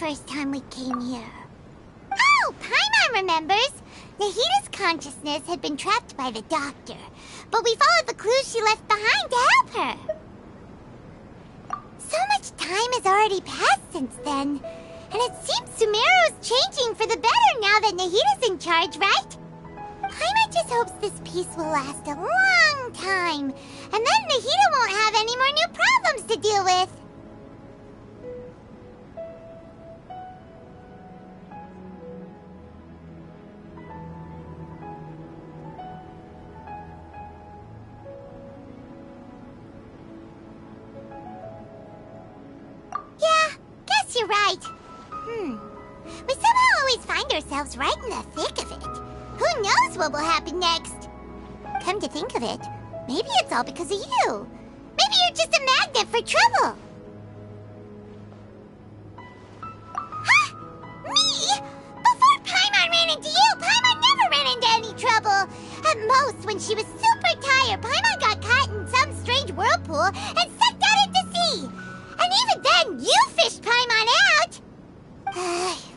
first time we came here. Oh, Paimon remembers! Nahita's consciousness had been trapped by the doctor, but we followed the clues she left behind to help her. So much time has already passed since then, and it seems Sumeru's changing for the better now that Nahita's in charge, right? Paimon just hopes this peace will last a long time, and then Nahita won't have any more new problems to deal with. Yeah, guess you're right. We somehow always find ourselves right in the thick of it. Who knows what will happen next? Come to think of it, maybe it's all because of you. Maybe you're just a magnet for trouble. Huh? Me? Before Paimon ran into you, Paimon never ran into any trouble. At most, when she was super tired, Paimon got caught in some strange whirlpool and sucked out into sea. And even then, you fished Paimon out!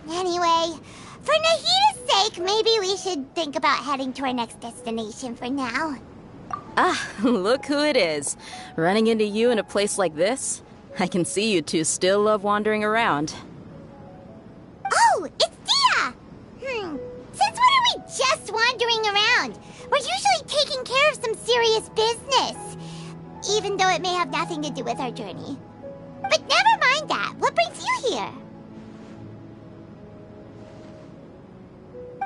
Anyway, for Nahita's sake, maybe we should think about heading to our next destination for now. Ah, look who it is. Running into you in a place like this? I can see you two still love wandering around. Oh, it's Dia! Since when are we just wandering around? We're usually taking care of some serious business. Even though it may have nothing to do with our journey. But never mind that. What brings you here?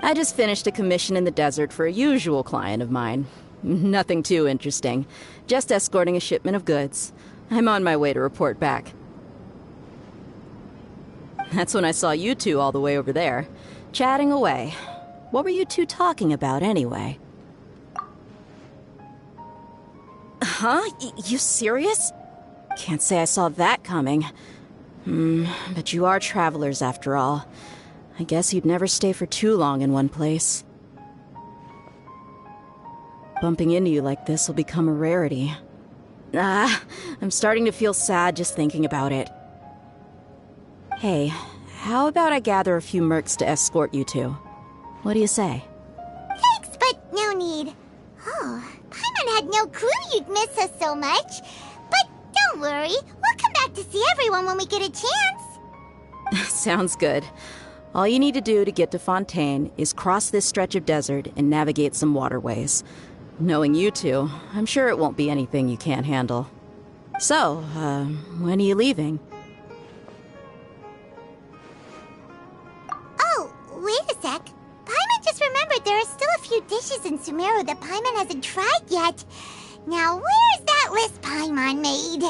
I just finished a commission in the desert for a usual client of mine. Nothing too interesting. Just escorting a shipment of goods. I'm on my way to report back. That's when I saw you two all the way over there, chatting away. What were you two talking about anyway? Huh? You serious? Can't say I saw that coming. But you are travelers after all. I guess you'd never stay for too long in one place. Bumping into you like this will become a rarity. I'm starting to feel sad just thinking about it. Hey, how about I gather a few mercs to escort you two? What do you say? Thanks, but no need. Oh, Paimon had no clue you'd miss us so much. But don't worry, we'll come back to see everyone when we get a chance. Sounds good. All you need to do to get to Fontaine is cross this stretch of desert and navigate some waterways. Knowing you two, I'm sure it won't be anything you can't handle. So, when are you leaving? Oh, wait a sec. Paimon just remembered there are still a few dishes in Sumeru that Paimon hasn't tried yet. Now, where's that list Paimon made?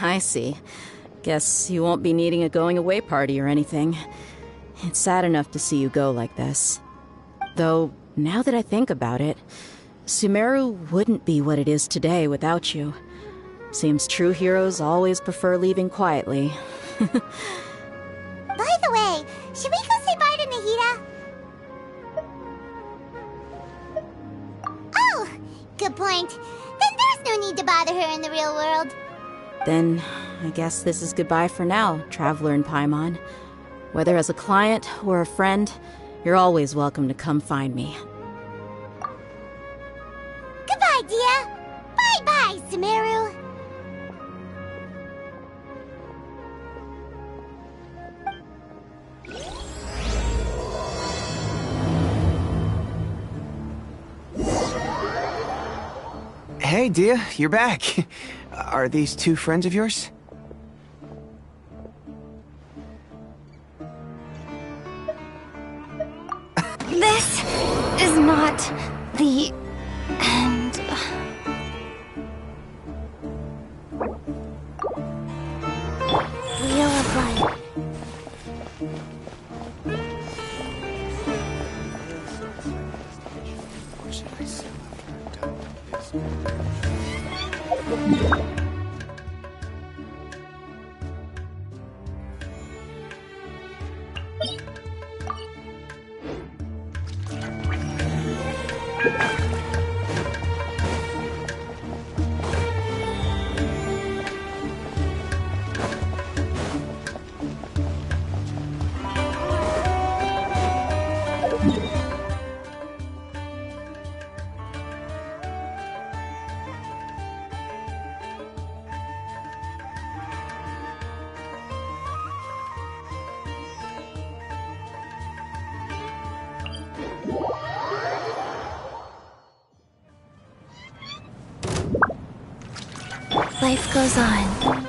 I see. Guess you won't be needing a going-away party or anything. It's sad enough to see you go like this. Though, now that I think about it, Sumeru wouldn't be what it is today without you. Seems true heroes always prefer leaving quietly. By the way, should we go say bye to Nahita? Oh, good point. Then there's no need to bother her in the real world. Then, I guess this is goodbye for now, Traveler in Paimon. Whether as a client or a friend, you're always welcome to come find me. Goodbye, Dia. Bye-bye, Sumeru. Hey, Dia, you're back. Are these two friends of yours? This is not the end. Wheel of Life. Life goes on.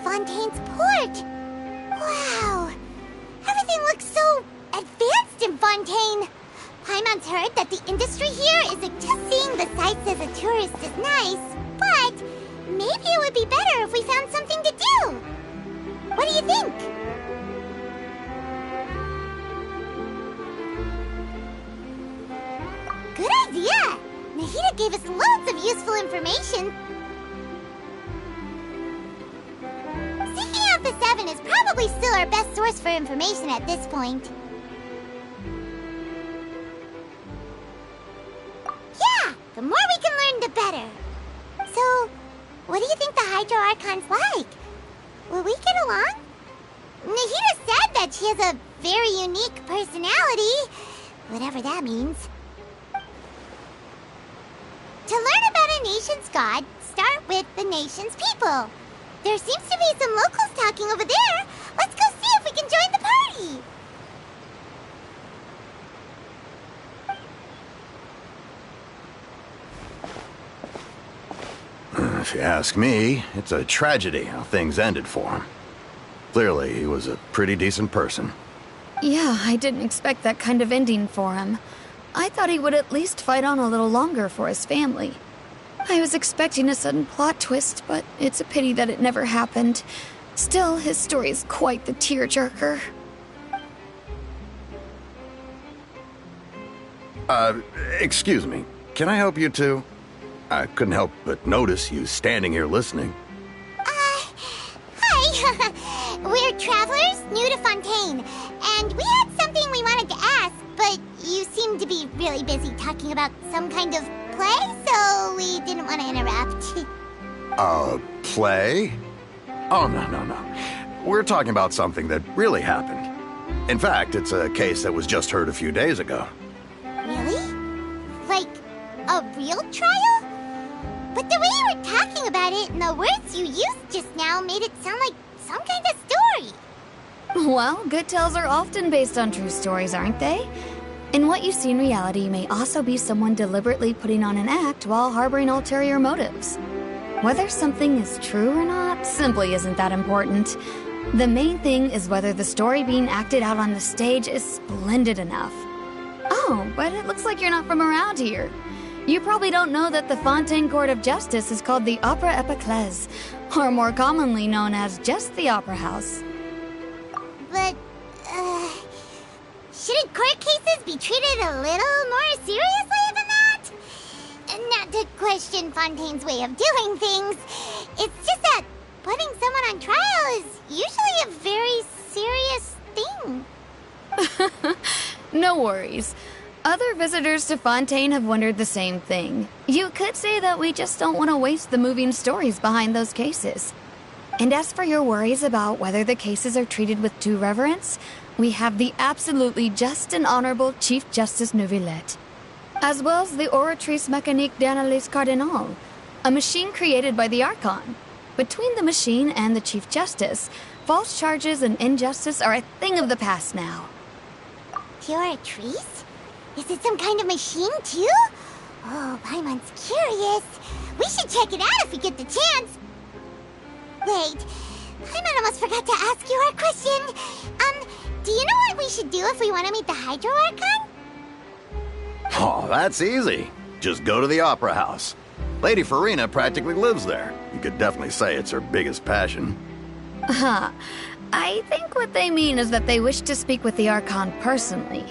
Fontaine's port. Wow. Everything looks so advanced in Fontaine. Paimon's heard that the industry here isn't just seeing the sights as a tourist is nice, but maybe it would be better if we found something to do. What do you think? Good idea! Nahida gave us loads of useful information. Seeking out the Seven is probably still our best source for information at this point. Yeah! The more we can learn, the better. So, what do you think the Hydro Archon's like? Will we get along? Nahida said that she has a very unique personality, whatever that means. To learn about a nation's god, start with the nation's people. There seems to be some locals talking over there. Let's go see if we can join the party. If you ask me, it's a tragedy how things ended for him. Clearly, he was a pretty decent person. Yeah, I didn't expect that kind of ending for him. I thought he would at least fight on a little longer for his family. I was expecting a sudden plot twist, but it's a pity that it never happened. Still, his story is quite the tearjerker. Excuse me. Can I help you two? I couldn't help but notice you standing here listening. Hi. We're travelers new to Fontaine, and we had something we wanted to ask, but you seem to be really busy talking about some kind of play, so we didn't want to interrupt. Play? Oh, no. We're talking about something that really happened. In fact, it's a case that was just heard a few days ago. Really? Like, a real trial? But the way you were talking about it and the words you used just now made it sound like some kind of story. Well, good tales are often based on true stories, aren't they? And what you see in reality may also be someone deliberately putting on an act while harboring ulterior motives. Whether something is true or not simply isn't that important. The main thing is whether the story being acted out on the stage is splendid enough. Oh, but it looks like you're not from around here. You probably don't know that the Fontaine Court of Justice is called the Opera Epiclese, or more commonly known as just the Opera House. But, shouldn't court cases be treated a little more seriously than that? Not to question Fontaine's way of doing things. It's just that putting someone on trial is usually a very serious thing. No worries. Other visitors to Fontaine have wondered the same thing. You could say that we just don't want to waste the moving stories behind those cases. And as for your worries about whether the cases are treated with due reverence, we have the absolutely just and honorable Chief Justice Neuvillette, as well as the Oratrice Mécanique d'Analyse Cardinal, a machine created by the Archon. Between the machine and the Chief Justice, false charges and injustice are a thing of the past now. The Oratrice? Is it some kind of machine, too? Oh, Paimon's curious. We should check it out if we get the chance. Wait, Paimon almost forgot to ask you our question. Do you know what we should do if we want to meet the Hydro Archon? Oh, that's easy. Just go to the Opera House. Lady Farina practically lives there. You could definitely say it's her biggest passion. I think what they mean is that they wish to speak with the Archon personally.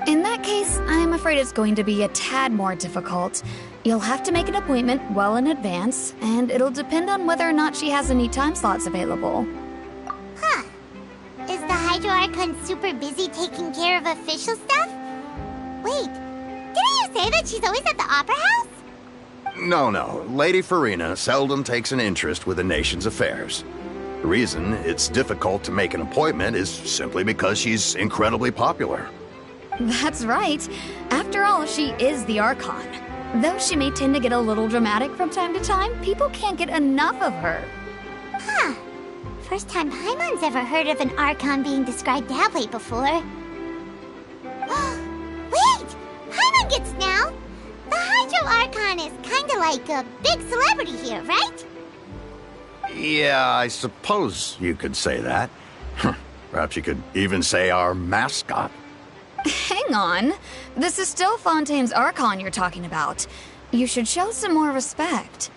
In that case, I'm afraid it's going to be a tad more difficult. You'll have to make an appointment well in advance, and it'll depend on whether or not she has any time slots available. Huh. Is the Hydro Archon super busy taking care of official stuff? Wait, didn't you say that she's always at the Opera House? No. Lady Farina seldom takes an interest with the nation's affairs. The reason it's difficult to make an appointment is simply because she's incredibly popular. That's right. After all, she is the Archon. Though she may tend to get a little dramatic from time to time, people can't get enough of her. Huh. First time Paimon's ever heard of an Archon being described that way before. Wait! Paimon gets now! The Hydro Archon is kinda like a big celebrity here, right? Yeah, I suppose you could say that. Perhaps you could even say our mascot. Hang on. This is still Fontaine's Archon you're talking about. You should show some more respect.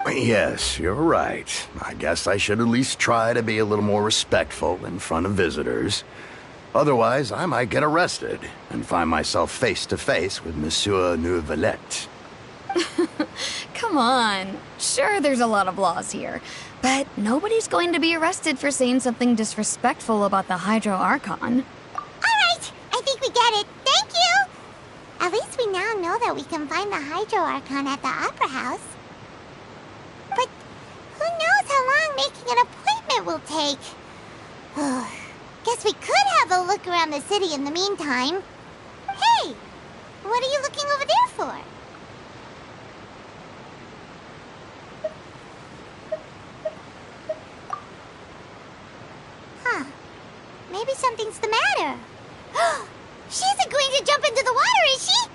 Yes, you're right. I guess I should at least try to be a little more respectful in front of visitors. Otherwise, I might get arrested and find myself face to face with Monsieur Neuvillette. Come on. Sure, there's a lot of laws here, but nobody's going to be arrested for saying something disrespectful about the Hydro Archon. Alright, I think we get it. Thank you! At least we now know that we can find the Hydro Archon at the Opera House. But who knows how long making an appointment will take? Guess we could have a look around the city in the meantime. Hey! What are you looking over there for? Huh. Maybe something's the matter. She isn't going to jump into the water, is she?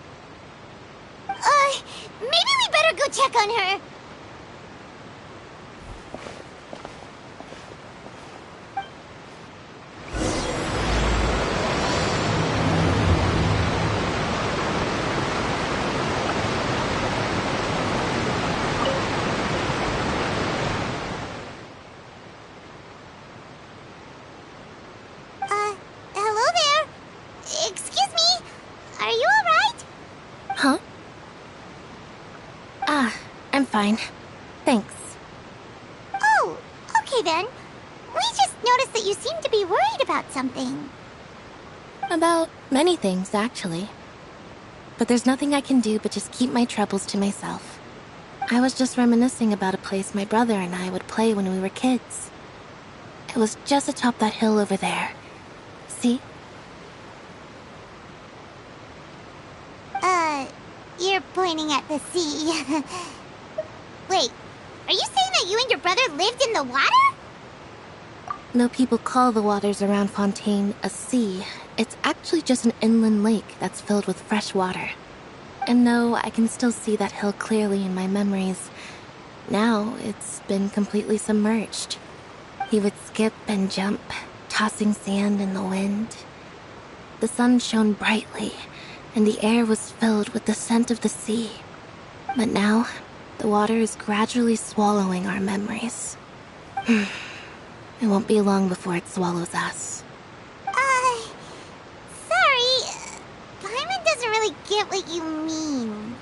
Maybe we better go check on her. Hello there. Excuse me. Are you alright? Huh? I'm fine. Thanks. Oh, okay then. We just noticed that you seem to be worried about something. About many things, actually. But there's nothing I can do but just keep my troubles to myself. I was just reminiscing about a place my brother and I would play when we were kids. It was just atop that hill over there. See? You're pointing at the sea. Wait, are you saying that you and your brother lived in the water? No, people call the waters around Fontaine a sea. It's actually just an inland lake that's filled with fresh water. And no, I can still see that hill clearly in my memories. now, it's been completely submerged. He would skip and jump, tossing sand in the wind. The sun shone brightly, and the air was filled with the scent of the sea. But now, the water is gradually swallowing our memories. It won't be long before it swallows us. Sorry. Paimon doesn't really get what you mean.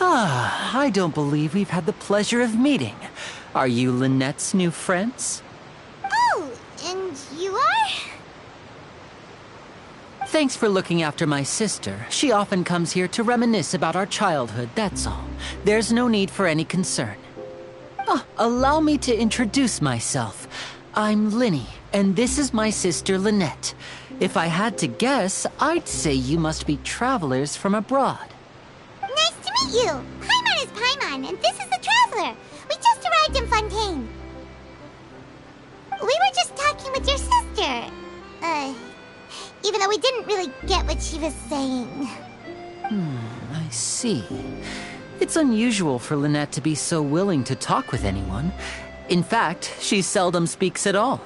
I don't believe we've had the pleasure of meeting. Are you Lynette's new friends? Oh, and you are? Thanks for looking after my sister. She often comes here to reminisce about our childhood, that's all. There's no need for any concern. Allow me to introduce myself. I'm Linny, and this is my sister Lynette. If I had to guess, I'd say you must be travelers from abroad. Nice to meet you. Paimon is Paimon, and this is the Traveler. We just arrived in Fontaine. We were just talking with your sister. Even though we didn't really get what she was saying. I see. It's unusual for Lynette to be so willing to talk with anyone. In fact, she seldom speaks at all.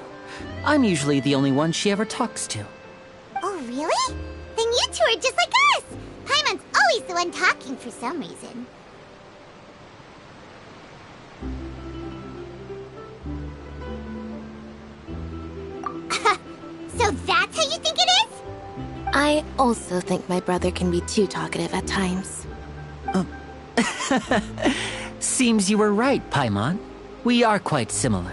I'm usually the only one she ever talks to. Oh, really? Then you two are just like us. Paimon's always the one talking for some reason. So that's how you think it is? I also think my brother can be too talkative at times. Seems you were right, Paimon. We are quite similar.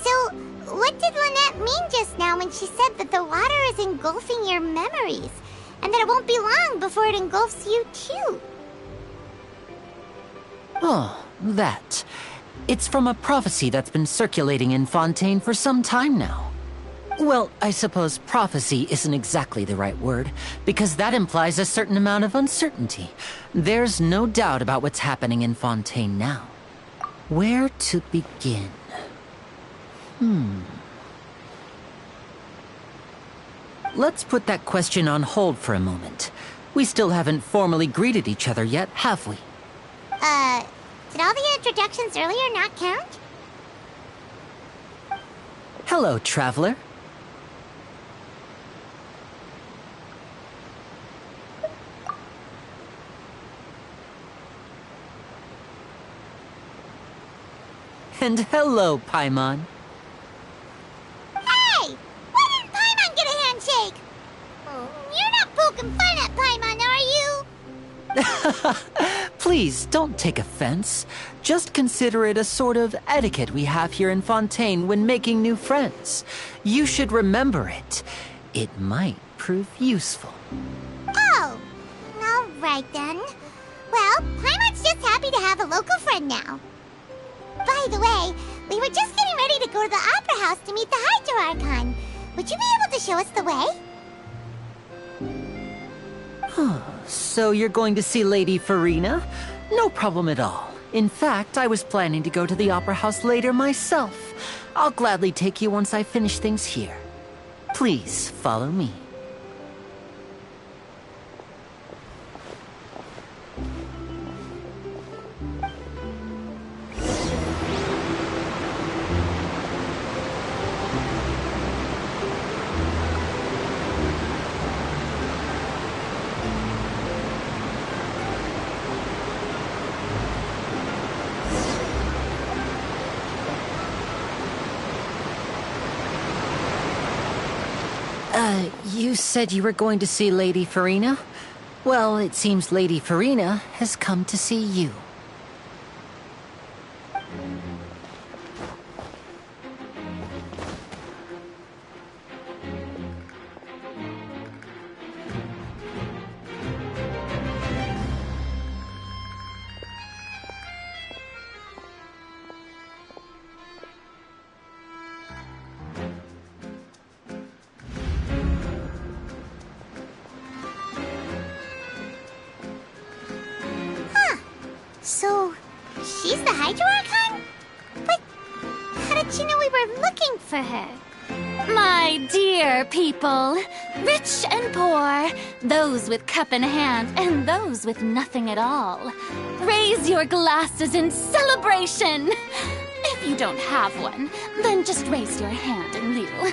So, what did Lynette mean just now when she said that the water is engulfing your memories, and that it won't be long before it engulfs you too? Oh, that. It's from a prophecy that's been circulating in Fontaine for some time now. Well, I suppose prophecy isn't exactly the right word, because that implies a certain amount of uncertainty. There's no doubt about what's happening in Fontaine now. Where to begin? Let's put that question on hold for a moment. We still haven't formally greeted each other yet, have we? Did all the introductions earlier not count? Hello, traveler. And hello, Paimon. Hey! Why didn't Paimon get a handshake? You're not poking fun at Paimon, are you? Please, don't take offense. Just consider it a sort of etiquette we have here in Fontaine when making new friends. You should remember it. It might prove useful. Oh, all right then. Well, Paimon's just happy to have a local friend now. By the way, we were just getting ready to go to the Opera House to meet the Hydro Archon. Would you be able to show us the way? So you're going to see Lady Farina? No problem at all. In fact, I was planning to go to the Opera House later myself. I'll gladly take you once I finish things here. Please, follow me. You said you were going to see Lady Farina? Well, it seems Lady Farina has come to see you. So, she's the Hydro Archon? But how did she know we were looking for her? My dear people, rich and poor, those with cup in hand and those with nothing at all, raise your glasses in celebration. If you don't have one, then just raise your hand in lieu.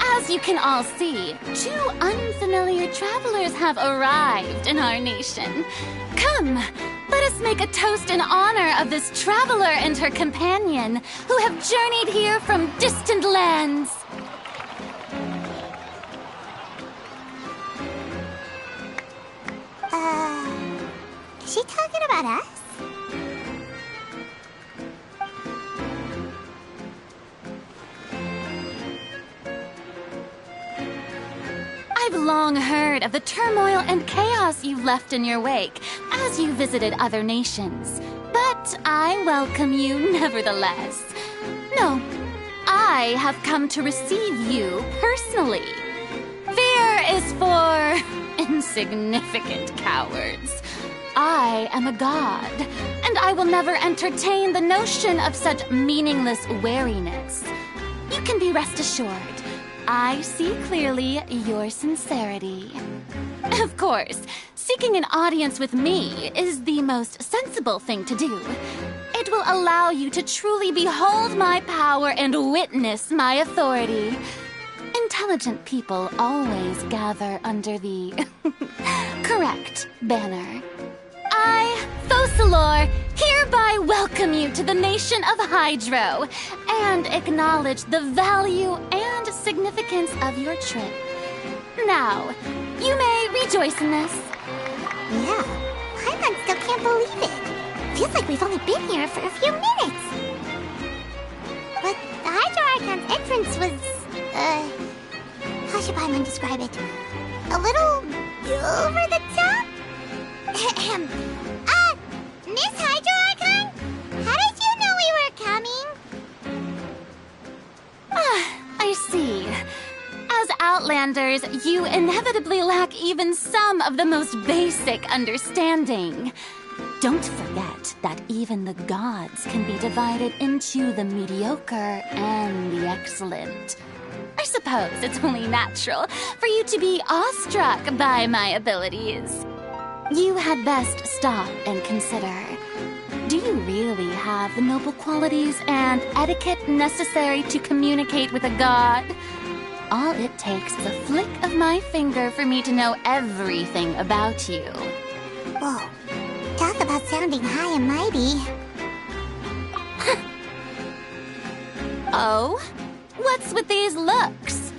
As you can all see, two unfamiliar travelers have arrived in our nation. Come, let us make a toast in honor of this traveler and her companion who have journeyed here from distant lands. Is she talking about us? I've long heard of the turmoil and chaos you've left in your wake as you visited other nations. But I welcome you nevertheless. No, I have come to receive you personally. Fear is for insignificant cowards. I am a god, and I will never entertain the notion of such meaningless wariness. You can be rest assured. I see clearly your sincerity. Of course, seeking an audience with me is the most sensible thing to do. It will allow you to truly behold my power and witness my authority. Intelligent people always gather under the correct banner. I, Focalor, hereby welcome you to the nation of Hydro and acknowledge the value and significance of your trip. Now, you may rejoice in this. Yeah, Paimon still can't believe it. Feels like we've only been here for a few minutes. But the Hydro Archon's entrance was, how should Paimon describe it? A little over the top? Miss Hydro Archon? How did you know we were coming? I see. As Outlanders, you inevitably lack even some of the most basic understanding. Don't forget that even the gods can be divided into the mediocre and the excellent. I suppose it's only natural for you to be awestruck by my abilities. You had best stop and consider. Do you really have the noble qualities and etiquette necessary to communicate with a god? All it takes is a flick of my finger for me to know everything about you. Whoa, talk about sounding high and mighty. Oh? What's with these looks?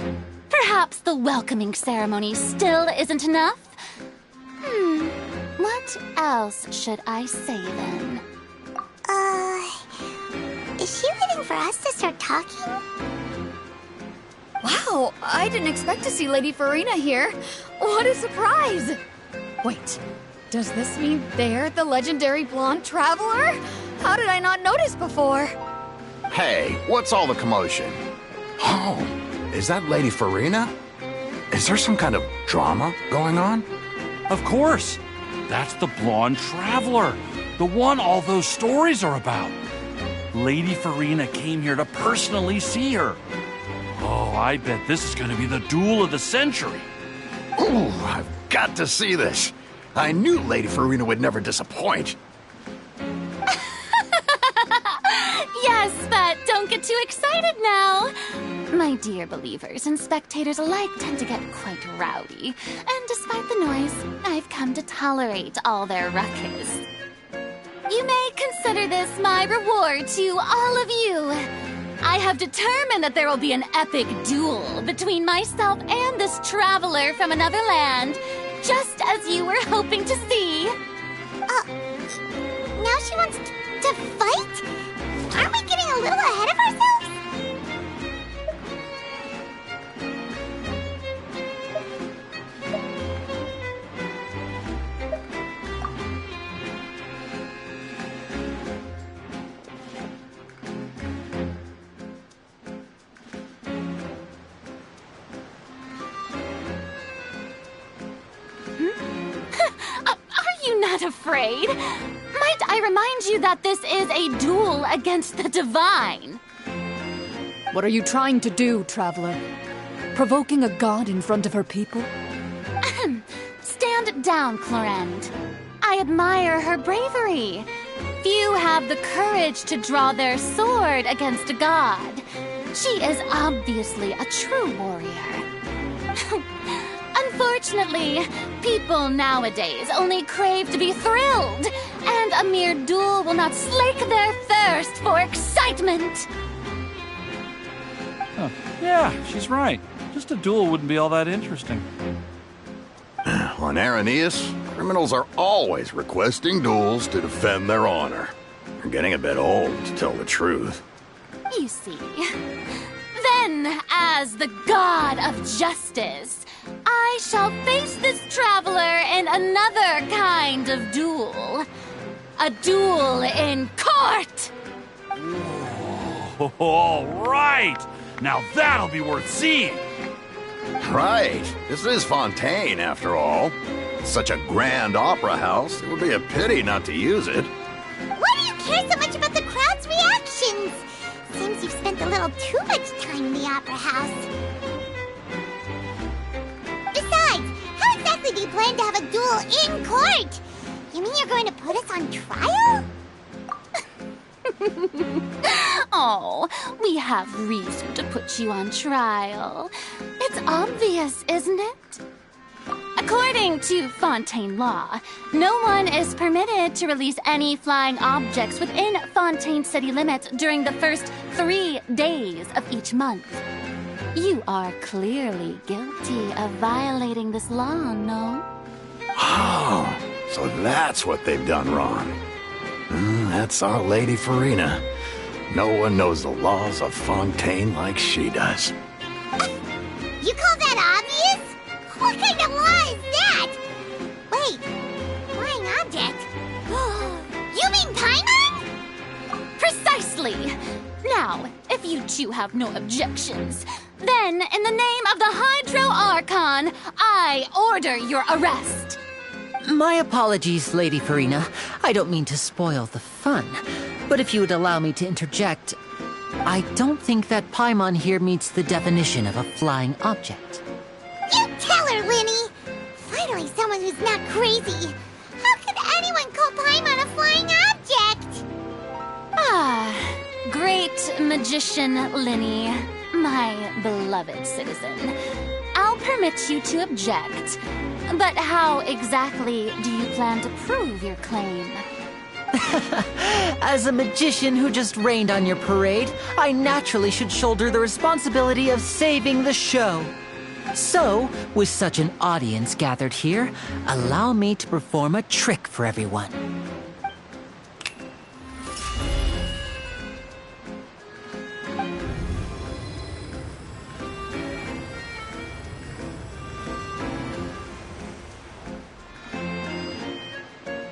Perhaps the welcoming ceremony still isn't enough? What else should I say then? Is she waiting for us to start talking? Wow, I didn't expect to see Lady Farina here. What a surprise! Wait, does this mean they're the legendary blonde traveler? How did I not notice before? Hey, what's all the commotion? Oh, is that Lady Farina? Is there some kind of drama going on? Of course. That's the blonde traveler. The one all those stories are about. Lady Farina came here to personally see her. Oh, I bet this is going to be the duel of the century. Ooh, I've got to see this. I knew Lady Farina would never disappoint. Yes, but don't get too excited now. My dear believers and spectators alike tend to get quite rowdy, and despite the noise, I've come to tolerate all their ruckus. You may consider this my reward to all of you. I have determined that there will be an epic duel between myself and this traveler from another land, just as you were hoping to see. Now she wants to fight? Aren't we getting a little ahead of ourselves? Are you not afraid? Might I remind you that this is a duel against the divine? What are you trying to do, Traveler? Provoking a god in front of her people? Stand down, Clorend. I admire her bravery. Few have the courage to draw their sword against a god. She is obviously a true warrior. Unfortunately, people nowadays only crave to be thrilled, and a mere duel will not slake their thirst for excitement. Huh. Yeah, she's right. Just a duel wouldn't be all that interesting. On Araneus, criminals are always requesting duels to defend their honor. They're getting a bit old, to tell the truth. You see. Then, as the god of justice, I shall face this traveler in another kind of duel. A duel in court! Oh, all right! Now that'll be worth seeing! Right. This is Fontaine, after all. Such a grand opera house, it would be a pity not to use it. Why do you care so much about the crowd's reactions? Seems you've spent a little too much time in the opera house. Besides, how exactly do you plan to have a duel in court? You mean you're going to put us on trial? Oh, we have reason to put you on trial. It's obvious, isn't it? According to Fontaine law, no one is permitted to release any flying objects within Fontaine city limits during the first 3 days of each month. You are clearly guilty of violating this law, no? Oh, so that's what they've done wrong. That's our Lady Farina. No one knows the laws of Fontaine like she does. You call that obvious? What kind of law is that? Wait, flying object? You mean Paimon? Precisely! Now, if you two have no objections, then in the name of the Hydro Archon, I order your arrest. My apologies, Lady Farina. I don't mean to spoil the fun. But if you would allow me to interject, I don't think that Paimon here meets the definition of a flying object. You tell her, Linny! Finally someone who's not crazy. How could anyone call Paimon a flying object? Ah, great magician Linny, my beloved citizen. I'll permit you to object. But how exactly do you plan to prove your claim? As a magician who just rained on your parade, I naturally should shoulder the responsibility of saving the show. So, with such an audience gathered here, allow me to perform a trick for everyone.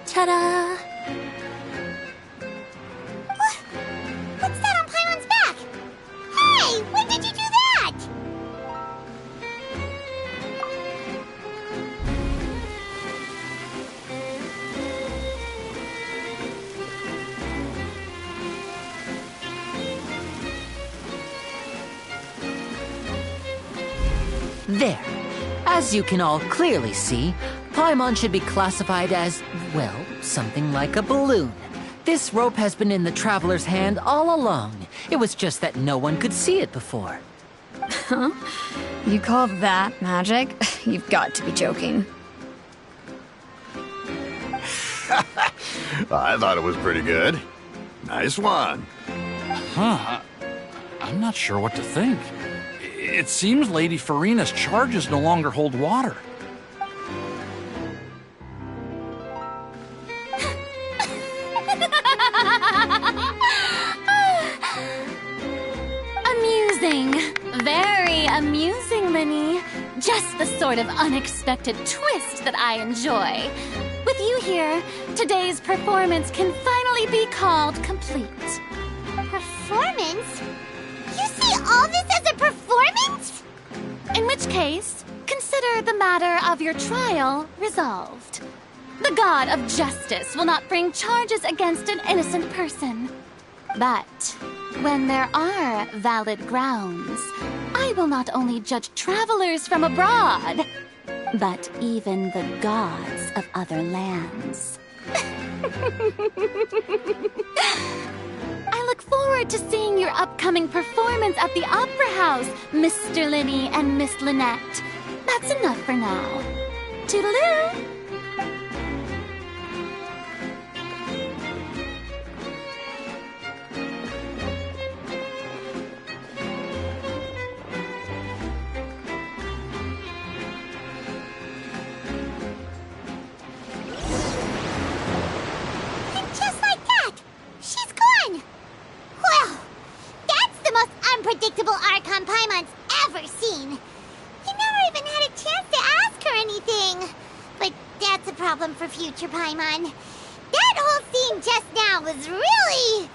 Ta-da! What's that on Paimon's back? Hey, when did you do that? There. As you can all clearly see, Paimon should be classified as, well, something like a balloon. This rope has been in the Traveler's hand all along. It was just that no one could see it before. Huh? You call that magic? You've got to be joking. I thought it was pretty good. Nice one. Huh. I'm not sure what to think. It seems Lady Farina's charges no longer hold water. Amusing. Very amusing, Linny. Just the sort of unexpected twist that I enjoy. With you here, today's performance can finally be called complete. Performance? You see all this as a performance? In which case, consider the matter of your trial resolved. The god of justice will not bring charges against an innocent person. But when there are valid grounds, I will not only judge travelers from abroad, but even the gods of other lands. I look forward to seeing your upcoming performance at the Opera House, Mr. Linny and Miss Lynette. That's enough for now. Toodaloo! Unpredictable Archon Paimon's ever seen. He never even had a chance to ask her anything. But that's a problem for future Paimon. That whole scene just now was really...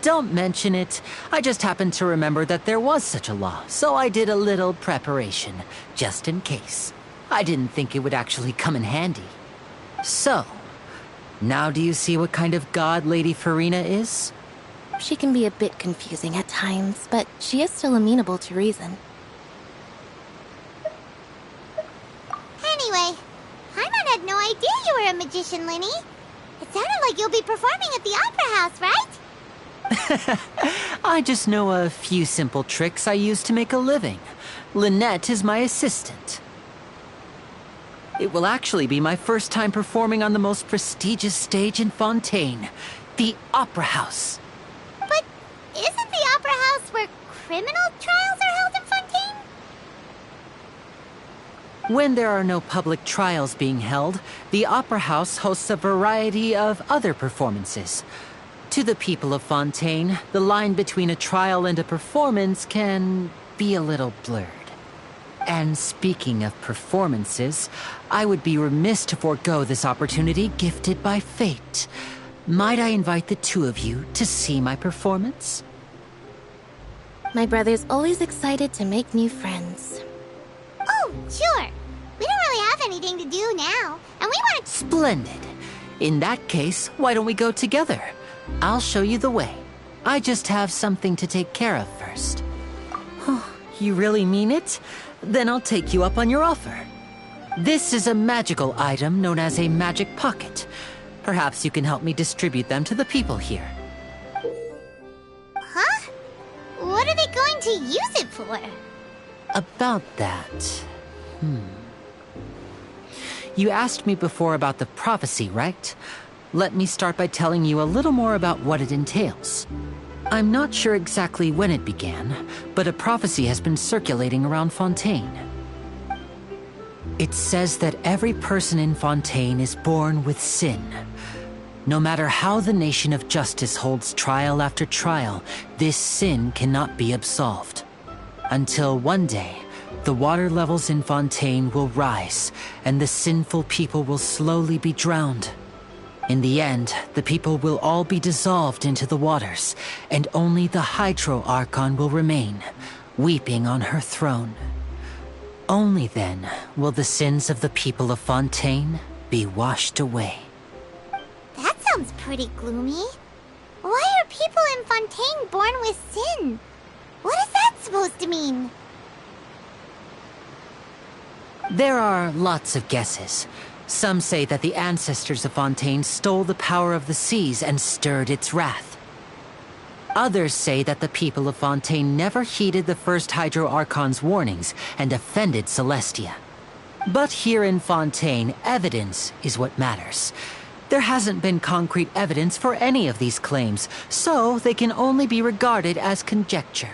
Don't mention it. I just happened to remember that there was such a law, so I did a little preparation, just in case. I didn't think it would actually come in handy. So, now do you see what kind of god Lady Farina is? She can be a bit confusing at times, but she is still amenable to reason. Anyway, Paimon had no idea you were a magician, Linny. It sounded like you'll be performing at the Opera House, right? I just know a few simple tricks I use to make a living. Lynette is my assistant. It will actually be my first time performing on the most prestigious stage in Fontaine, the Opera House. But isn't the Opera House where criminal trials are held in Fontaine? When there are no public trials being held, the Opera House hosts a variety of other performances. To the people of Fontaine, the line between a trial and a performance can be a little blurred. And speaking of performances, I would be remiss to forego this opportunity gifted by fate. Might I invite the two of you to see my performance? My brother's always excited to make new friends. Oh, sure. We don't really have anything to do now, and we want to... Splendid. In that case, why don't we go together? I'll show you the way. I just have something to take care of first. You really mean it? Then I'll take you up on your offer. This is a magical item known as a magic pocket. Perhaps you can help me distribute them to the people here. Huh? What are they going to use it for? About that... You asked me before about the prophecy, right? Let me start by telling you a little more about what it entails. I'm not sure exactly when it began, but a prophecy has been circulating around Fontaine. It says that every person in Fontaine is born with sin. No matter how the nation of justice holds trial after trial, this sin cannot be absolved. Until one day, the water levels in Fontaine will rise, and the sinful people will slowly be drowned. In the end, the people will all be dissolved into the waters, and only the Hydro Archon will remain, weeping on her throne. Only then will the sins of the people of Fontaine be washed away. That sounds pretty gloomy. Why are people in Fontaine born with sin? What is that supposed to mean? There are lots of guesses. Some say that the ancestors of Fontaine stole the power of the seas and stirred its wrath. Others say that the people of Fontaine never heeded the first Hydro Archon's warnings and offended Celestia. But here in Fontaine, evidence is what matters. There hasn't been concrete evidence for any of these claims, so they can only be regarded as conjecture.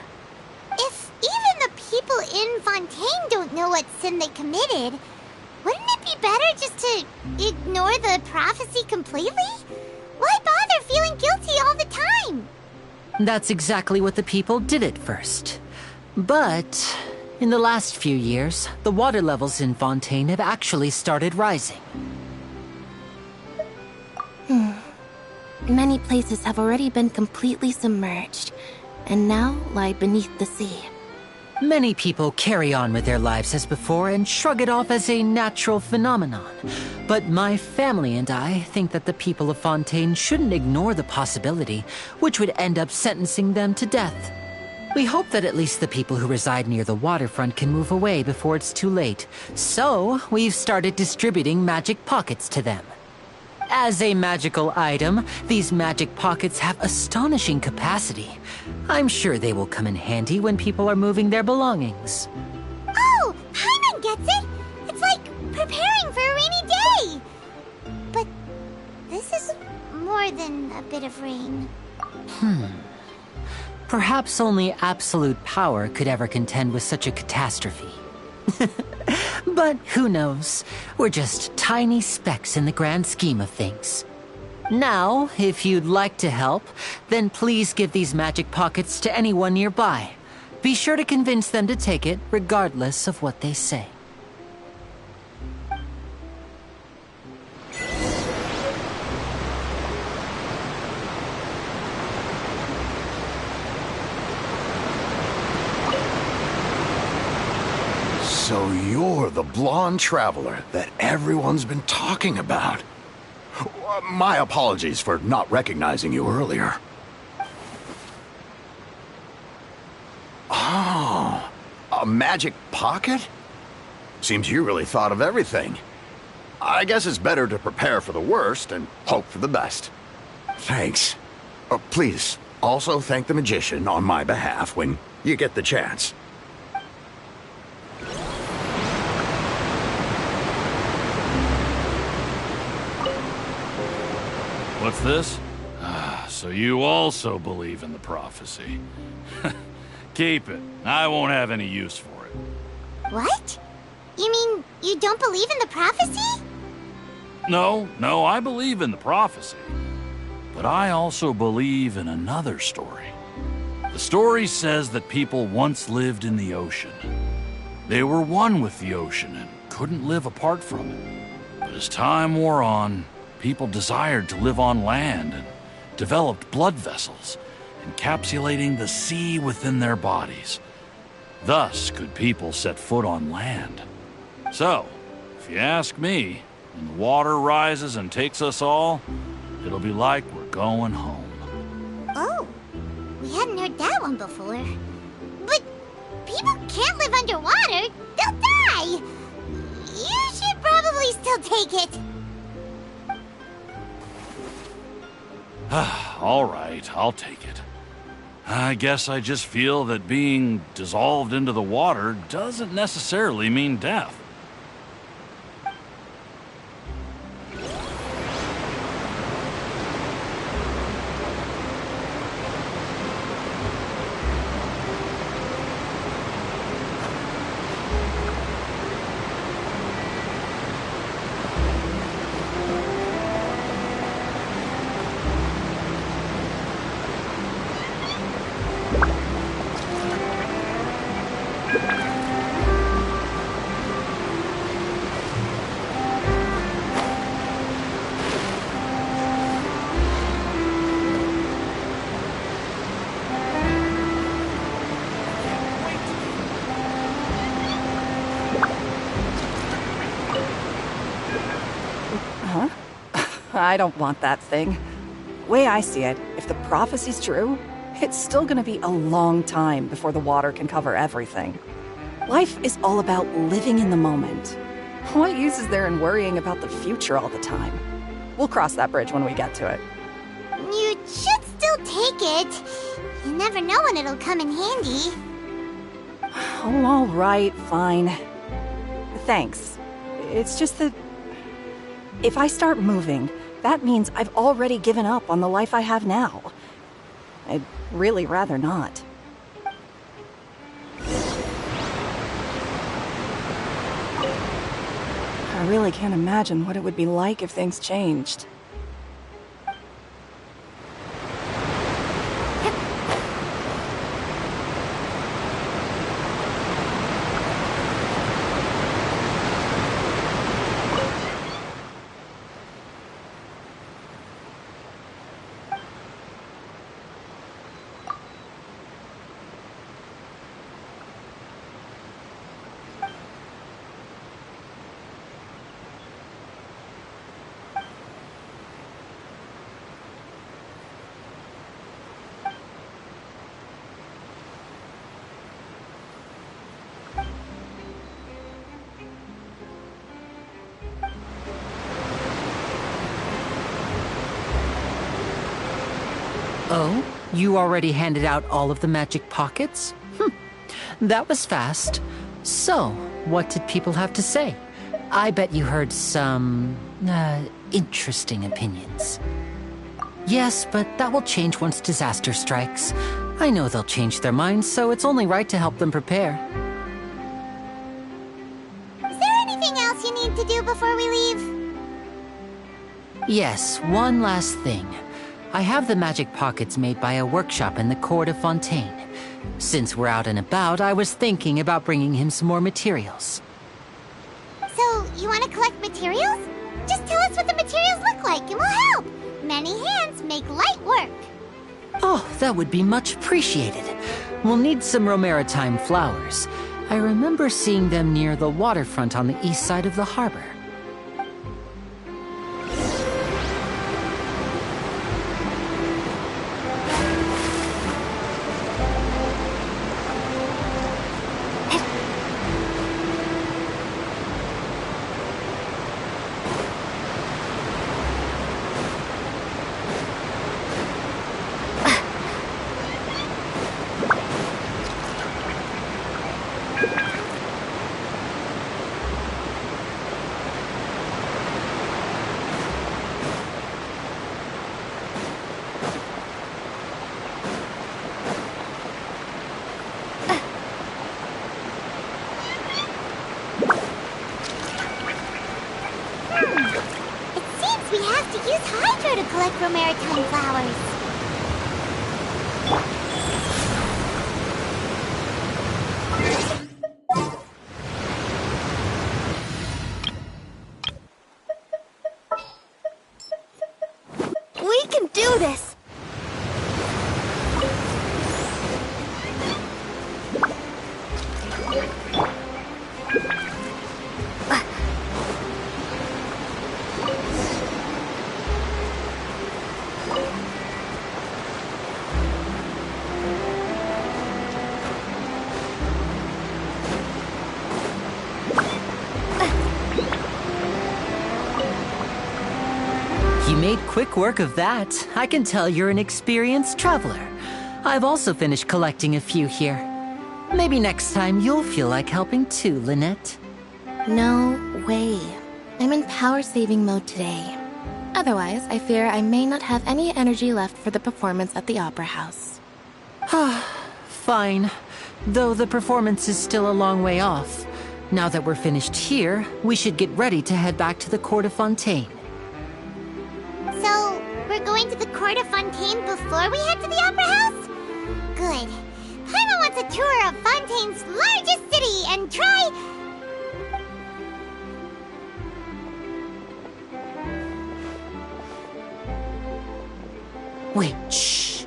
If even the people in Fontaine don't know what sin they committed, wouldn't it be better just to ignore the prophecy completely? Why bother feeling guilty all the time? That's exactly what the people did at first. But in the last few years, the water levels in Fontaine have actually started rising. Many places have already been completely submerged, and now lie beneath the sea. Many people carry on with their lives as before and shrug it off as a natural phenomenon. But my family and I think that the people of Fontaine shouldn't ignore the possibility, which would end up sentencing them to death. We hope that at least the people who reside near the waterfront can move away before it's too late. So, we've started distributing magic pockets to them. As a magical item, these magic pockets have astonishing capacity. I'm sure they will come in handy when people are moving their belongings. Oh, Paimon gets it! It's like preparing for a rainy day! But this is more than a bit of rain. Perhaps only absolute power could ever contend with such a catastrophe. But who knows? We're just tiny specks in the grand scheme of things. Now, if you'd like to help, then please give these magic pockets to anyone nearby. Be sure to convince them to take it, regardless of what they say. So you're the blonde traveler that everyone's been talking about. My apologies for not recognizing you earlier. Oh, a magic pocket? Seems you really thought of everything. I guess it's better to prepare for the worst and hope for the best. Thanks. Please, also thank the magician on my behalf when you get the chance. What's this? So you also believe in the prophecy. Keep it. I won't have any use for it. What? You mean you don't believe in the prophecy? No, I believe in the prophecy. But I also believe in another story. The story says that people once lived in the ocean. They were one with the ocean and couldn't live apart from it. But as time wore on, people desired to live on land and developed blood vessels, encapsulating the sea within their bodies. Thus could people set foot on land. So, if you ask me, when the water rises and takes us all, it'll be like we're going home. Oh, we hadn't heard that one before. But people can't live underwater. They'll die. You should probably still take it. All right, I'll take it. I guess I just feel that being dissolved into the water doesn't necessarily mean death. I don't want that thing. Way I see it, if the prophecy's true, it's still gonna be a long time before the water can cover everything. Life is all about living in the moment. What use is there in worrying about the future all the time? We'll cross that bridge when we get to it. You should still take it. You never know when it'll come in handy. Oh, all right, fine. Thanks. It's just that if I start moving, that means I've already given up on the life I have now. I'd really rather not. I really can't imagine what it would be like if things changed. Oh? You already handed out all of the magic pockets? That was fast. So, what did people have to say? I bet you heard some, interesting opinions. Yes, but that will change once disaster strikes. I know they'll change their minds, so it's only right to help them prepare. Is there anything else you need to do before we leave? Yes, one last thing. I have the magic pockets made by a workshop in the court of Fontaine. Since we're out and about, I was thinking about bringing him some more materials. So, you want to collect materials? Just tell us what the materials look like and we'll help. Many hands make light work. Oh, that would be much appreciated. We'll need some romaritime flowers. I remember seeing them near the waterfront on the east side of the harbor. We have to use Hydro to collect romaritime flowers. We can do this! You made quick work of that. I can tell you're an experienced traveler. I've also finished collecting a few here. Maybe next time you'll feel like helping too, Lynette. No way. I'm in power-saving mode today. Otherwise, I fear I may not have any energy left for the performance at the Opera House. Fine. Though the performance is still a long way off. Now that we're finished here, we should get ready to head back to the Court of Fontaine. So, we're going to the Court of Fontaine before we head to the Opera House? Good. Paimon wants a tour of Fontaine's largest city and try... Wait, shh.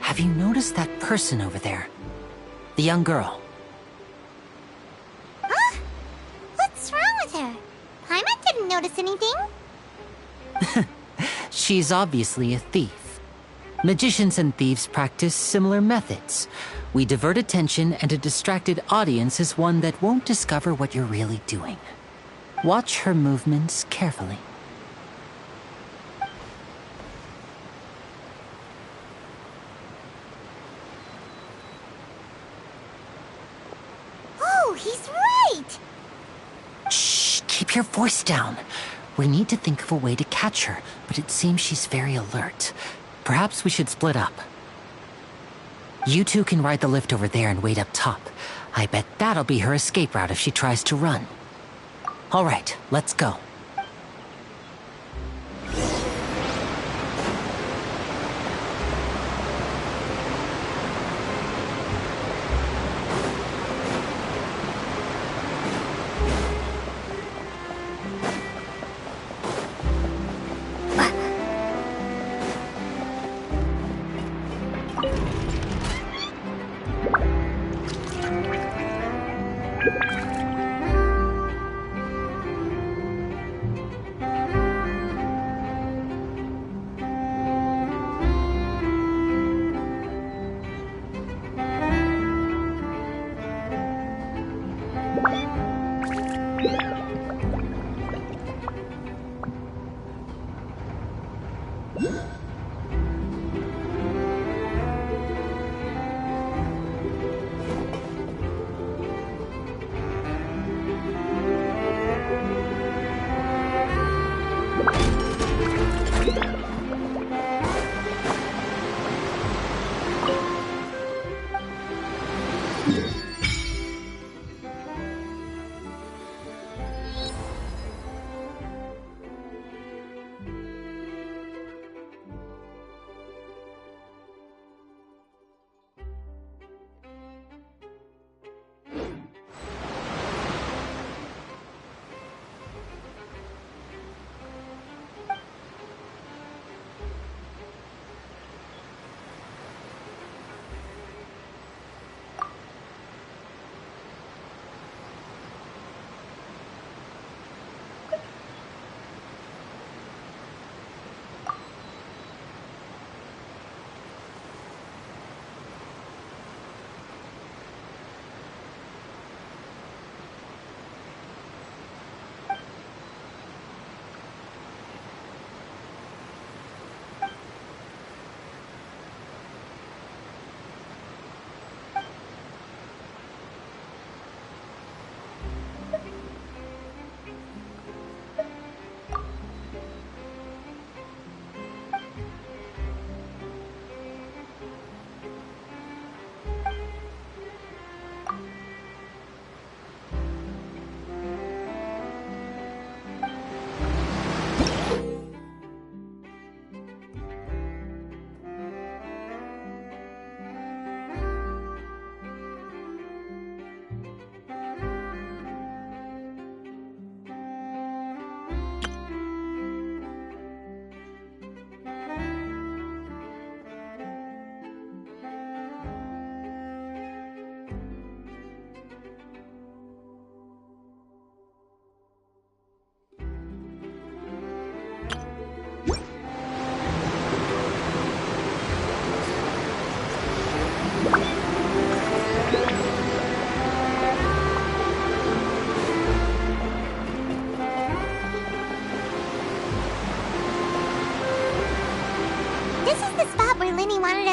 Have you noticed that person over there? The young girl. Huh? What's wrong with her? Paimon didn't notice anything. She's obviously a thief. Magicians and thieves practice similar methods. We divert attention, and a distracted audience is one that won't discover what you're really doing. Watch her movements carefully. Oh, he's right! Shh, keep your voice down. We need to think of a way to catch her, but it seems she's very alert. Perhaps we should split up. You two can ride the lift over there and wait up top. I bet that'll be her escape route if she tries to run. All right, let's go.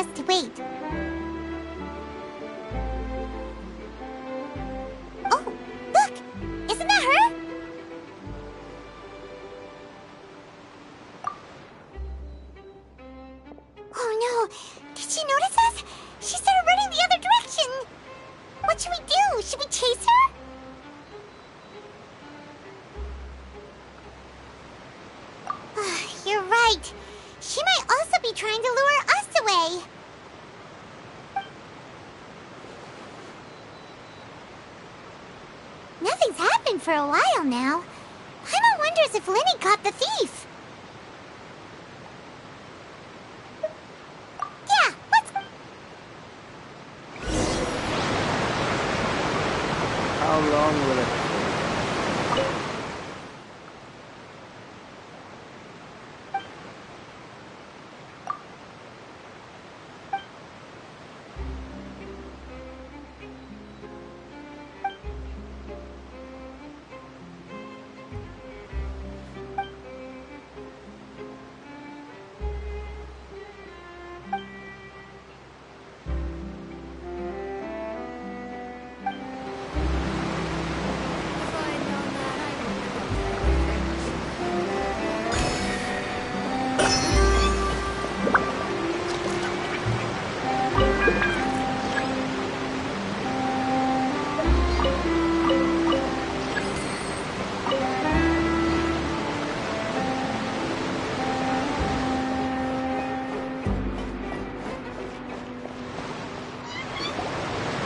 us to wait. Oh, look! Isn't that her? Oh no! Did she notice us? She started running the other direction! What should we do? Should we chase her? You're right. She might also be trying to lure us away. Nothing's happened for a while now. Paimon wonders if Lenny caught the thief. Yeah, let's... How long will it take?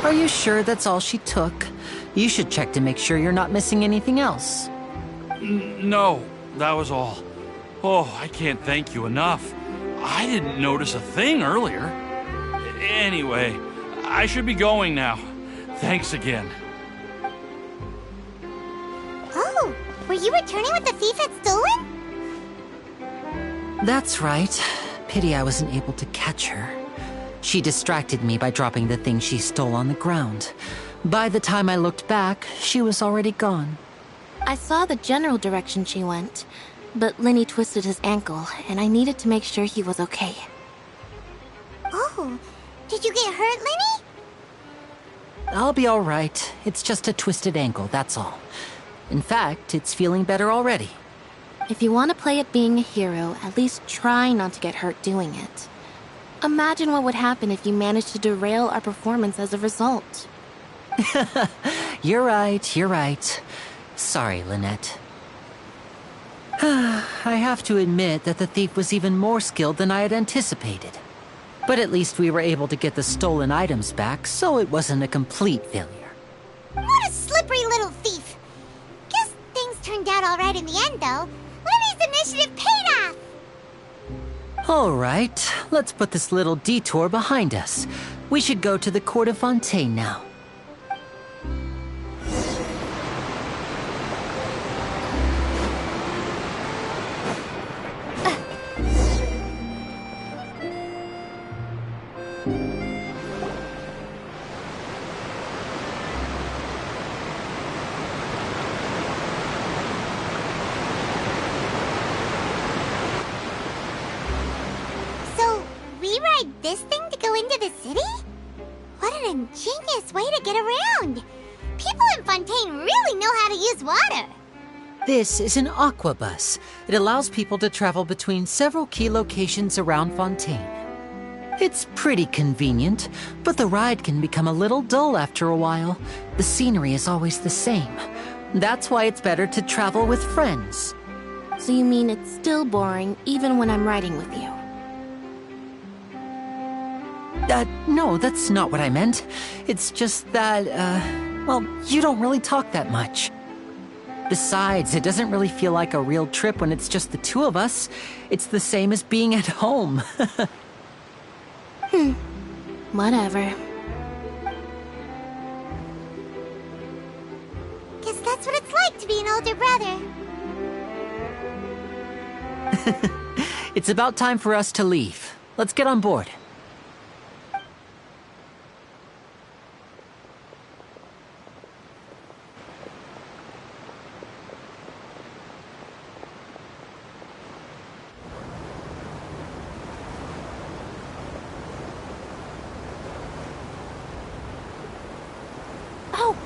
Are you sure that's all she took? You should check to make sure you're not missing anything else. No, that was all. Oh, I can't thank you enough. I didn't notice a thing earlier. Anyway, I should be going now. Thanks again. Oh, were you returning what the thief had stolen? That's right. Pity I wasn't able to catch her. She distracted me by dropping the thing she stole on the ground. By the time I looked back, she was already gone. I saw the general direction she went, but Lenny twisted his ankle, and I needed to make sure he was okay. Oh, did you get hurt, Lenny? I'll be all right. It's just a twisted ankle, that's all. In fact, it's feeling better already. If you want to play at being a hero, at least try not to get hurt doing it. Imagine what would happen if you managed to derail our performance as a result. You're right. Sorry, Lynette. I have to admit that the thief was even more skilled than I had anticipated. But at least we were able to get the stolen items back, so it wasn't a complete failure. What a slippery little thief! Guess things turned out all right in the end, though. Lenny's initiative paid off! All right, let's put this little detour behind us. We should go to the court of Fontaine now. This thing to go into the city? What an ingenious way to get around! People in Fontaine really know how to use water! This is an aqua bus. It allows people to travel between several key locations around Fontaine. It's pretty convenient, but the ride can become a little dull after a while. The scenery is always the same. That's why it's better to travel with friends. So you mean it's still boring even when I'm riding with you? No, that's not what I meant. It's just that, well, you don't really talk that much. Besides, it doesn't really feel like a real trip when it's just the two of us. It's the same as being at home. Whatever. Guess that's what it's like to be an older brother. It's about time for us to leave. Let's get on board.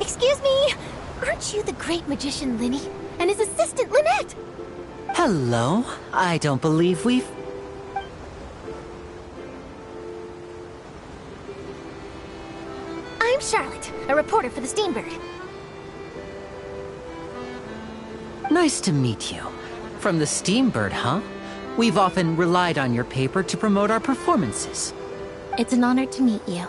Excuse me. Aren't you the great magician Linny and his assistant Lynette? Hello. I don't believe we've... I'm Charlotte, a reporter for the Steambird. Nice to meet you. From the Steambird, huh? We've often relied on your paper to promote our performances. It's an honor to meet you.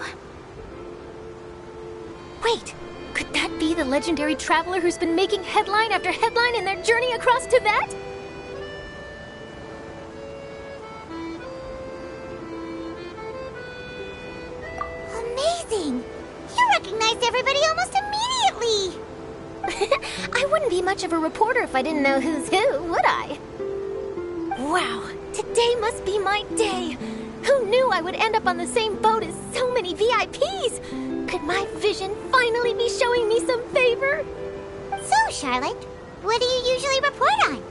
Wait, could that be the legendary traveler who's been making headline after headline in their journey across Tibet? Amazing! You recognized everybody almost immediately! I wouldn't be much of a reporter if I didn't know who's who, would I? Wow, today must be my day! Who knew I would end up on the same boat as so many VIPs? Could my vision finally be showing me some favor? So, Charlotte, what do you usually report on?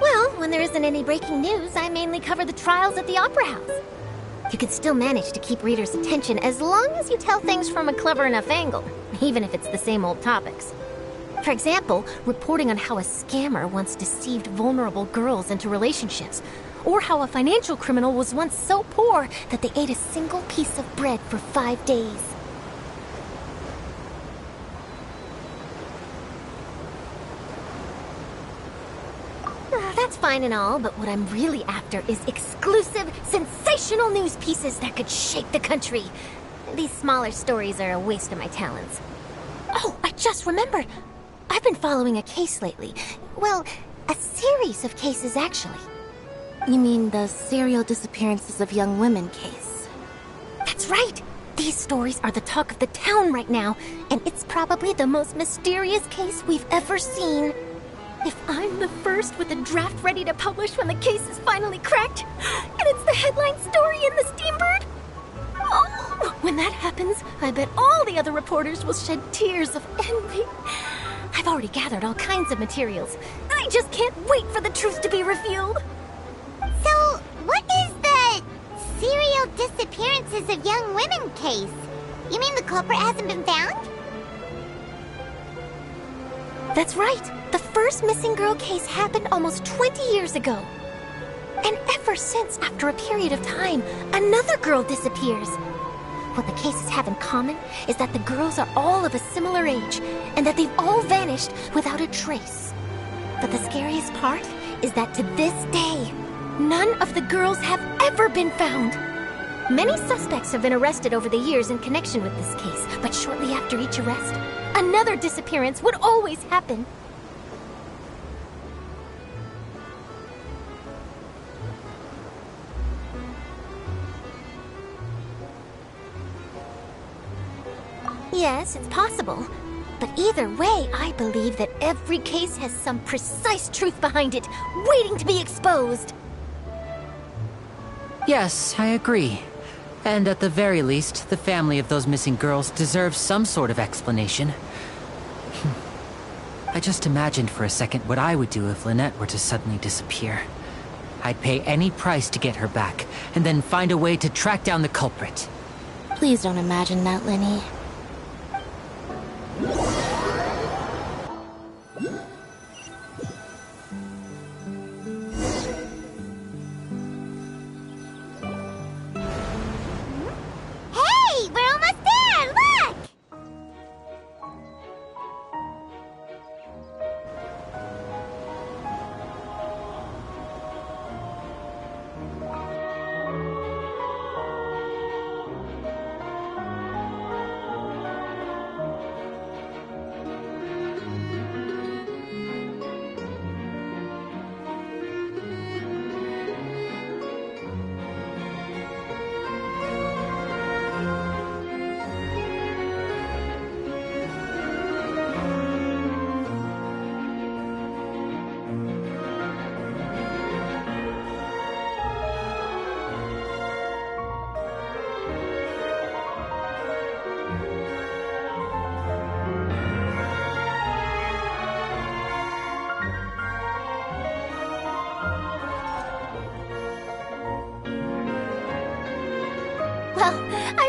Well, when there isn't any breaking news, I mainly cover the trials at the Opera House. You can still manage to keep readers' attention as long as you tell things from a clever enough angle, even if it's the same old topics. For example, reporting on how a scammer once deceived vulnerable girls into relationships, or how a financial criminal was once so poor that they ate a single piece of bread for 5 days. That's fine and all, but what I'm really after is exclusive, sensational news pieces that could shake the country. These smaller stories are a waste of my talents. Oh, I just remembered. I've been following a case lately. Well, a series of cases, actually. You mean the serial disappearances of young women case? That's right! These stories are the talk of the town right now, and it's probably the most mysterious case we've ever seen. If I'm the first with a draft ready to publish when the case is finally cracked, and it's the headline story in the Steambird, oh, when that happens, I bet all the other reporters will shed tears of envy. I've already gathered all kinds of materials. I just can't wait for the truth to be revealed. So, what is the serial disappearances of young women case? You mean the culprit hasn't been found? That's right. The first missing girl case happened almost 20 years ago. And ever since, after a period of time, another girl disappears. What the cases have in common is that the girls are all of a similar age, and that they've all vanished without a trace. But the scariest part is that to this day, none of the girls have ever been found. Many suspects have been arrested over the years in connection with this case, but shortly after each arrest, another disappearance would always happen. Yes, it's possible. But either way, I believe that every case has some precise truth behind it, waiting to be exposed. Yes, I agree. And at the very least, the family of those missing girls deserves some sort of explanation. I just imagined for a second what I would do if Lynette were to suddenly disappear. I'd pay any price to get her back, and then find a way to track down the culprit. Please don't imagine that, Linny. Hey, we're almost there! Look!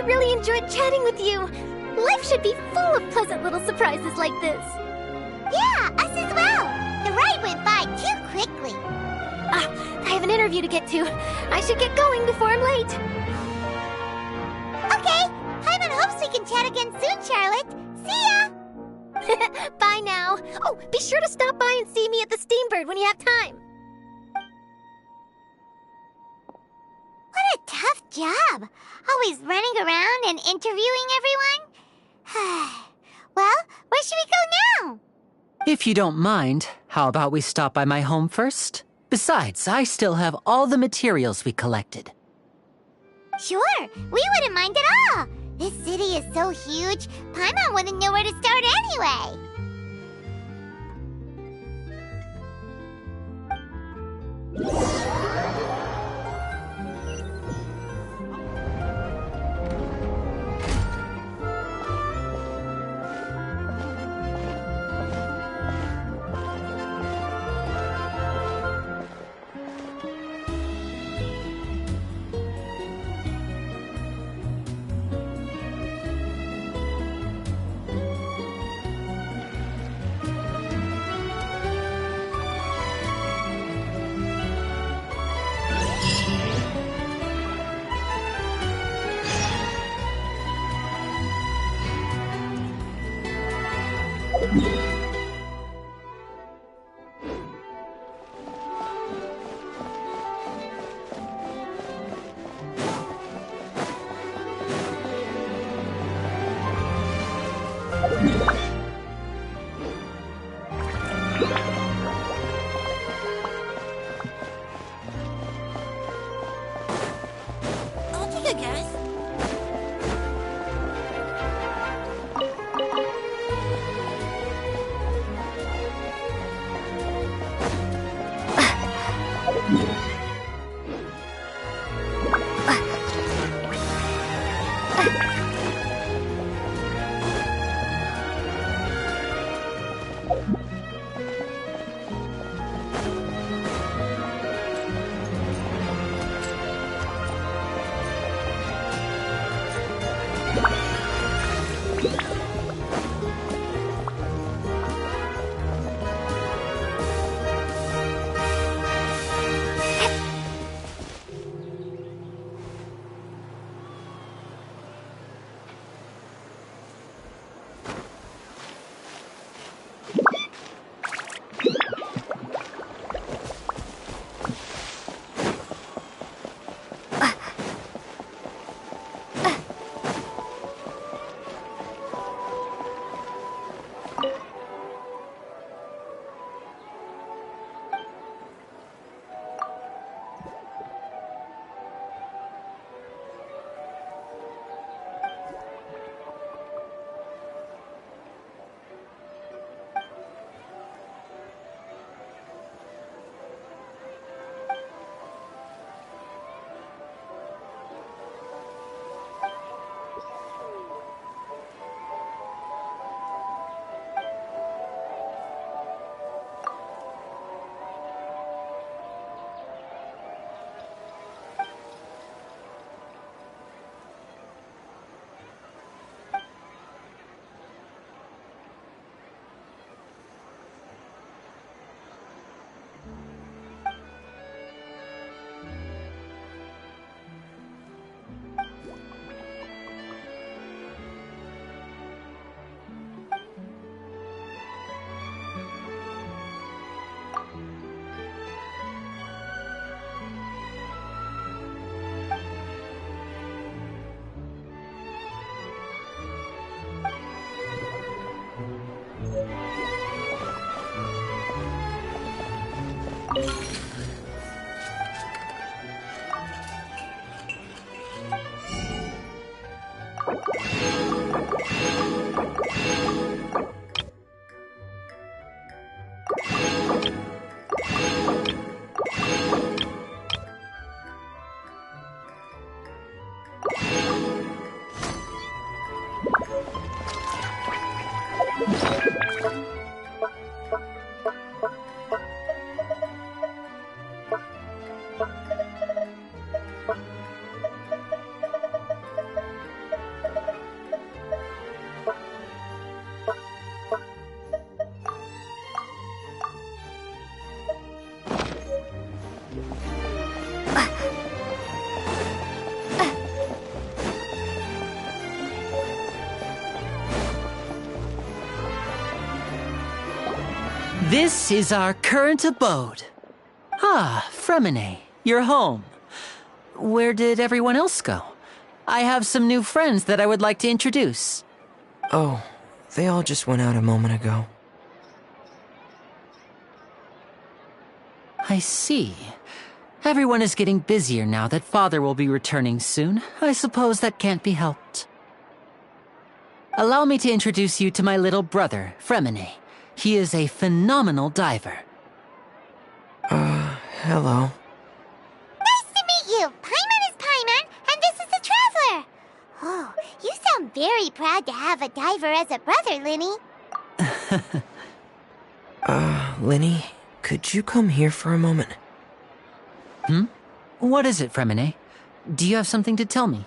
really enjoyed chatting with you. Life should be full of pleasant little surprises like this. Yeah, us as well. The ride went by too quickly. I have an interview to get to. I should get going before I'm late. Okay, Paimon hopes we can chat again soon, Charlotte. See ya! Bye now. Oh, be sure to stop by and see me at the Steambird when you have time. What a tough job. Always running around and interviewing everyone. Well, where should we go now? If you don't mind, how about we stop by my home first? Besides, I still have all the materials we collected. Sure, we wouldn't mind at all. This city is so huge, Paimon wouldn't know where to start anyway. I'll take a guess. This is our current abode. Ah, Fremine, you're home. Where did everyone else go? I have some new friends that I would like to introduce. Oh, they all just went out a moment ago. I see. Everyone is getting busier now that Father will be returning soon. I suppose that can't be helped. Allow me to introduce you to my little brother, Fremine. He is a phenomenal diver. Hello. Nice to meet you! Paimon is Paimon, and this is the Traveler! Oh, you sound very proud to have a diver as a brother, Linny. Linny, could you come here for a moment? What is it, Fremine? Do you have something to tell me?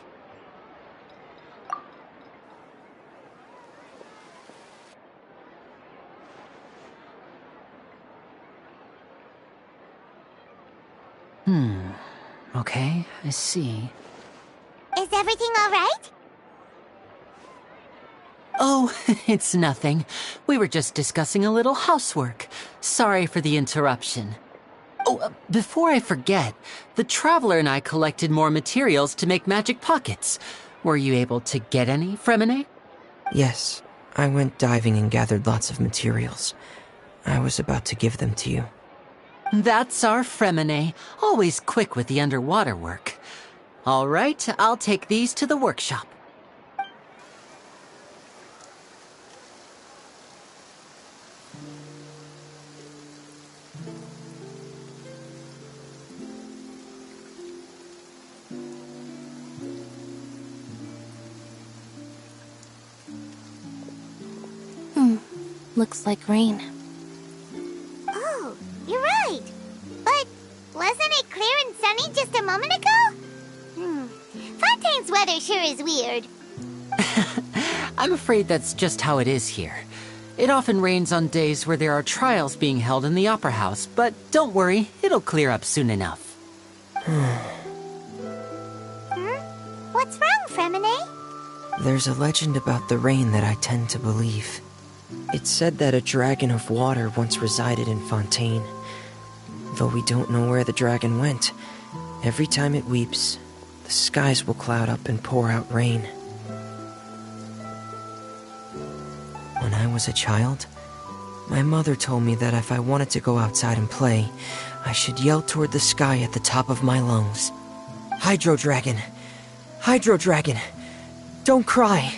Okay, I see. Is everything all right? Oh, it's nothing. We were just discussing a little housework. Sorry for the interruption. Oh, before I forget, the Traveler and I collected more materials to make magic pockets. Were you able to get any, Fremine? Yes, I went diving and gathered lots of materials. I was about to give them to you. That's our Fremine, always quick with the underwater work. All right, I'll take these to the workshop. Looks like rain. Oh, you're right. But wasn't it clear and sunny just a moment ago? Fontaine's weather sure is weird. I'm afraid that's just how it is here. It often rains on days where there are trials being held in the Opera House, but don't worry, it'll clear up soon enough. What's wrong, Fremine? There's a legend about the rain that I tend to believe. It's said that a dragon of water once resided in Fontaine. Though we don't know where the dragon went, every time it weeps, the skies will cloud up and pour out rain. When I was a child, my mother told me that if I wanted to go outside and play, I should yell toward the sky at the top of my lungs. Hydro Dragon! Hydro Dragon! Don't cry!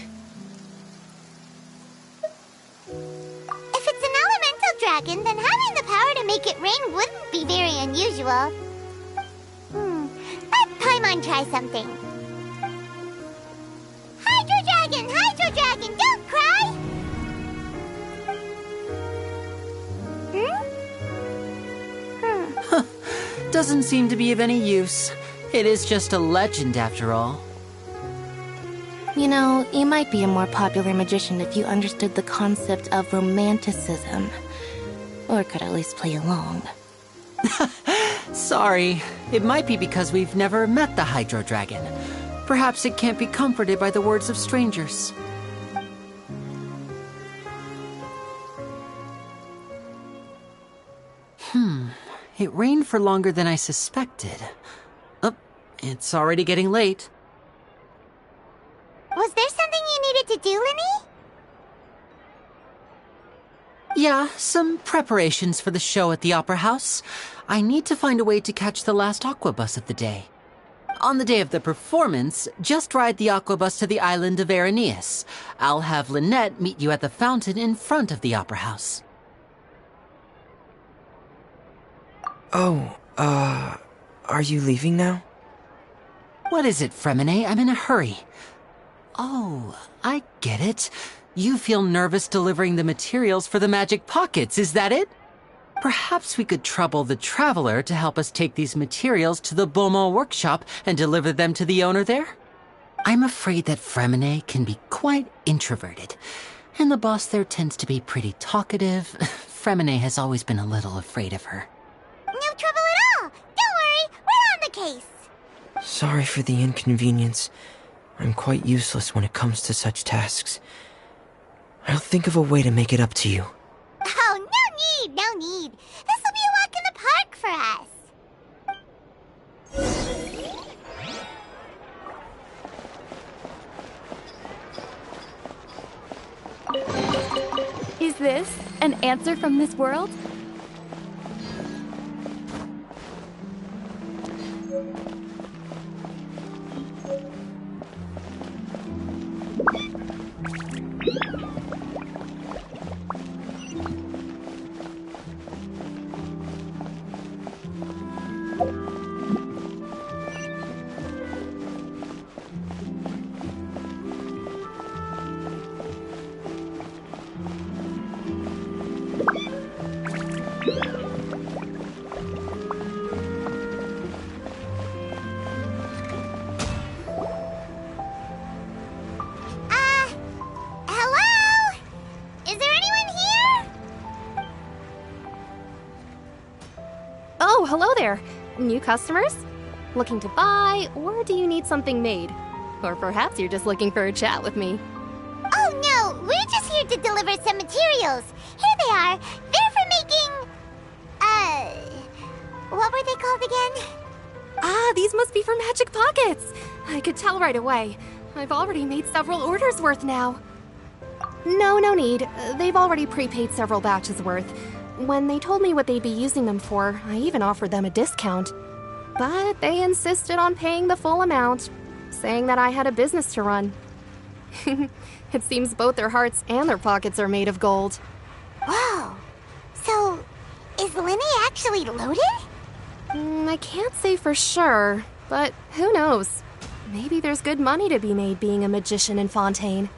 If it's an elemental dragon, then having the power to make it rain wouldn't be very unusual. Let Paimon try something. Hydro Dragon, don't cry! Doesn't seem to be of any use. It is just a legend after all. You know, you might be a more popular magician if you understood the concept of romanticism. Or could at least play along. Sorry. It might be because we've never met the Hydro Dragon. Perhaps it can't be comforted by the words of strangers. It rained for longer than I suspected. Oh, it's already getting late. Was there something you needed to do, Linny? Yeah, some preparations for the show at the Opera House. I need to find a way to catch the last aqua bus of the day. On the day of the performance, just ride the aqua bus to the island of Araneus. I'll have Lynette meet you at the fountain in front of the Opera House. Oh, are you leaving now? What is it, Fremine? I'm in a hurry. Oh, I get it. You feel nervous delivering the materials for the magic pockets, is that it? Perhaps we could trouble the Traveler to help us take these materials to the Beaumont workshop and deliver them to the owner there? I'm afraid that Fremine can be quite introverted, and the boss there tends to be pretty talkative. Fremine has always been a little afraid of her. No trouble at all! Don't worry, we're on the case! Sorry for the inconvenience. I'm quite useless when it comes to such tasks. I'll think of a way to make it up to you. Oh, no need! this an answer from this world? Hello? Is there anyone here? Oh, hello there. New customers? Looking to buy, or do you need something made? Or perhaps you're just looking for a chat with me. Oh no, we're just here to deliver some materials. Here they are. They're for making... what were they called again? Ah, these must be for magic pockets. I could tell right away. I've already made several orders worth now. No need. They've already prepaid several batches worth. When they told me what they'd be using them for, I even offered them a discount. But they insisted on paying the full amount, saying that I had a business to run. It seems both their hearts and their pockets are made of gold. Whoa. So, is Linny actually loaded? I can't say for sure, but who knows? Maybe there's good money to be made being a magician in Fontaine.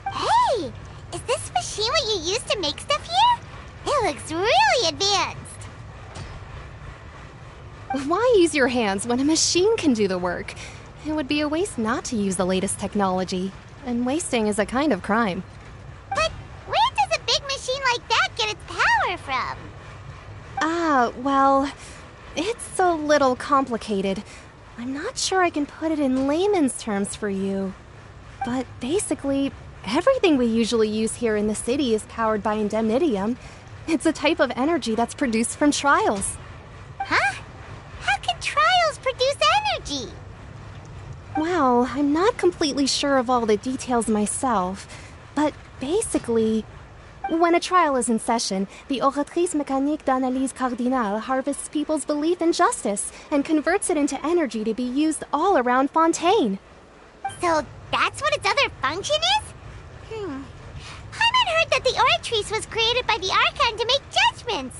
Hey! Is this machine what you use to make stuff here? It looks really advanced. Why use your hands when a machine can do the work? It would be a waste not to use the latest technology, and wasting is a kind of crime. But where does a big machine like that get its power from? Well, it's a little complicated. I'm not sure I can put it in layman's terms for you. But basically, everything we usually use here in the city is powered by indemnitium. It's a type of energy that's produced from trials. Huh? How can trials produce energy? Well, I'm not completely sure of all the details myself, but basically, when a trial is in session, the Oratrice Mécanique d'Analyse Cardinale harvests people's belief in justice and converts it into energy to be used all around Fontaine. So that's what its other function is? Paimon heard that the Oratrice was created by the Archon to make judgments.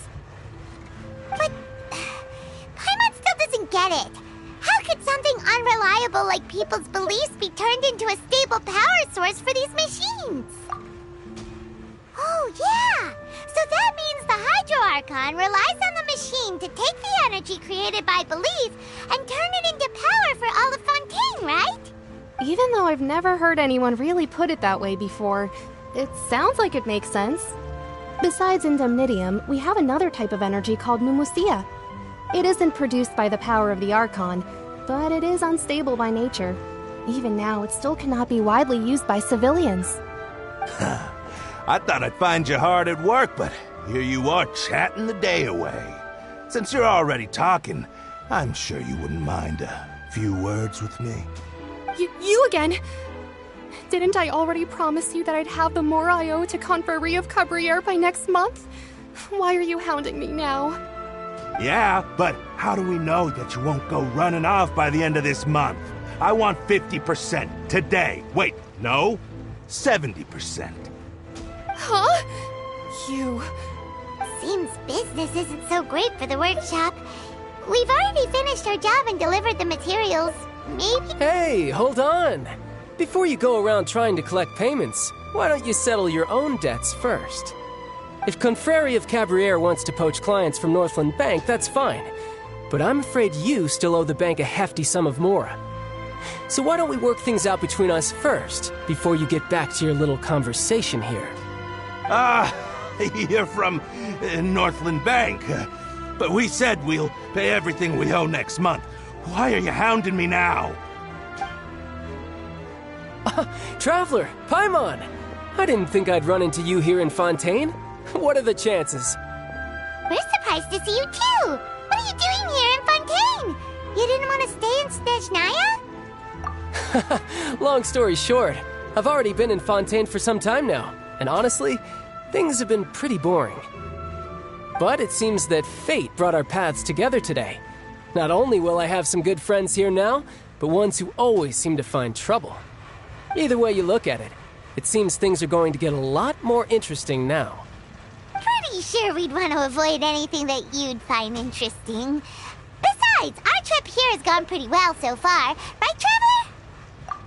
But Paimon still doesn't get it. How could something unreliable like people's beliefs be turned into a stable power source for these machines? Oh, yeah! So that means the Hydro Archon relies on the machine to take the energy created by belief and turn it into power for all of Fontaine, right? Even though I've never heard anyone really put it that way before, it sounds like it makes sense. Besides indemnitium, we have another type of energy called pneumosia. It isn't produced by the power of the Archon, but it is unstable by nature. Even now, it still cannot be widely used by civilians. I thought I'd find you hard at work, but here you are chatting the day away. Since you're already talking, I'm sure you wouldn't mind a few words with me. You again? Didn't I already promise you that I'd have the more I owe to Confrérie of Cabriere by next month? Why are you hounding me now? Yeah, but how do we know that you won't go running off by the end of this month? I want 50% today. Wait, no, 70%. Huh? You... Seems business isn't so great for the workshop. We've already finished our job and delivered the materials. Maybe... Hey, hold on! Before you go around trying to collect payments, why don't you settle your own debts first? If Confrérie of Cabriere wants to poach clients from Northland Bank, that's fine. But I'm afraid you still owe the bank a hefty sum of mora. So why don't we work things out between us first, before you get back to your little conversation here? You're from Northland Bank. But we said we'll pay everything we owe next month. Why are you hounding me now? Traveler, Paimon! I didn't think I'd run into you here in Fontaine. What are the chances? We're surprised to see you too! What are you doing here in Fontaine? You didn't want to stay in Snezhnaya? Long story short, I've already been in Fontaine for some time now. And honestly, things have been pretty boring. But it seems that fate brought our paths together today. Not only will I have some good friends here now, but ones who always seem to find trouble. Either way you look at it, it seems things are going to get a lot more interesting now. Pretty sure we'd want to avoid anything that you'd find interesting. Besides, our trip here has gone pretty well so far. Right,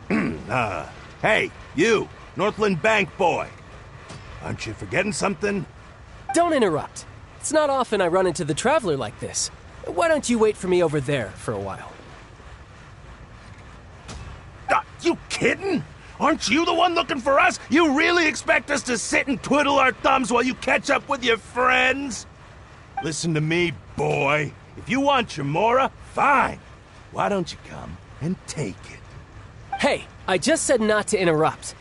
Traveler? Hey, you, Northland Bank boy. Aren't you forgetting something? Don't interrupt. It's not often I run into the Traveler like this. Why don't you wait for me over there for a while? You kidding? Aren't you the one looking for us? You really expect us to sit and twiddle our thumbs while you catch up with your friends? Listen to me, boy. If you want your Mora, fine. Why don't you come and take it? Hey, I just said not to interrupt.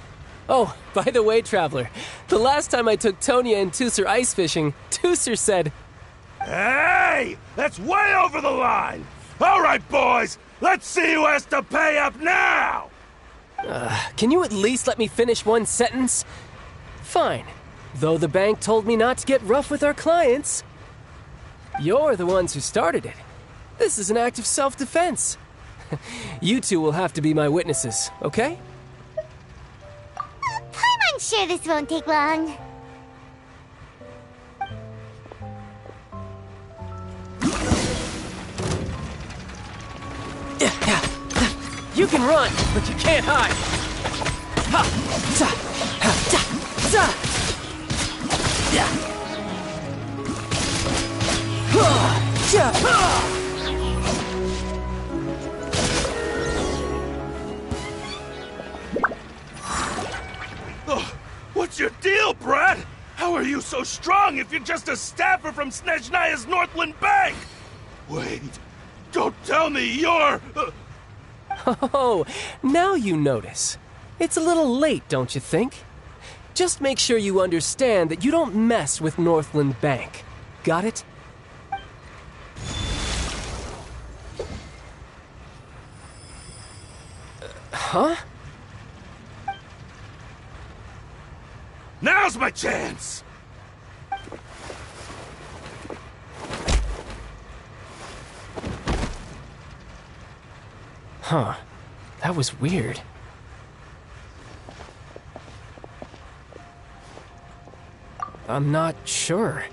Oh, by the way, Traveler, the last time I took Tonya and Tusser ice fishing, Tusser said... Hey! That's way over the line! All right, boys, let's see who has to pay up now! Can you at least let me finish one sentence? Fine. Though the bank told me not to get rough with our clients. You're the ones who started it. This is an act of self-defense. You two will have to be my witnesses, okay? I'm sure this won't take long. You can run, but you can't hide. Ha! Za! Ha! Za! Za! Ya! Ha! Ja! Ha! What's your deal, Brad? How are you so strong if you're just a staffer from Snezhnaya's Northland Bank? Wait, don't tell me you're... Oh, now you notice. It's a little late, don't you think? Just make sure you understand that you don't mess with Northland Bank. Got it? Huh? Now's my chance! Huh. That was weird. I'm not sure.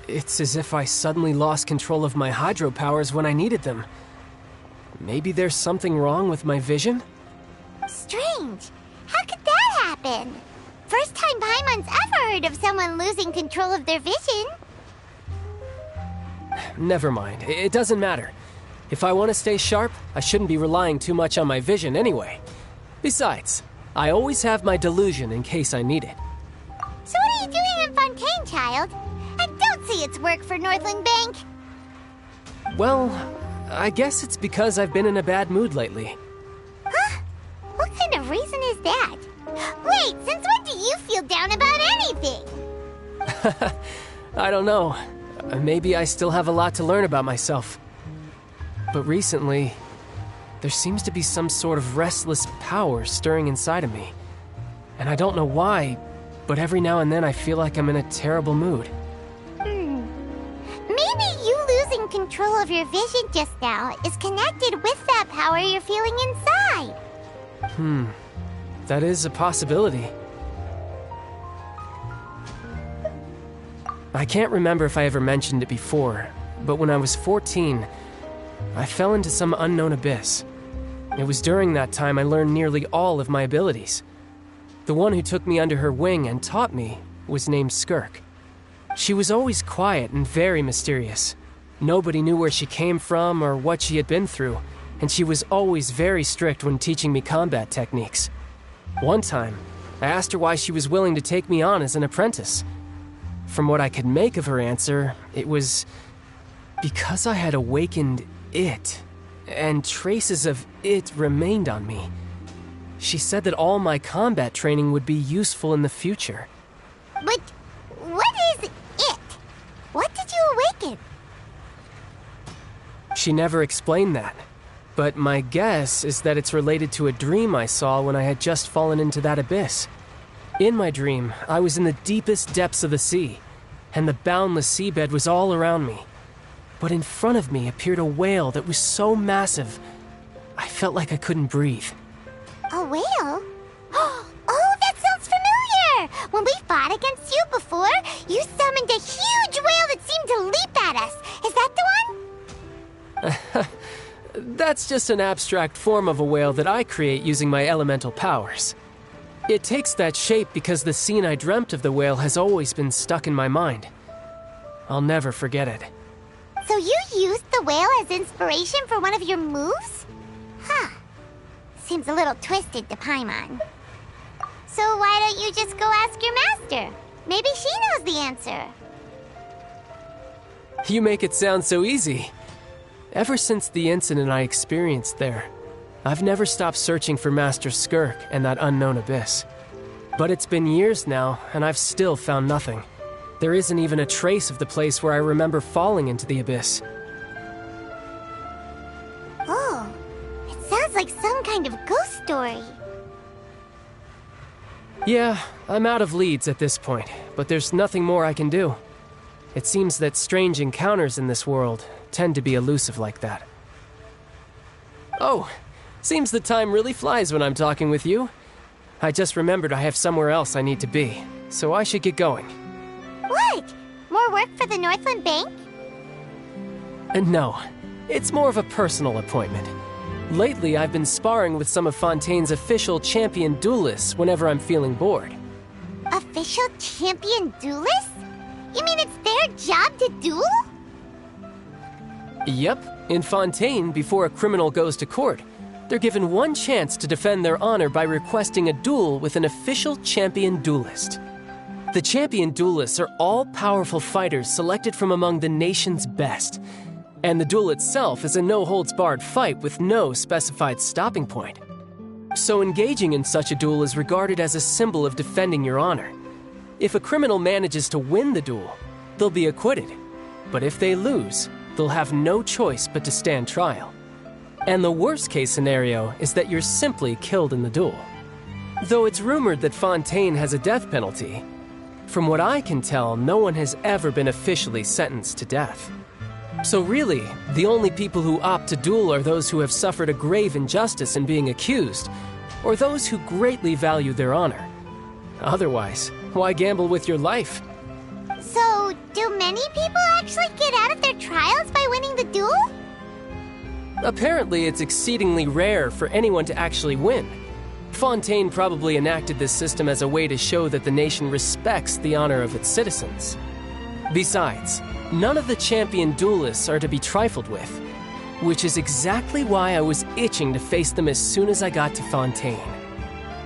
It's as if I suddenly lost control of my hydro powers when I needed them. Maybe there's something wrong with my vision? Strange. How could that happen? First time Paimon's ever heard of someone losing control of their vision. Never mind. It doesn't matter. If I want to stay sharp, I shouldn't be relying too much on my vision anyway. Besides, I always have my delusion in case I need it. So what are you doing in Fontaine, child? I don't see its work for Northland Bank. Well, I guess it's because I've been in a bad mood lately. Huh? What kind of reason is that? Wait, since when do you feel down about anything? I don't know. Maybe I still have a lot to learn about myself. But recently, there seems to be some sort of restless power stirring inside of me. And I don't know why, but every now and then I feel like I'm in a terrible mood. Maybe you losing control of your vision just now is connected with that power you're feeling inside. That is a possibility. I can't remember if I ever mentioned it before, but when I was 14, I fell into some unknown abyss. It was during that time I learned nearly all of my abilities. The one who took me under her wing and taught me was named Skirk. She was always quiet and very mysterious. Nobody knew where she came from or what she had been through, and she was always very strict when teaching me combat techniques. One time, I asked her why she was willing to take me on as an apprentice. From what I could make of her answer, it was because I had awakened it, and traces of it remained on me. She said that all my combat training would be useful in the future. But what is it? What did you awaken? She never explained that, but my guess is that it's related to a dream I saw when I had just fallen into that abyss. In my dream, I was in the deepest depths of the sea, and the boundless seabed was all around me. But in front of me appeared a whale that was so massive, I felt like I couldn't breathe. A whale? Oh, that sounds familiar! When we fought against you before, you summoned a huge whale that seemed to leap at us. Is that the one? That's just an abstract form of a whale that I create using my elemental powers. It takes that shape because the scene I dreamt of the whale has always been stuck in my mind. I'll never forget it. So you used the whale as inspiration for one of your moves? Huh. Seems a little twisted to Paimon. So why don't you just go ask your master? Maybe she knows the answer. You make it sound so easy. Ever since the incident I experienced there, I've never stopped searching for Master Skirk and that unknown abyss. But it's been years now, and I've still found nothing. There isn't even a trace of the place where I remember falling into the abyss. Oh, it sounds like some kind of ghost story. Yeah, I'm out of leads at this point, but there's nothing more I can do. It seems that strange encounters in this world tend to be elusive like that. Oh, seems the time really flies when I'm talking with you. I just remembered I have somewhere else I need to be, so I should get going. What? More work for the Northland Bank? No, it's more of a personal appointment. Lately, I've been sparring with some of Fontaine's official champion duelists whenever I'm feeling bored. Official champion duelists? You mean it's their job to duel? Yep. In Fontaine, before a criminal goes to court, they're given one chance to defend their honor by requesting a duel with an official champion duelist. The champion duelists are all-powerful fighters selected from among the nation's best. And the duel itself is a no-holds-barred fight with no specified stopping point. So engaging in such a duel is regarded as a symbol of defending your honor. If a criminal manages to win the duel, they'll be acquitted. But if they lose, they'll have no choice but to stand trial. And the worst-case scenario is that you're simply killed in the duel. Though it's rumored that Fontaine has a death penalty, from what I can tell, no one has ever been officially sentenced to death. So really, the only people who opt to duel are those who have suffered a grave injustice in being accused, or those who greatly value their honor. Otherwise, why gamble with your life? So, do many people actually get out of their trials by winning the duel? Apparently, it's exceedingly rare for anyone to actually win. Fontaine probably enacted this system as a way to show that the nation respects the honor of its citizens. Besides, none of the champion duelists are to be trifled with, which is exactly why I was itching to face them as soon as I got to Fontaine.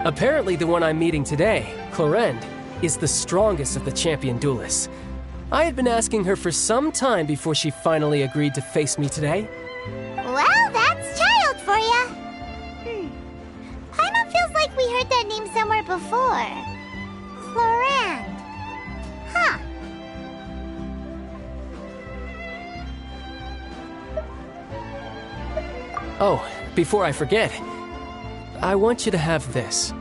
Apparently, the one I'm meeting today, Clorinde, is the strongest of the champion duelists. I had been asking her for some time before she finally agreed to face me today. Well, that's child for ya. Paimon feels like we heard that name somewhere before. Clorinde. Huh. Oh, before I forget, I want you to have this.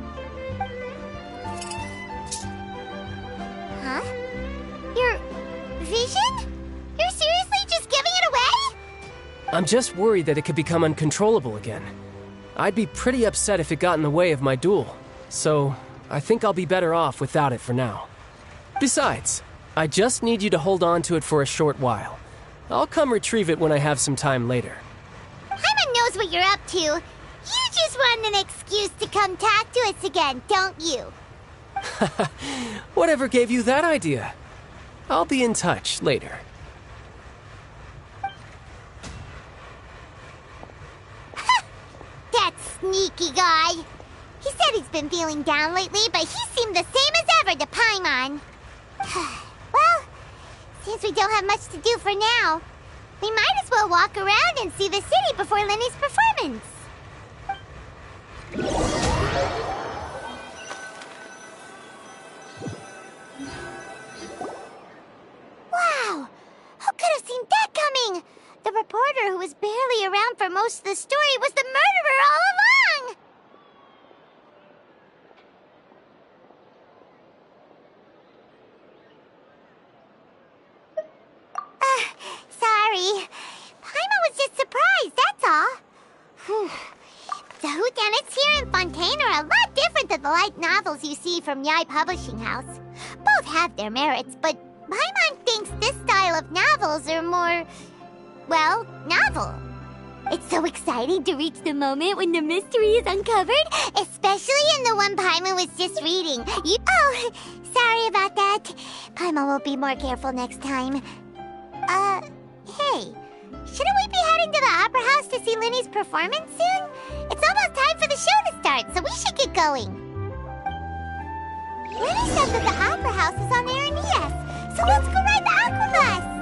Huh? Your vision? You're seriously just giving it away? I'm just worried that it could become uncontrollable again. I'd be pretty upset if it got in the way of my duel, so I think I'll be better off without it for now. Besides, I just need you to hold on to it for a short while. I'll come retrieve it when I have some time later. Paimon knows what you're up to. You just want an excuse to come talk to us again, don't you? Whatever gave you that idea? I'll be in touch later. That sneaky guy. He said he's been feeling down lately, but he seemed the same as ever to Paimon. Well, since we don't have much to do for now, we might as well walk around and see the city before Lenny's performance. Wow! Who could have seen that coming? The reporter who was barely around for most of the story was the murderer all along! the light novels you see from Yai Publishing House. Both have their merits, but Paimon thinks this style of novels are more, well, novel. It's so exciting to reach the moment when the mystery is uncovered, especially in the one Paimon was just reading. Oh, sorry about that. Paimon will be more careful next time. Hey, shouldn't we be heading to the Opera House to see Linny's performance soon? It's almost time for the show to start, so we should get going. Linny said that the Opera House is on Aranias, so let's go ride the Aquabus!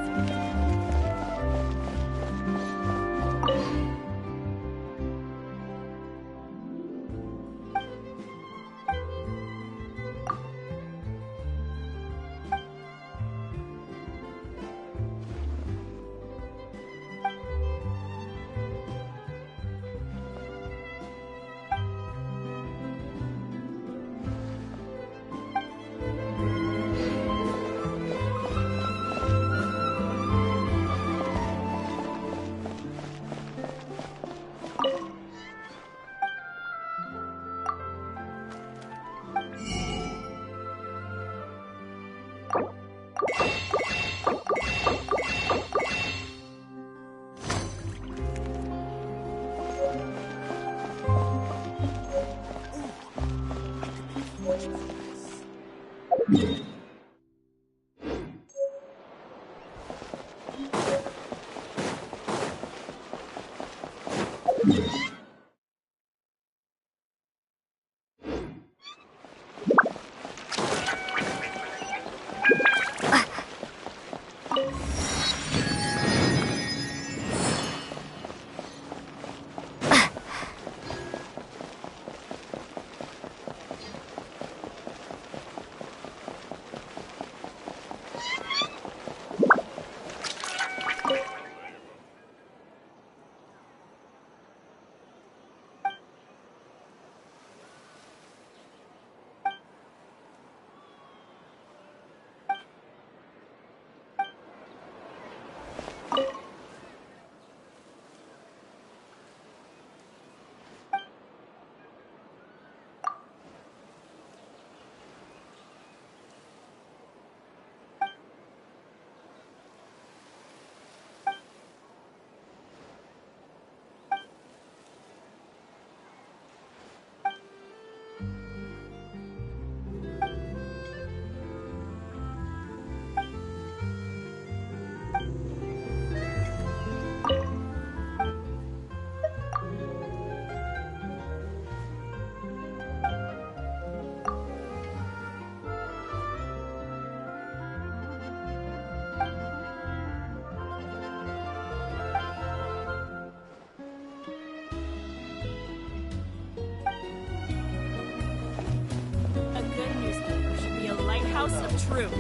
House of Truth.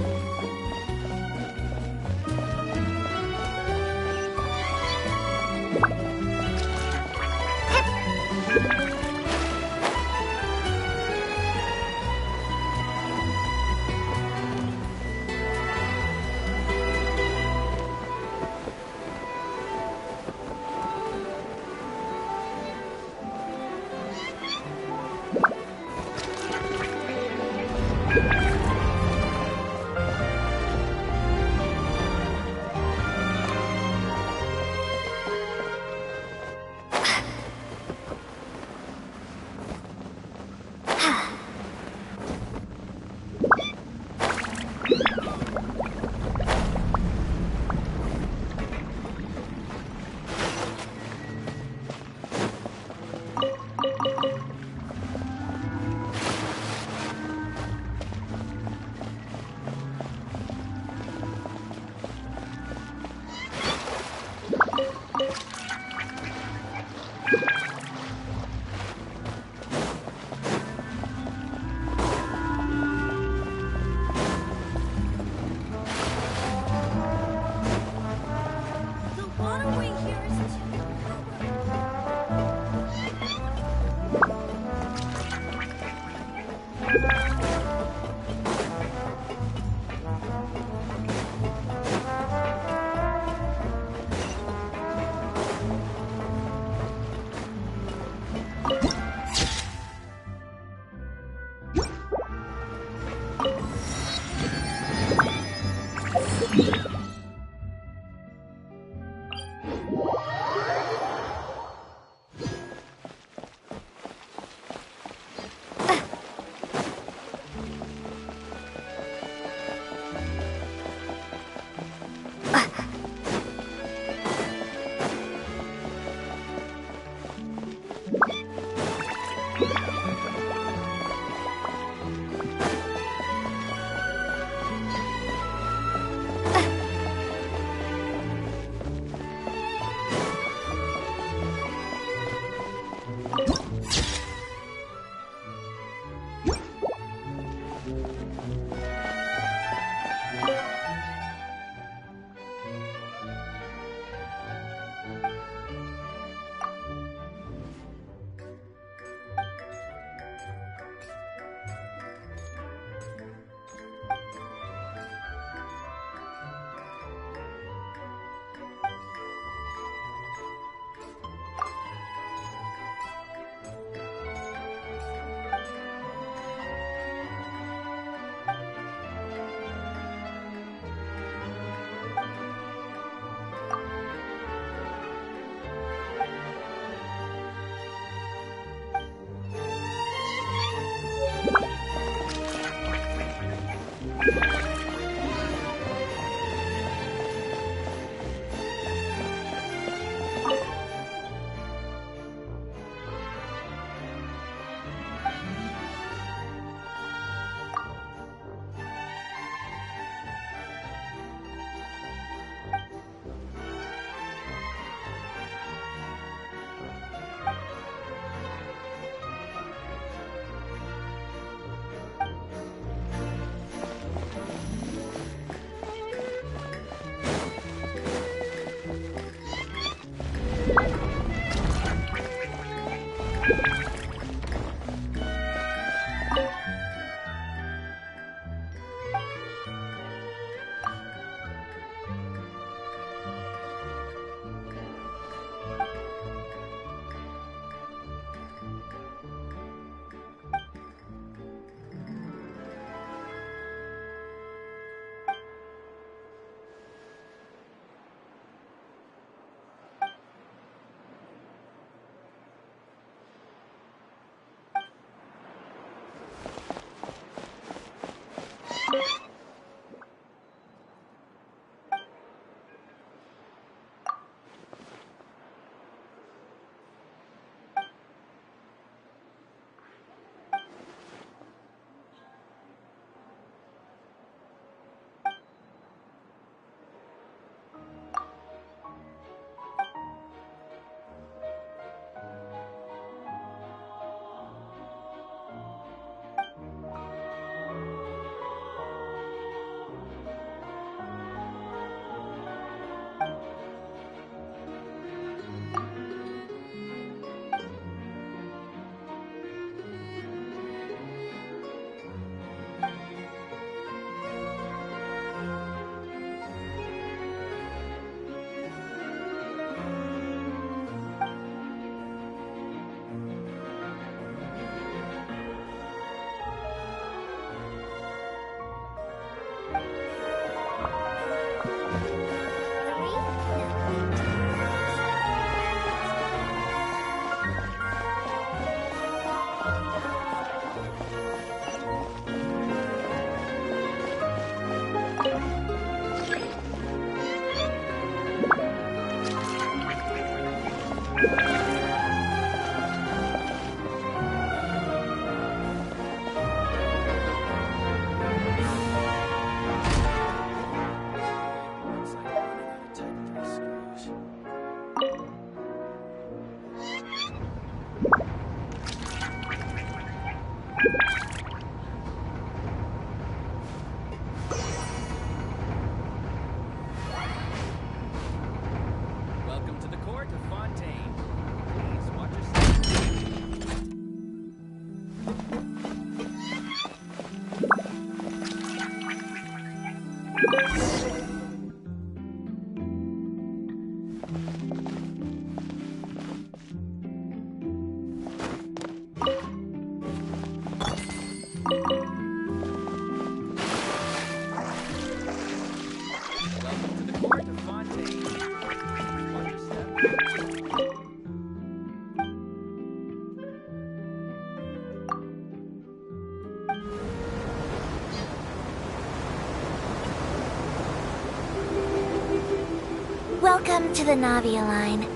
Welcome to the Navia line.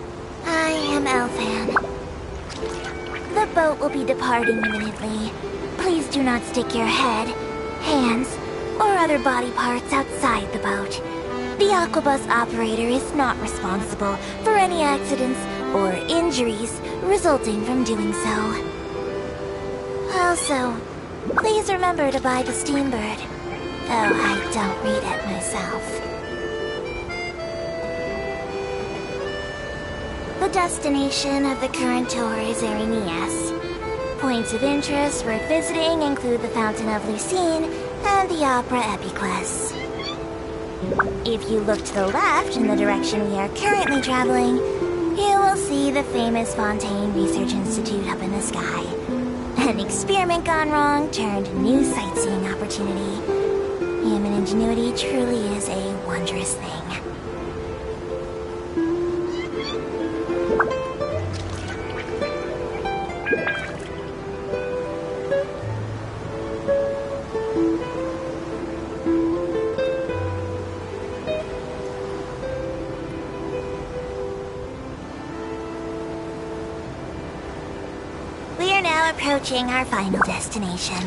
I am Elfan. The boat will be departing imminently. Please do not stick your head, hands, or other body parts outside the boat. The Aquabus operator is not responsible for any accidents or injuries resulting from doing so. Also, please remember to buy the Steambird, though I don't read it myself. The destination of the current tour is Arenias. Points of interest worth visiting include the Fountain of Lucine and the Opera Epiclese. If you look to the left in the direction we are currently traveling, you will see the famous Fontaine Research Institute up in the sky. An experiment gone wrong turned new sightseeing opportunity. Human ingenuity truly is a wondrous thing. Approaching our final destination.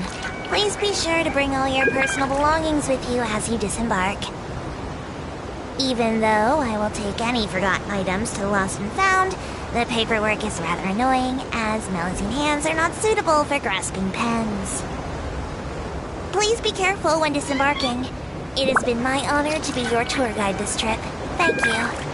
Please be sure to bring all your personal belongings with you as you disembark. Even though I will take any forgotten items to the lost and found, the paperwork is rather annoying, as Melusine hands are not suitable for grasping pens. Please be careful when disembarking. It has been my honor to be your tour guide this trip. Thank you.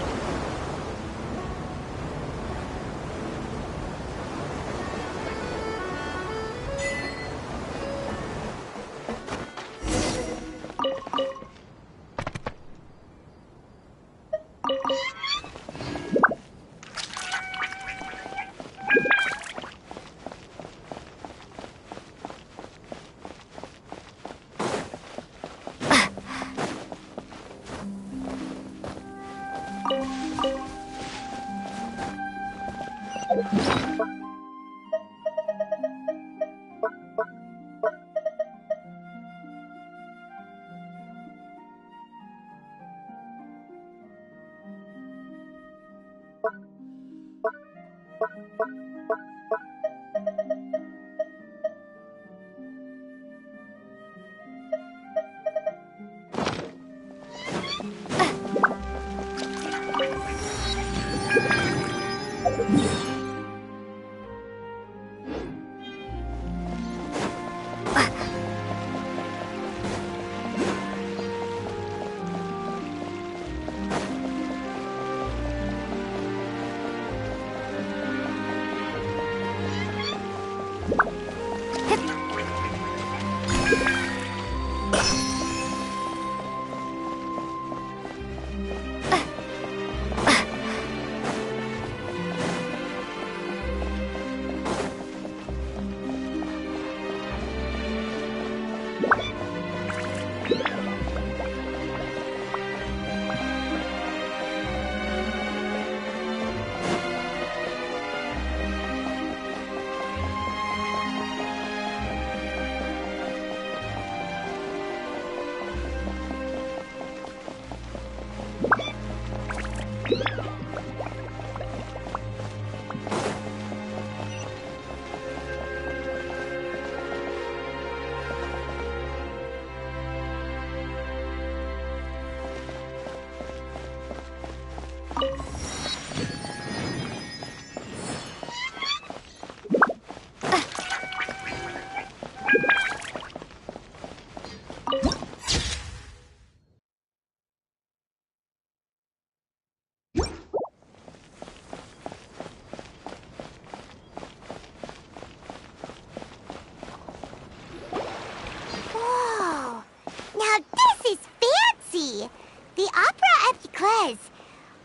The Opera Epiclese.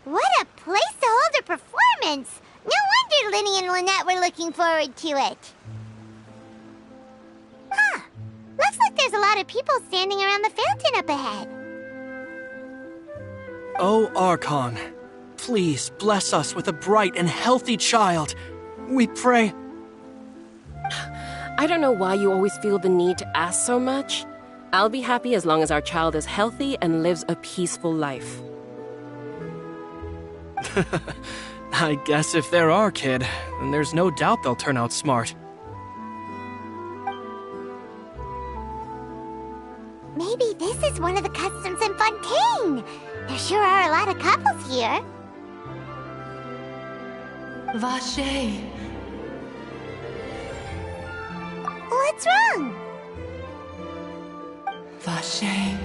What a place to hold a performance. No wonder Linny and Lynette were looking forward to it. Huh. Looks like there's a lot of people standing around the fountain up ahead. Oh, Archon. please bless us with a bright and healthy child. We pray. I don't know why you always feel the need to ask so much. I'll be happy as long as our child is healthy and lives a peaceful life. I guess if they're our kid, then there's no doubt they'll turn out smart. Maybe this is one of the customs in Fontaine. There sure are a lot of couples here. Vache. What's wrong? Vache.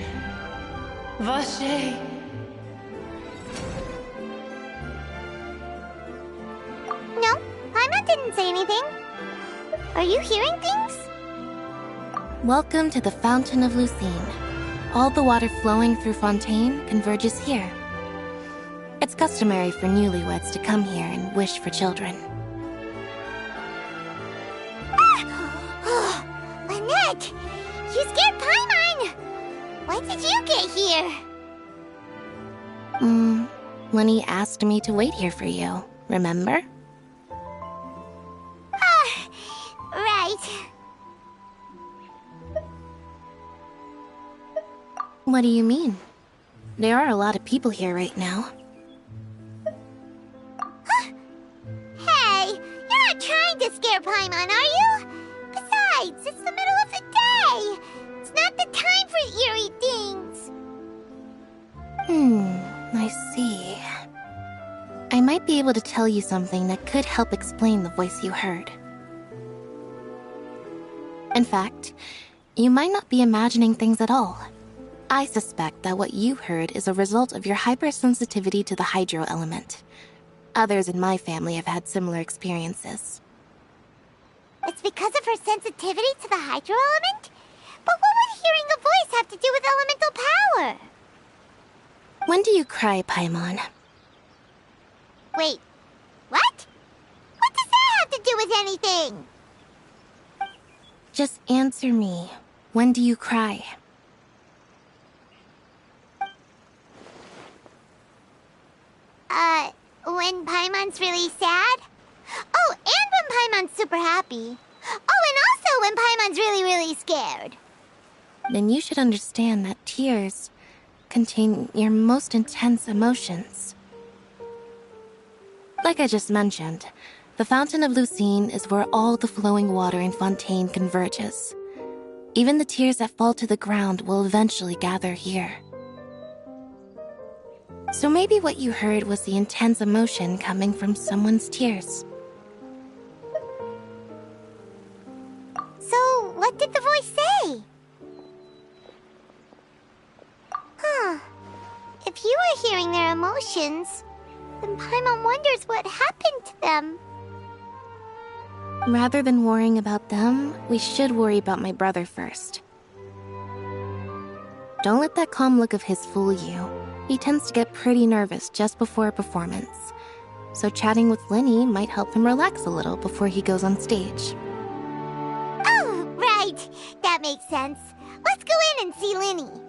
Vache. No, Paimon didn't say anything. Are you hearing things? Welcome to the Fountain of Lucine. All the water flowing through Fontaine converges here. It's customary for newlyweds to come here and wish for children. Lynette! You scared Paimon! When did you get here? Lenny asked me to wait here for you, remember? Right. What do you mean? There are a lot of people here right now. Hey, you're not trying to scare Paimon, are you? Besides, it's the middle of the day. It's not the time for eerie things. I see. I might be able to tell you something that could help explain the voice you heard. In fact, you might not be imagining things at all. I suspect that what you heard is a result of your hypersensitivity to the hydro element. Others in my family have had similar experiences. It's because of her sensitivity to the hydro element? But what would hearing a voice have to do with elemental power? When do you cry, Paimon? Wait, what? What does that have to do with anything? Just answer me. When do you cry? When Paimon's really sad? Oh, and when Paimon's super happy. Oh, and also when Paimon's really, really scared. Then you should understand that tears contain your most intense emotions. Like I just mentioned, the Fountain of Lucine is where all the flowing water in Fontaine converges. Even the tears that fall to the ground will eventually gather here. So maybe what you heard was the intense emotion coming from someone's tears. So, what did the voice say? If you were hearing their emotions, then Paimon wonders what happened to them. Rather than worrying about them, we should worry about my brother first. Don't let that calm look of his fool you. He tends to get pretty nervous just before a performance. So chatting with Lenny might help him relax a little before he goes on stage. Oh, right. That makes sense. Let's go in and see Lenny.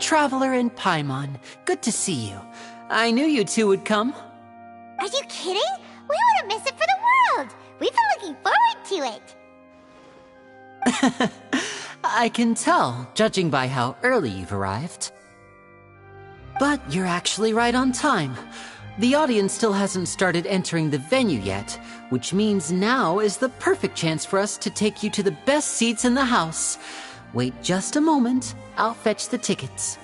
Traveler and Paimon, good to see you. I knew you two would come. Are you kidding? We wouldn't miss it for the world. We've been looking forward to it. I can tell, judging by how early you've arrived. But you're actually right on time. The audience still hasn't started entering the venue yet, which means now is the perfect chance for us to take you to the best seats in the house. Wait just a moment. I'll fetch the tickets.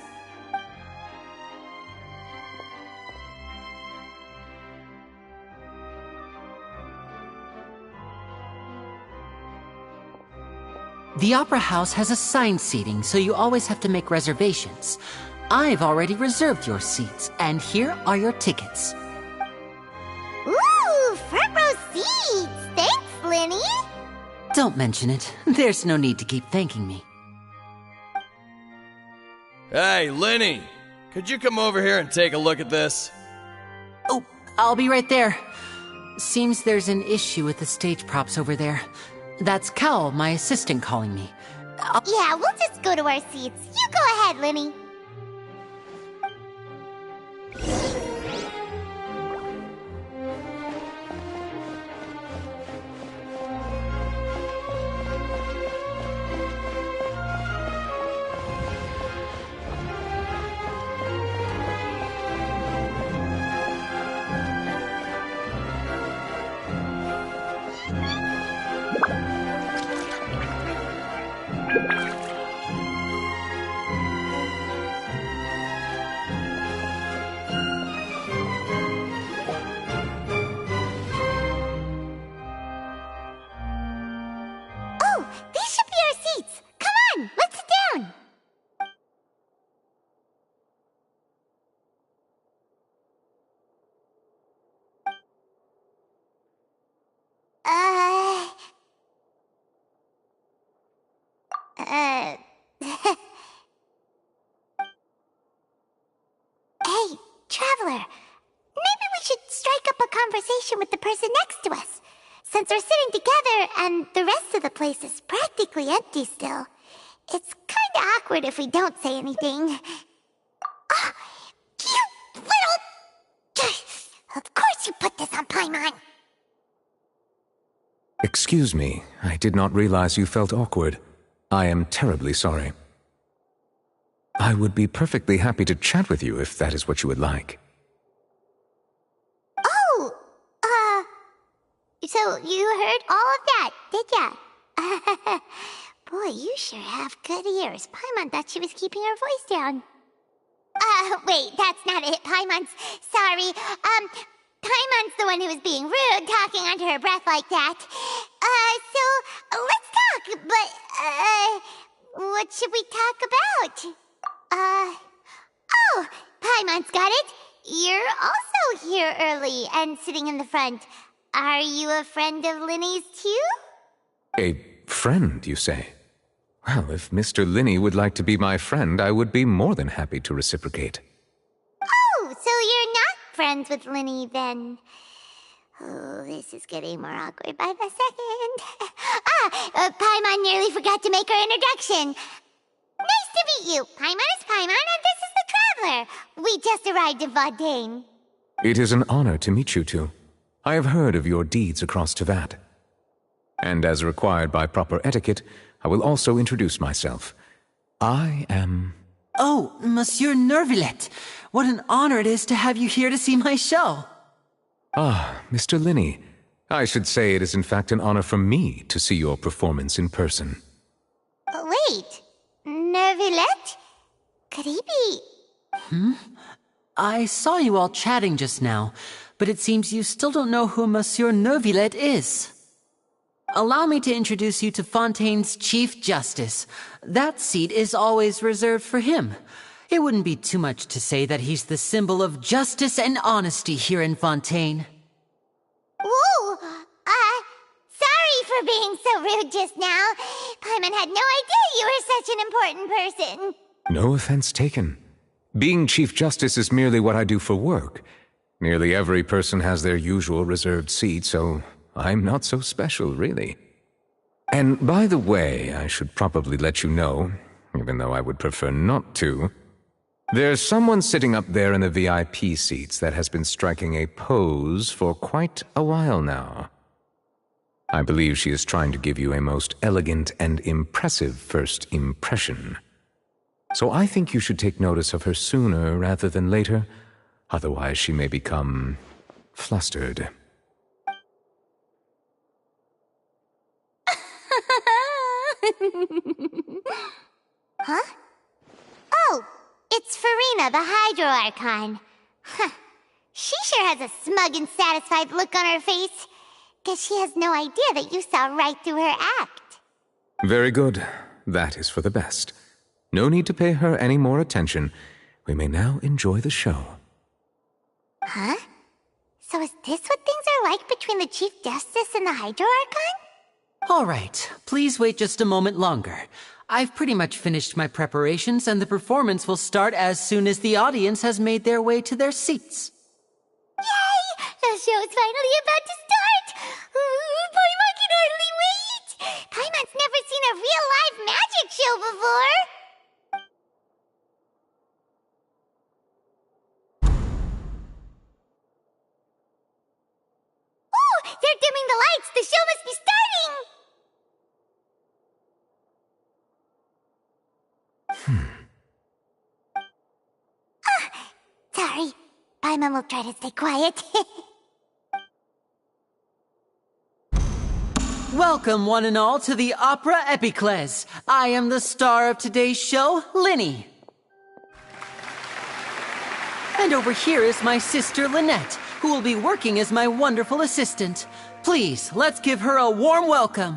The Opera House has assigned seating, so you always have to make reservations. I've already reserved your seats, and here are your tickets. Ooh, front row seats! Thanks, Linny! Don't mention it. There's no need to keep thanking me. Hey, Linny! Could you come over here and take a look at this? Oh, I'll be right there. Seems there's an issue with the stage props over there. That's Cal, my assistant, calling me. Yeah, we'll just go to our seats. You go ahead, Linny. Hey, Traveler. Maybe we should strike up a conversation with the person next to us. Since we're sitting together and the rest of the place is practically empty still, it's kinda awkward if we don't say anything. Oh, you little... Of course you put this on Paimon! Excuse me, I did not realize you felt awkward. I am terribly sorry. I would be perfectly happy to chat with you if that is what you would like. Oh, so you heard all of that, did ya? Boy, you sure have good ears. Paimon thought she was keeping her voice down. Wait, that's not it, Paimon's... Sorry, Paimon's the one who was being rude, talking under her breath like that. So, let's talk, but, what should we talk about? Oh, Paimon's got it. You're also here early and sitting in the front. Are you a friend of Linny's too? A friend, you say? Well, if Mr. Linny would like to be my friend, I would be more than happy to reciprocate. Oh, so you're not friends with Linny then? Oh, this is getting more awkward by the second. Paimon nearly forgot to make her introduction. Nice to meet you. Paimon is Paimon, and this is the Traveler. We just arrived in Fontaine. It is an honor to meet you two. I have heard of your deeds across Tevat. And as required by proper etiquette, I will also introduce myself. I am... Oh, Monsieur Nervillet. What an honor it is to have you here to see my show. Ah, Mr. Linny. I should say it is in fact an honor for me to see your performance in person. Wait, Nervillet? Could he be... I saw you all chatting just now, but it seems you still don't know who Monsieur Nervillet is. Allow me to introduce you to Fontaine's Chief Justice. That seat is always reserved for him. It wouldn't be too much to say that he's the symbol of justice and honesty here in Fontaine. Whoa! Sorry for being so rude just now. Paimon had no idea you were such an important person. No offense taken. Being Chief Justice is merely what I do for work. Nearly every person has their usual reserved seat, so I'm not so special, really. And by the way, I should probably let you know, even though I would prefer not to, there's someone sitting up there in the VIP seats that has been striking a pose for quite a while now. I believe she is trying to give you a most elegant and impressive first impression. So I think you should take notice of her sooner rather than later, otherwise she may become flustered. Huh? Oh, it's Farina, the Hydro Archon. Huh. She sure has a smug and satisfied look on her face. Guess she has no idea that you saw right through her act. Very good. That is for the best. No need to pay her any more attention. We may now enjoy the show. Huh? So is this what things are like between the Chief Justice and the Hydro Archon? All right, please wait just a moment longer. I've pretty much finished my preparations, and the performance will start as soon as the audience has made their way to their seats. Yay! The show's finally about to start! Paimon can hardly wait! Paimon's never seen a real live magic show before! Ooh! They're dimming the lights! The show must be starting! Sorry. Paimon will try to stay quiet. Welcome, one and all, to the Opera Epiclese. I am the star of today's show, Linny. And over here is my sister, Lynette, who will be working as my wonderful assistant. Please, let's give her a warm welcome.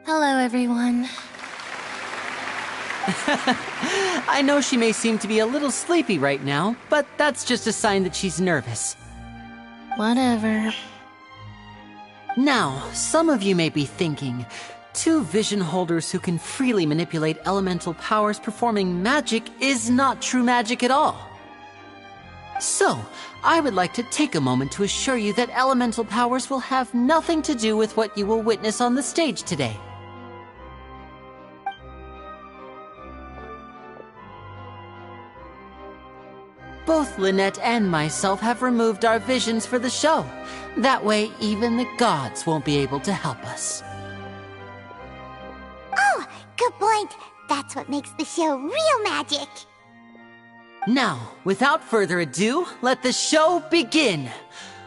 Hello, everyone. I know she may seem to be a little sleepy right now, but that's just a sign that she's nervous. Whatever. Now, some of you may be thinking, two vision holders who can freely manipulate elemental powers performing magic is not true magic at all. So, I would like to take a moment to assure you that elemental powers will have nothing to do with what you will witness on the stage today. Both Lynette and myself have removed our visions for the show. That way, even the gods won't be able to help us. Oh, good point. That's what makes the show real magic. Now, without further ado, let the show begin.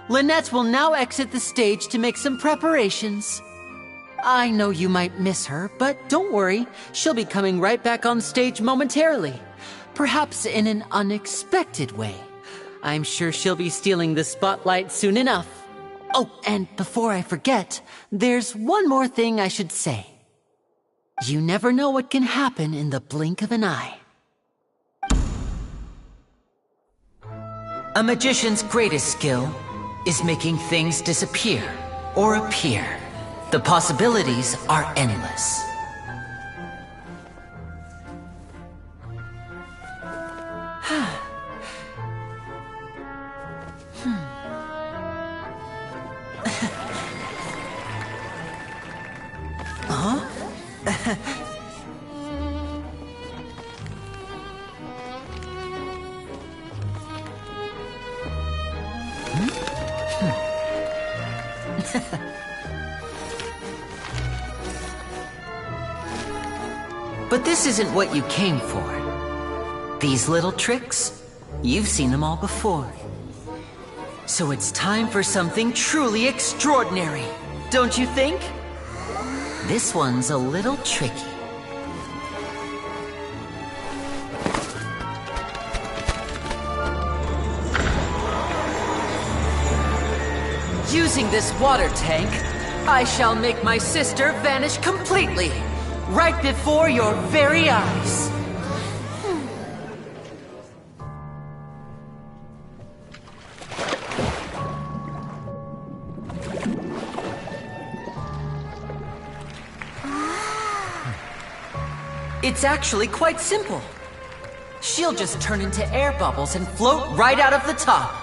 Lynette will now exit the stage to make some preparations. I know you might miss her, but don't worry. She'll be coming right back on stage momentarily. Perhaps in an unexpected way. I'm sure she'll be stealing the spotlight soon enough. Oh, and before I forget, there's one more thing I should say. You never know what can happen in the blink of an eye. A magician's greatest skill is making things disappear or appear. The possibilities are endless. But this isn't what you came for. These little tricks, you've seen them all before. So it's time for something truly extraordinary, don't you think? This one's a little tricky. Using this water tank, I shall make my sister vanish completely, right before your very eyes. It's actually quite simple. she'll just turn into air bubbles and float right out of the top.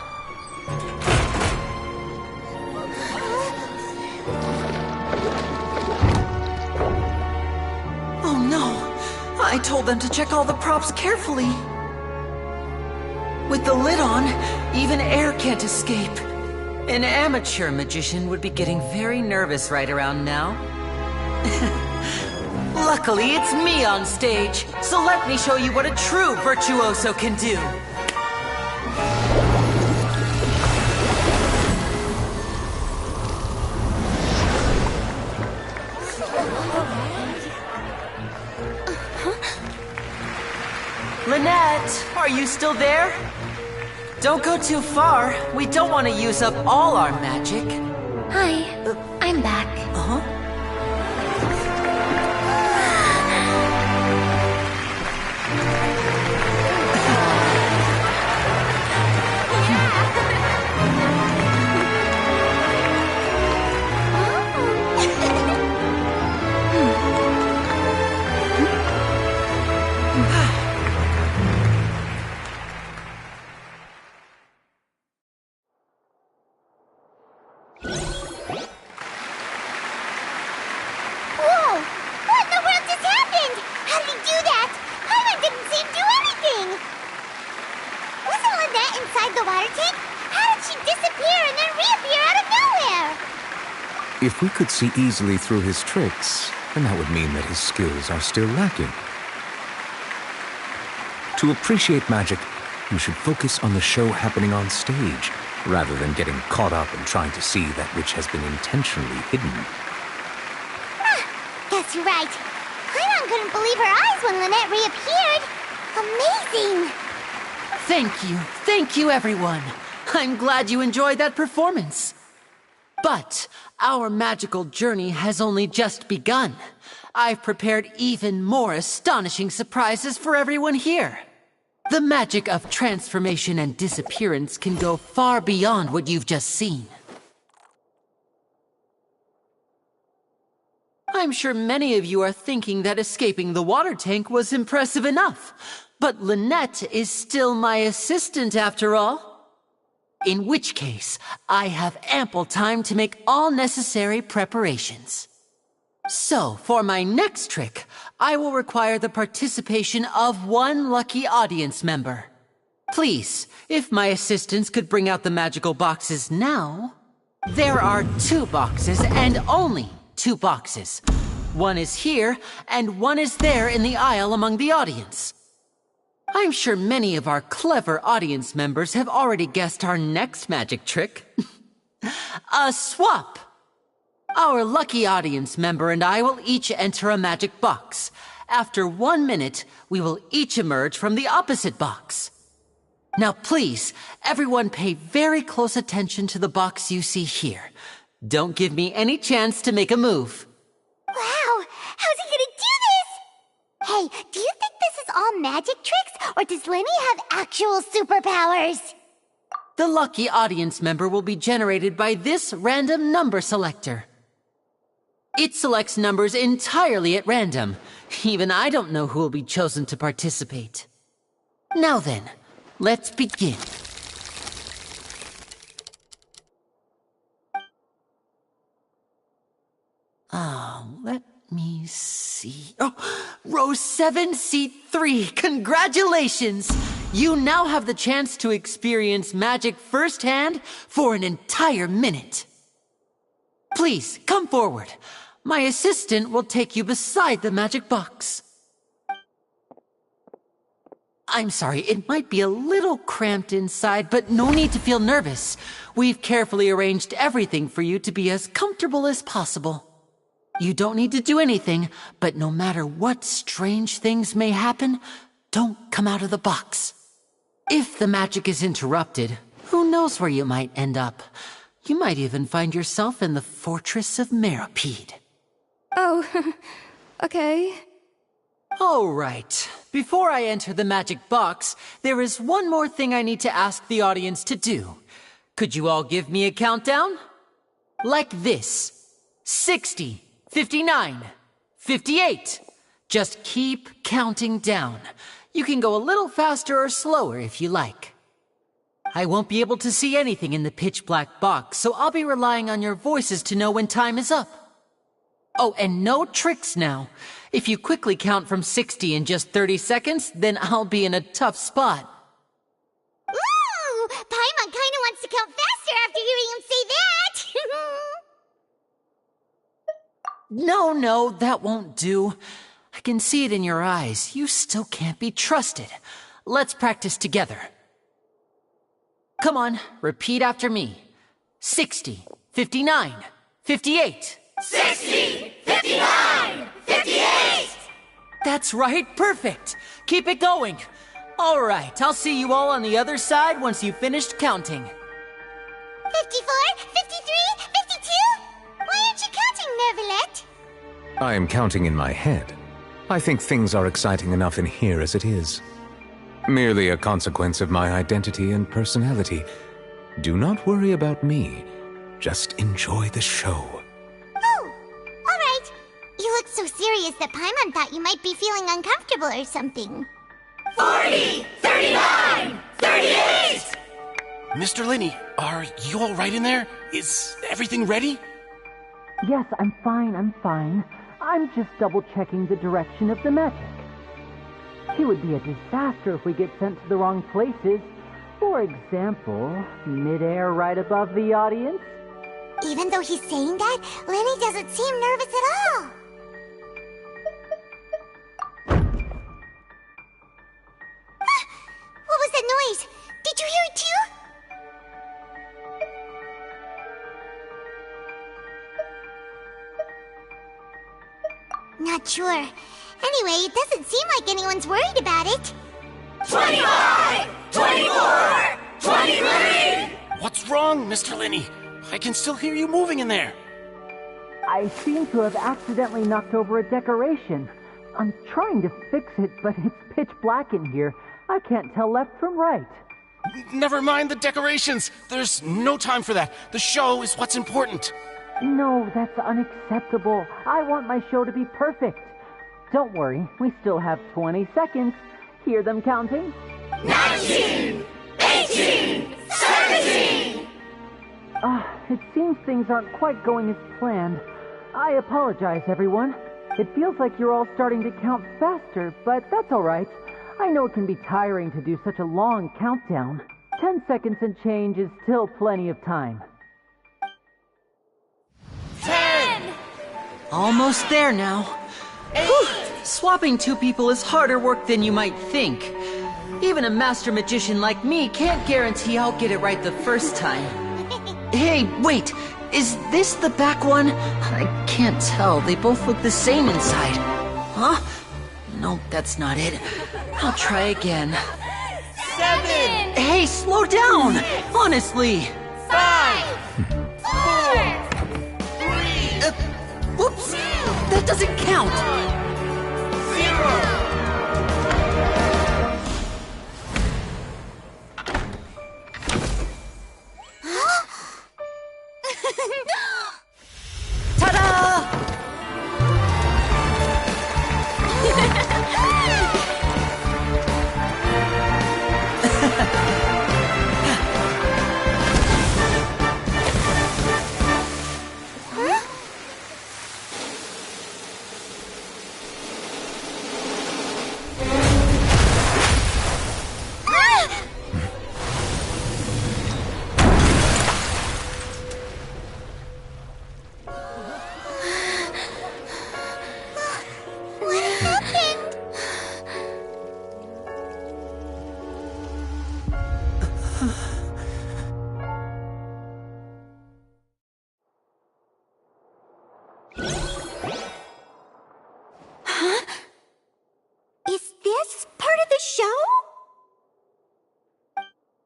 Oh no! I told them to check all the props carefully. With the lid on, even air can't escape. An amateur magician would be getting very nervous right around now. Luckily, it's me on stage, so let me show you what a true virtuoso can do. Lynette, are you still there? Don't go too far. We don't want to use up all our magic. Hi, I'm back. Uh-huh. If we could see easily through his tricks, then that would mean that his skills are still lacking. To appreciate magic, you should focus on the show happening on stage, rather than getting caught up in trying to see that which has been intentionally hidden. Guess you're right. Paimon couldn't believe her eyes when Lynette reappeared. Amazing! Thank you everyone. I'm glad you enjoyed that performance. But our magical journey has only just begun. I've prepared even more astonishing surprises for everyone here. The magic of transformation and disappearance can go far beyond what you've just seen. I'm sure many of you are thinking that escaping the water tank was impressive enough. But Lynette is still my assistant after all. In which case, I have ample time to make all necessary preparations. So, for my next trick, I will require the participation of one lucky audience member. Please, if my assistants could bring out the magical boxes now. There are 2 boxes and only 2 boxes. One is here and one is there in the aisle among the audience. I'm sure many of our clever audience members have already guessed our next magic trick. A swap! Our lucky audience member and I will each enter a magic box. After 1 minute, we will each emerge from the opposite box. Now please, everyone pay very close attention to the box you see here. Don't give me any chance to make a move. Wow! How's he gonna do this? Hey, do you think this is all magic tricks, or does Lenny have actual superpowers? The lucky audience member will be generated by this random number selector. It selects numbers entirely at random. Even I don't know who will be chosen to participate. Now then, let's begin. Let me see. Oh, row 7, seat 3. Congratulations! You now have the chance to experience magic firsthand for an entire minute. Please, come forward. My assistant will take you beside the magic box. I'm sorry, it might be a little cramped inside, but no need to feel nervous. We've carefully arranged everything for you to be as comfortable as possible. You don't need to do anything, but no matter what strange things may happen, don't come out of the box. If the magic is interrupted, who knows where you might end up? You might even find yourself in the Fortress of Meropide. Oh, okay. All right. Before I enter the magic box, there is one more thing I need to ask the audience to do. Could you all give me a countdown? Like this. 60, 59, 58. Just keep counting down. You can go a little faster or slower if you like. I won't be able to see anything in the pitch-black box, so I'll be relying on your voices to know when time is up. Oh, and no tricks now. If you quickly count from 60 in just 30 seconds, then I'll be in a tough spot. Ooh! Paimon kinda wants to count faster after hearing him say that! No, that won't do. I can see it in your eyes. You still can't be trusted. Let's practice together. Come on, repeat after me. 60, 59, 58. 60! 59! 58! That's right, perfect. Keep it going. All right, I'll see you all on the other side once you've finished counting. 54, 53, 52? Why aren't you counting, Nervalet? I am counting in my head. I think things are exciting enough in here as it is. Merely a consequence of my identity and personality. Do not worry about me. Just enjoy the show. Oh, all right. You look so serious that Paimon thought you might be feeling uncomfortable or something. 40! 39! 38! Mr. Linney, are you all right in there? Is everything ready? Yes, I'm fine. I'm just double-checking the direction of the magic. It would be a disaster if we get sent to the wrong places. For example, midair right above the audience. Even though he's saying that, Lenny doesn't seem nervous at all. What was that noise? Did you hear it too? Not sure. Anyway, it doesn't seem like anyone's worried about it. 25! 24! 23! What's wrong, Mr. Linney? I can still hear you moving in there. I seem to have accidentally knocked over a decoration. I'm trying to fix it, but it's pitch black in here. I can't tell left from right. Never mind the decorations. There's no time for that. The show is what's important. No, that's unacceptable. I want my show to be perfect. Don't worry, we still have 20 seconds. Hear them counting? 19! 18! 17! It seems things aren't quite going as planned. I apologize, everyone. It feels like you're all starting to count faster, but that's all right. I know it can be tiring to do such a long countdown. 10 seconds and change is still plenty of time. 10! Almost there now. Whew. Swapping two people is harder work than you might think. Even a master magician like me can't guarantee I'll get it right the first time. Hey, wait! Is this the back one? I can't tell. They both look the same inside. Huh? No, that's not it. I'll try again. 7! Hey, slow down! Honestly! 5! 4! 3! Whoops! That doesn't count! 0! Ta-da!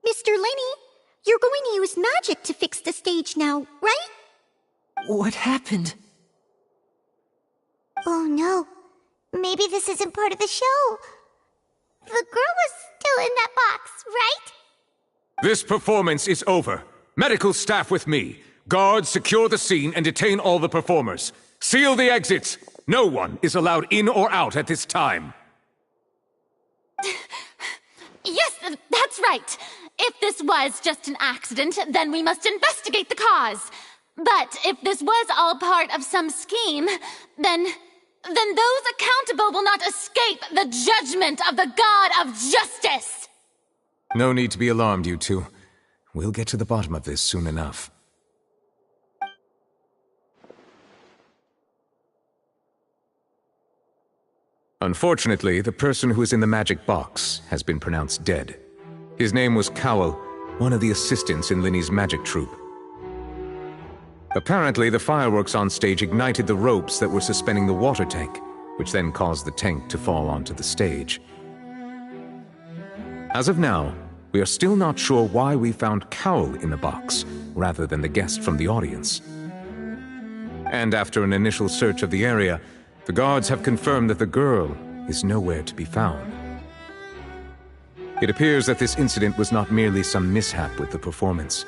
Mr. Linney, you're going to use magic to fix the stage now, right? What happened? Oh no. Maybe this isn't part of the show. The girl was still in that box, right? This performance is over. Medical staff with me. Guards, secure the scene and detain all the performers. Seal the exits. No one is allowed in or out at this time. Yes, that's right. If this was just an accident, then we must investigate the cause. But if this was all part of some scheme, then those accountable will not escape the judgment of the God of Justice! No need to be alarmed, you two. We'll get to the bottom of this soon enough. Unfortunately, the person who is in the magic box has been pronounced dead. His name was Cowell, one of the assistants in Linny's magic troupe. Apparently, the fireworks on stage ignited the ropes that were suspending the water tank, which then caused the tank to fall onto the stage. As of now, we are still not sure why we found Cowell in the box, rather than the guest from the audience. And after an initial search of the area, the guards have confirmed that the girl is nowhere to be found. It appears that this incident was not merely some mishap with the performance.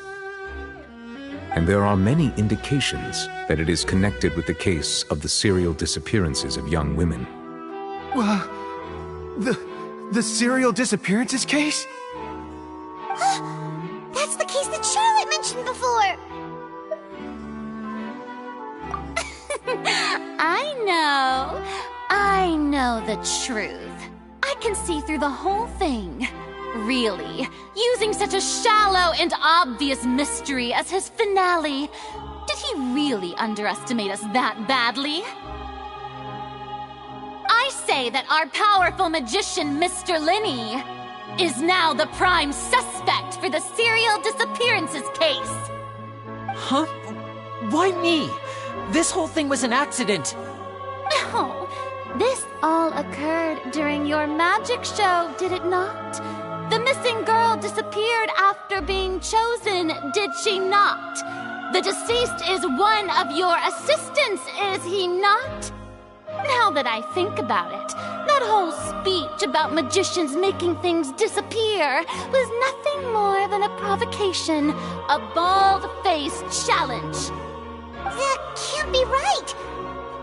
And there are many indications that it is connected with the case of the serial disappearances of young women. The serial disappearances case? That's the case that Charlotte mentioned before! I know the truth. I can see through the whole thing. Really, using such a shallow and obvious mystery as his finale, did he really underestimate us that badly? I say that our powerful magician, Mr. Linny, is now the prime suspect for the serial disappearances case. Huh? Why me? This whole thing was an accident. No, this all occurred during your magic show, did it not? The missing girl disappeared after being chosen, did she not? The deceased is one of your assistants, is he not? Now that I think about it, that whole speech about magicians making things disappear was nothing more than a provocation, a bald-faced challenge. That can't be right!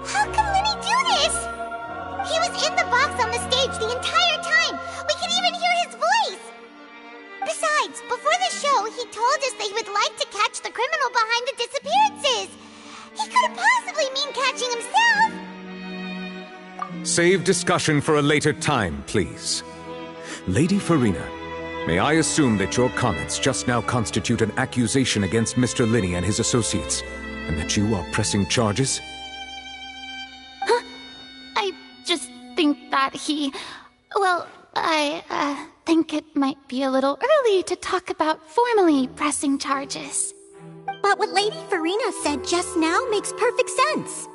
How can Linny do this? He was in the box on the stage the entire time! We could even hear his voice! Besides, before the show, he told us that he would like to catch the criminal behind the disappearances! He couldn't possibly mean catching himself! Save discussion for a later time, please. Lady Farina, may I assume that your comments just now constitute an accusation against Mr. Linny and his associates, and that you are pressing charges? Huh? I just think that I think it might be a little early to talk about formally pressing charges. But what Lady Farina said just now makes perfect sense.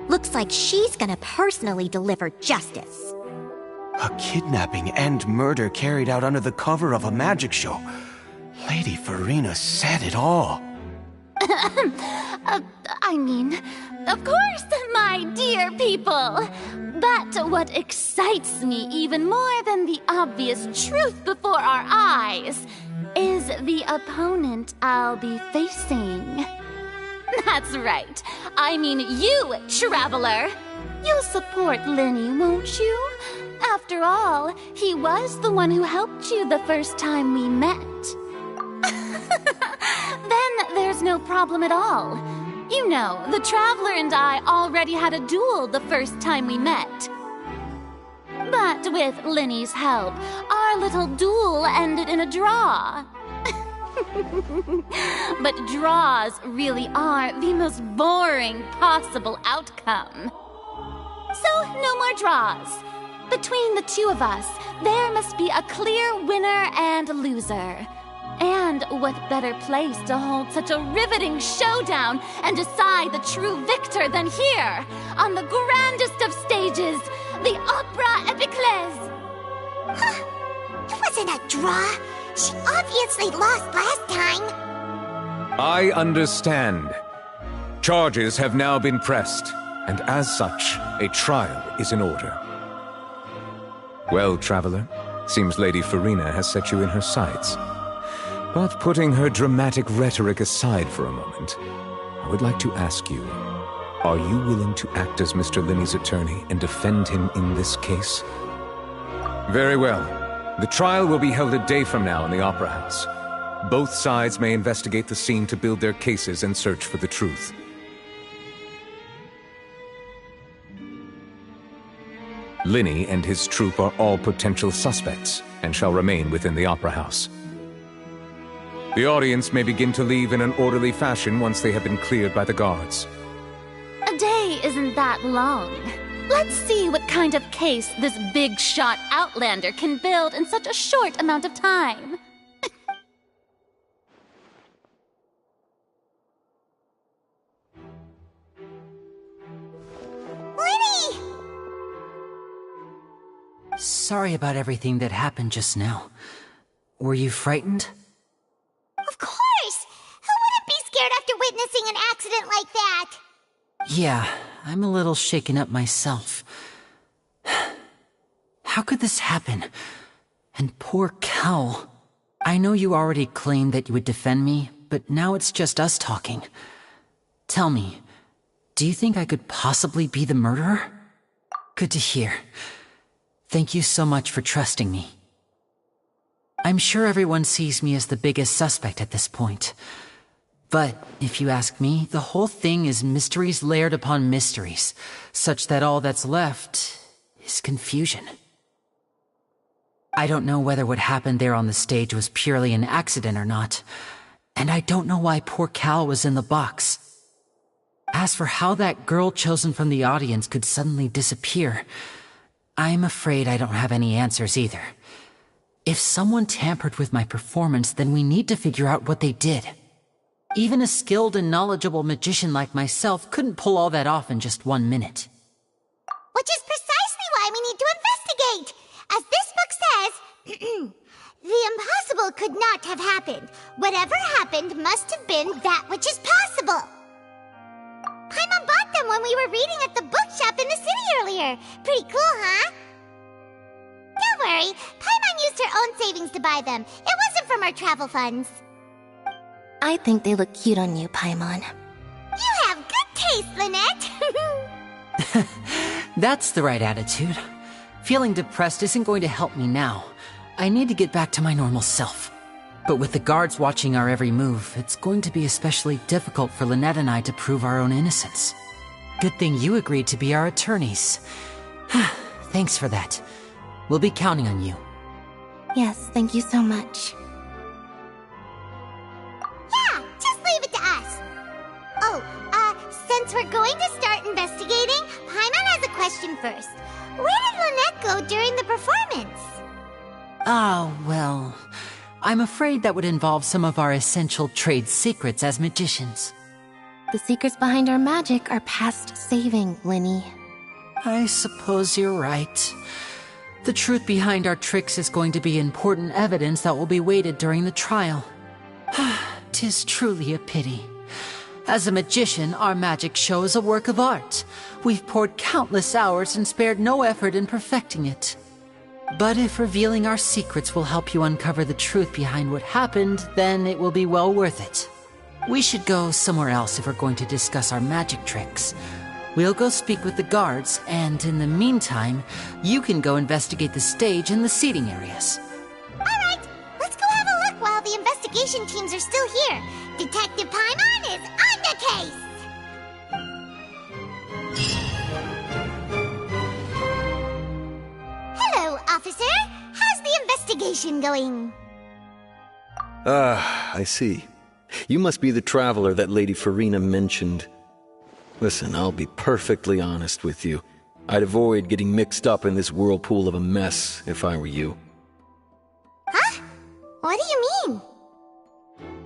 Looks like she's gonna personally deliver justice. A kidnapping and murder carried out under the cover of a magic show. Lady Farina said it all. I mean, of course, my dear people. But what excites me even more than the obvious truth before our eyes is the opponent I'll be facing. That's right. I mean you, Traveler. You'll support Linny, won't you? After all, he was the one who helped you the first time we met. Then there's no problem at all. You know, the Traveler and I already had a duel the first time we met. But with Linny's help, our little duel ended in a draw. But draws really are the most boring possible outcome. So, no more draws. Between the two of us, there must be a clear winner and loser. And what better place to hold such a riveting showdown and decide the true victor than here, on the grandest of stages, the Opera Epiclese. Huh? It wasn't a draw. She obviously lost last time. I understand. Charges have now been pressed, and as such, a trial is in order. Well, Traveler, seems Lady Farina has set you in her sights. But putting her dramatic rhetoric aside for a moment, I would like to ask you, are you willing to act as Mr. Linny's attorney and defend him in this case? Very well. The trial will be held a day from now in the Opera House. Both sides may investigate the scene to build their cases and search for the truth. Linny and his troupe are all potential suspects and shall remain within the Opera House. The audience may begin to leave in an orderly fashion once they have been cleared by the guards. A day isn't that long. Let's see what kind of case this big-shot outlander can build in such a short amount of time. Linny! Sorry about everything that happened just now. Were you frightened? Of course! Who wouldn't be scared after witnessing an accident like that? Yeah, I'm a little shaken up myself. How could this happen? And poor Cal. I know you already claimed that you would defend me, but now it's just us talking. Tell me, do you think I could possibly be the murderer? Good to hear. Thank you so much for trusting me. I'm sure everyone sees me as the biggest suspect at this point. But, if you ask me, the whole thing is mysteries layered upon mysteries, such that all that's left is confusion. I don't know whether what happened there on the stage was purely an accident or not, and I don't know why poor Cal was in the box. As for how that girl chosen from the audience could suddenly disappear, I'm afraid I don't have any answers either. If someone tampered with my performance, then we need to figure out what they did. Even a skilled and knowledgeable magician like myself couldn't pull all that off in just 1 minute. Which is precisely why we need to investigate! As this book says, the impossible could not have happened. Whatever happened must have been that which is possible. Paimon bought them when we were reading at the bookshop in the city earlier. Pretty cool, huh? Don't worry, Paimon used her own savings to buy them. It wasn't from our travel funds. I think they look cute on you, Paimon. You have good taste, Lynette! That's the right attitude. Feeling depressed isn't going to help me now. I need to get back to my normal self. But with the guards watching our every move, it's going to be especially difficult for Lynette and I to prove our own innocence. Good thing you agreed to be our attorneys. Thanks for that. We'll be counting on you. Yes, thank you so much. Yeah, just leave it to us. Oh, since we're going to start investigating, Paimon has a question first. Where did Lynette go during the performance? Ah, well, I'm afraid that would involve some of our essential trade secrets as magicians. The secrets behind our magic are past saving, Linny. I suppose you're right. The truth behind our tricks is going to be important evidence that will be weighted during the trial. 'Tis truly a pity. As a magician, our magic show is a work of art. We've poured countless hours and spared no effort in perfecting it. But if revealing our secrets will help you uncover the truth behind what happened, then it will be well worth it. We should go somewhere else if we're going to discuss our magic tricks. We'll go speak with the guards, and in the meantime, you can go investigate the stage and the seating areas. Alright, let's go have a look while the investigation teams are still here. Detective Paimon is on the case! Hello, officer. How's the investigation going? I see. You must be the traveler that Lady Farina mentioned. Listen, I'll be perfectly honest with you. I'd avoid getting mixed up in this whirlpool of a mess if I were you. Huh? What do you mean?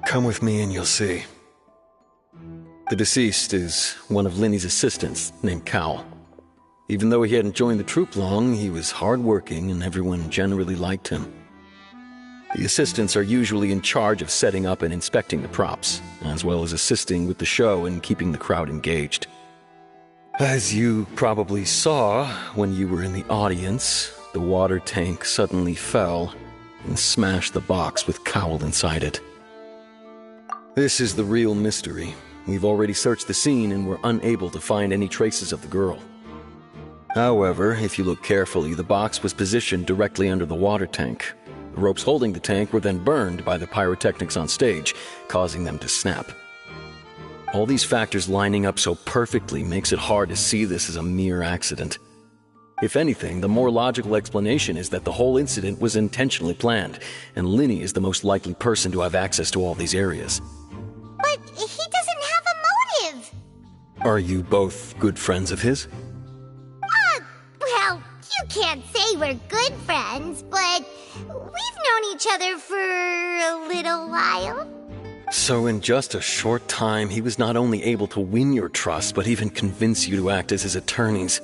Come with me and you'll see. The deceased is one of Linny's assistants named Cal. Even though he hadn't joined the troupe long, he was hardworking and everyone generally liked him. The assistants are usually in charge of setting up and inspecting the props, as well as assisting with the show and keeping the crowd engaged. As you probably saw when you were in the audience, the water tank suddenly fell and smashed the box with Cowl inside it. This is the real mystery. We've already searched the scene and were unable to find any traces of the girl. However, if you look carefully, the box was positioned directly under the water tank, The ropes holding the tank were then burned by the pyrotechnics on stage, causing them to snap. All these factors lining up so perfectly makes it hard to see this as a mere accident. If anything, the more logical explanation is that the whole incident was intentionally planned, and Linny is the most likely person to have access to all these areas. But he doesn't have a motive! Are you both good friends of his? Well, you can't say we're good friends, but we've known each other for a little while. So in just a short time, he was not only able to win your trust, but even convince you to act as his attorneys.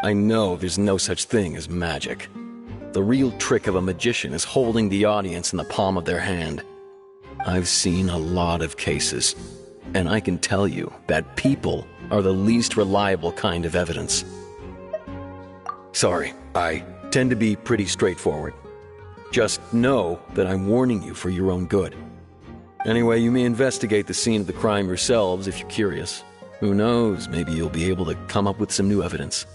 I know there's no such thing as magic. The real trick of a magician is holding the audience in the palm of their hand. I've seen a lot of cases, and I can tell you that people are the least reliable kind of evidence. Sorry, I tend to be pretty straightforward. Just know that I'm warning you for your own good. Anyway, you may investigate the scene of the crime yourselves if you're curious. Who knows, maybe you'll be able to come up with some new evidence.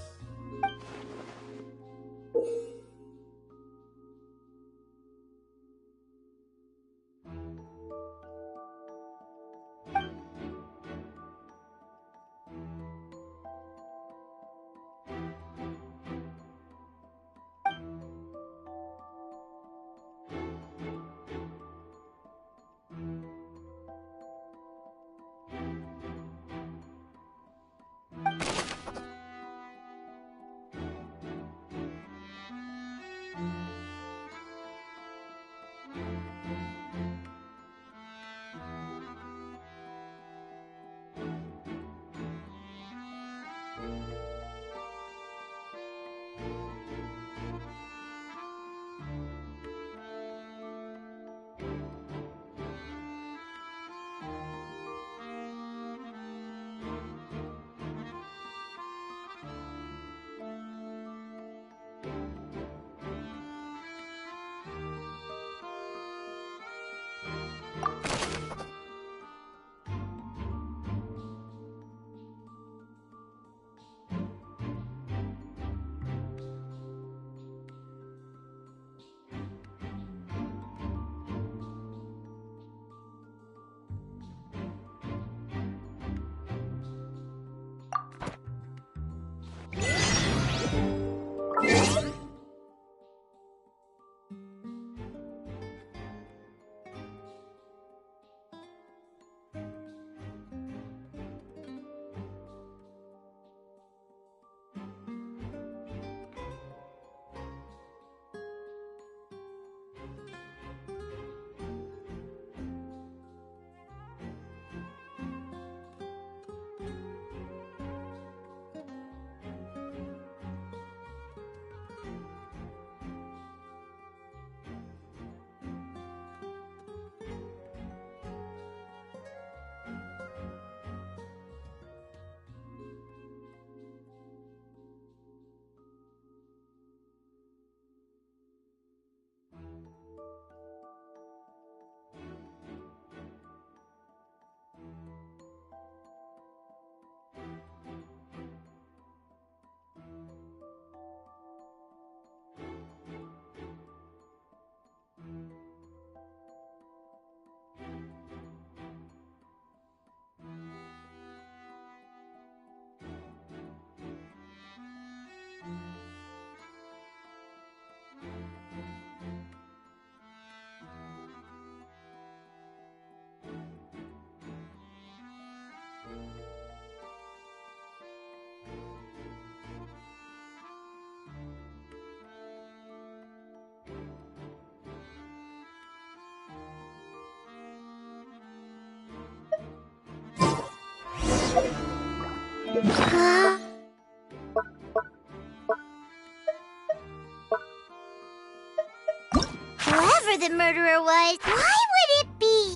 Whoever the murderer was, why would it be?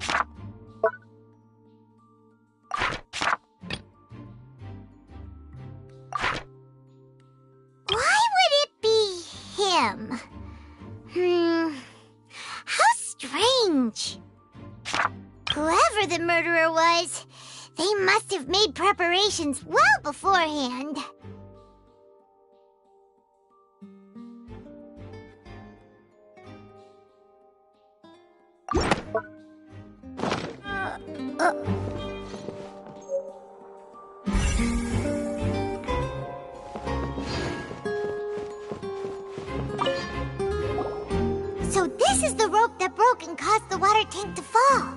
Why would it be him? How strange. Whoever the murderer was, they must have made preparations well beforehand. So this is the rope that broke and caused the water tank to fall.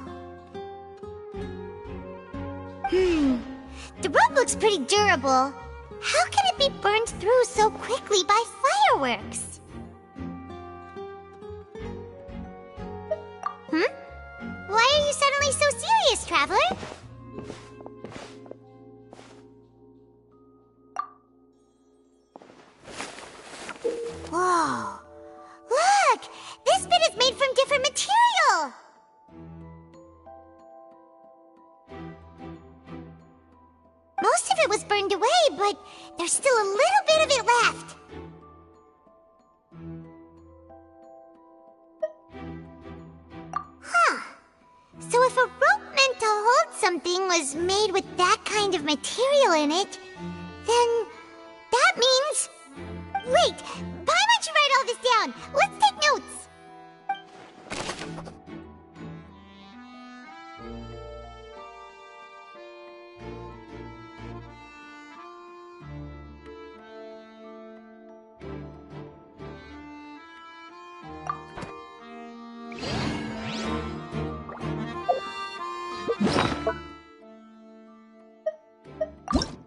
The rope looks pretty durable. How can it be burned through so quickly by fireworks? Why are you suddenly so serious, Traveler? Whoa! Look! This bit is made from different material! Most of it was burned away, but there's still a little bit of it left. Huh. So if a rope meant to hold something was made with that kind of material in it, then that means... Wait, why don't you write all this down? Let's take notes.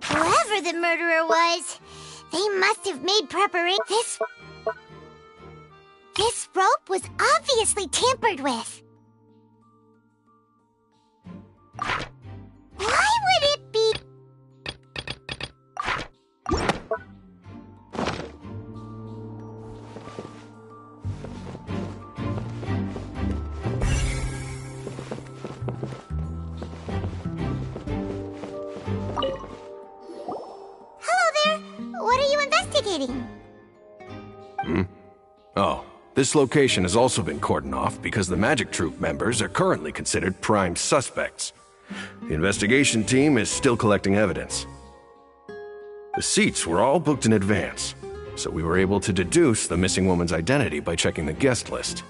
Whoever the murderer was, they must have made preparation. This rope was obviously tampered with. Why would it be... What are you investigating? Oh, this location has also been cordoned off because the Magic Troop members are currently considered prime suspects. The investigation team is still collecting evidence. The seats were all booked in advance, so we were able to deduce the missing woman's identity by checking the guest list.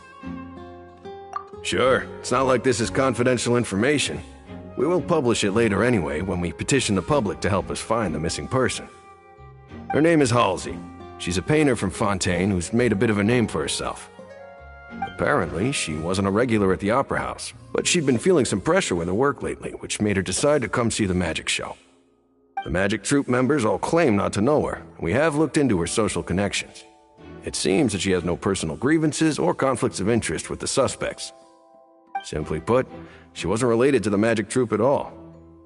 Sure, it's not like this is confidential information. We will publish it later anyway when we petition the public to help us find the missing person. Her name is Halsey. She's a painter from Fontaine who's made a bit of a name for herself. Apparently, she wasn't a regular at the Opera House, but she'd been feeling some pressure with her work lately, which made her decide to come see the magic show. The Magic Troop members all claim not to know her, and we have looked into her social connections. It seems that she has no personal grievances or conflicts of interest with the suspects. Simply put, she wasn't related to the Magic Troop at all,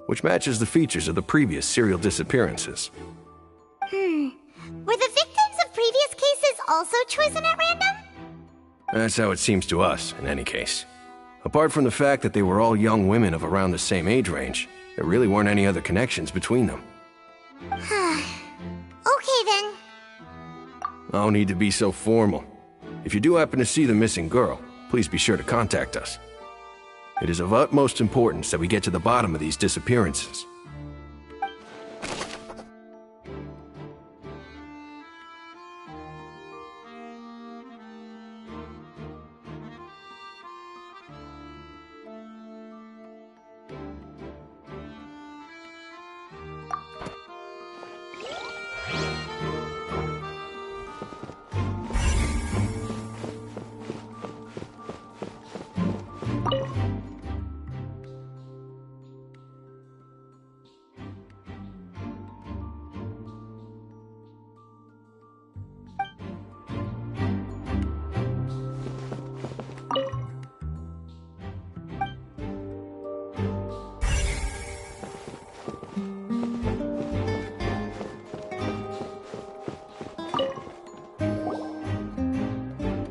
which matches the features of the previous serial disappearances. Were the victims of previous cases also chosen at random? That's how it seems to us, in any case. Apart from the fact that they were all young women of around the same age range, there really weren't any other connections between them. Okay then. No need to be so formal. If you do happen to see the missing girl, please be sure to contact us. It is of utmost importance that we get to the bottom of these disappearances.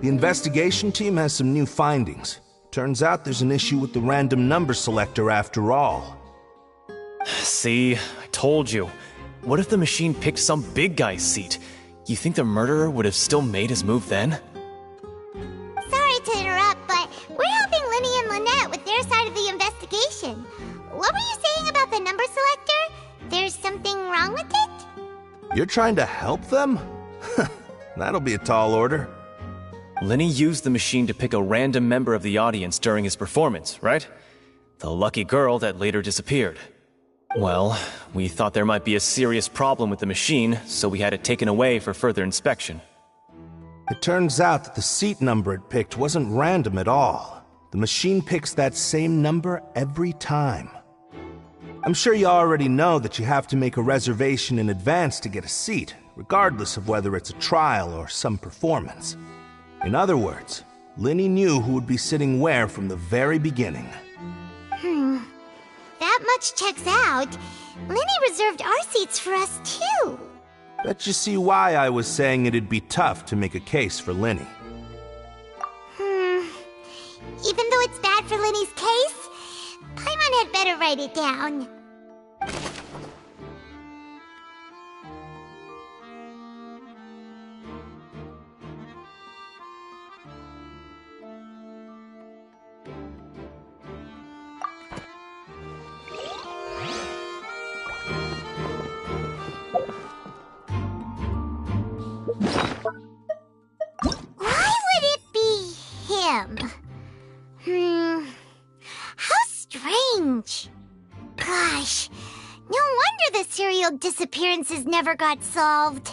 The investigation team has some new findings. Turns out there's an issue with the random number selector after all. See, I told you. What if the machine picked some big guy's seat? You think the murderer would have still made his move then? Sorry to interrupt, but we're helping Linny and Lynette with their side of the investigation. What were you saying about the number selector? There's something wrong with it? You're trying to help them? That'll be a tall order. Lenny used the machine to pick a random member of the audience during his performance, right? The lucky girl that later disappeared. Well, we thought there might be a serious problem with the machine, so we had it taken away for further inspection. It turns out that the seat number it picked wasn't random at all. The machine picks that same number every time. I'm sure you already know that you have to make a reservation in advance to get a seat, regardless of whether it's a trial or some performance. In other words, Lenny knew who would be sitting where from the very beginning. That much checks out. Lenny reserved our seats for us, too. Bet you see why I was saying it'd be tough to make a case for Lenny. Even though it's bad for Lenny's case, Paimon had better write it down. Why would it be him? How strange. Gosh, no wonder the serial disappearances never got solved.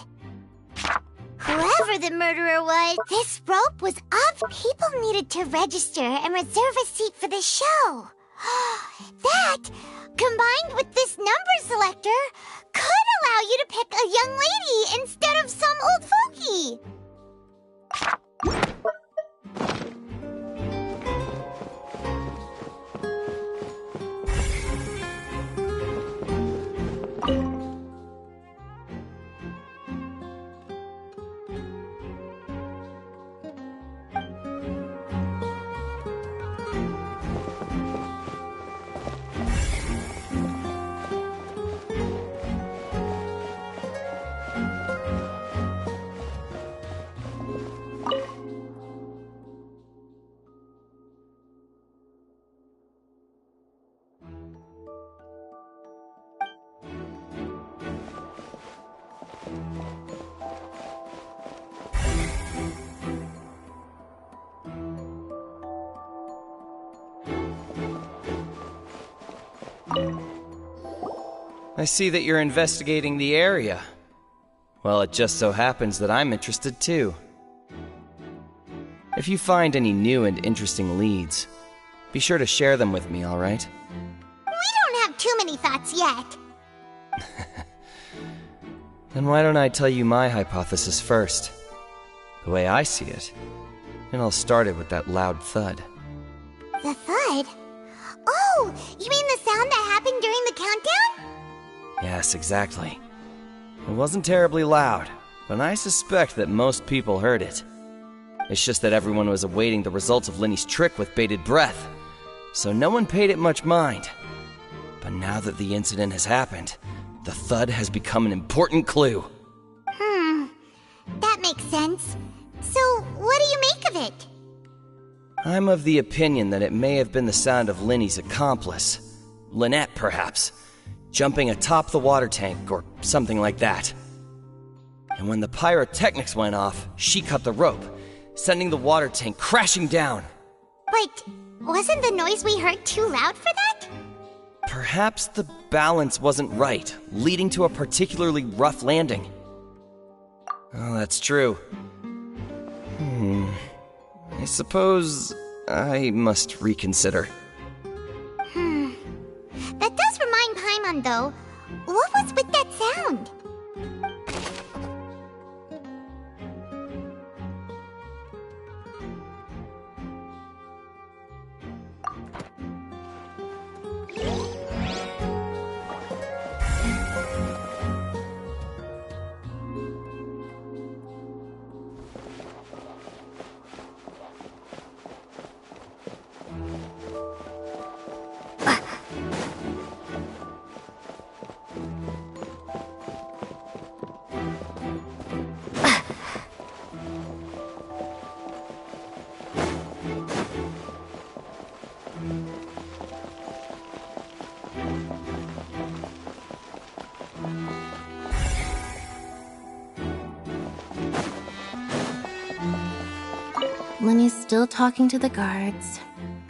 Whoever the murderer was, this rope was up. People needed to register and reserve a seat for the show. That, combined with this number selector, could allow you to pick a young lady instead of some old fogey. I see that you're investigating the area. Well, it just so happens that I'm interested too. If you find any new and interesting leads, be sure to share them with me, all right? We don't have too many thoughts yet. Then why don't I tell you my hypothesis first? The way I see it. It all started with that loud thud. The thud? Oh, you mean the sound that happened during the countdown? Yes, exactly. It wasn't terribly loud, but I suspect that most people heard it. It's just that everyone was awaiting the results of Lenny's trick with bated breath, so no one paid it much mind. But now that the incident has happened, the thud has become an important clue. That makes sense. So, what do you make of it? I'm of the opinion that it may have been the sound of Lenny's accomplice, Lynette perhaps, jumping atop the water tank or something like that. And when the pyrotechnics went off, she cut the rope, sending the water tank crashing down. But wasn't the noise we heard too loud for that? Perhaps the balance wasn't right, leading to a particularly rough landing. Oh, that's true. I suppose I must reconsider. That does remind Paimon, though. What was with that sound? Lenny's still talking to the guards.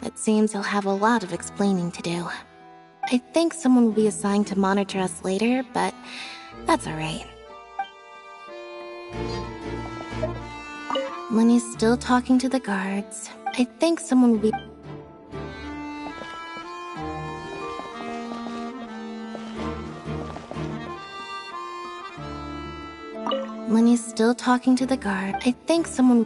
It seems he'll have a lot of explaining to do. I think someone will be assigned to monitor us later, but that's alright. Lenny's still talking to the guards. I think someone will be... Lenny's still talking to the guard. I think someone...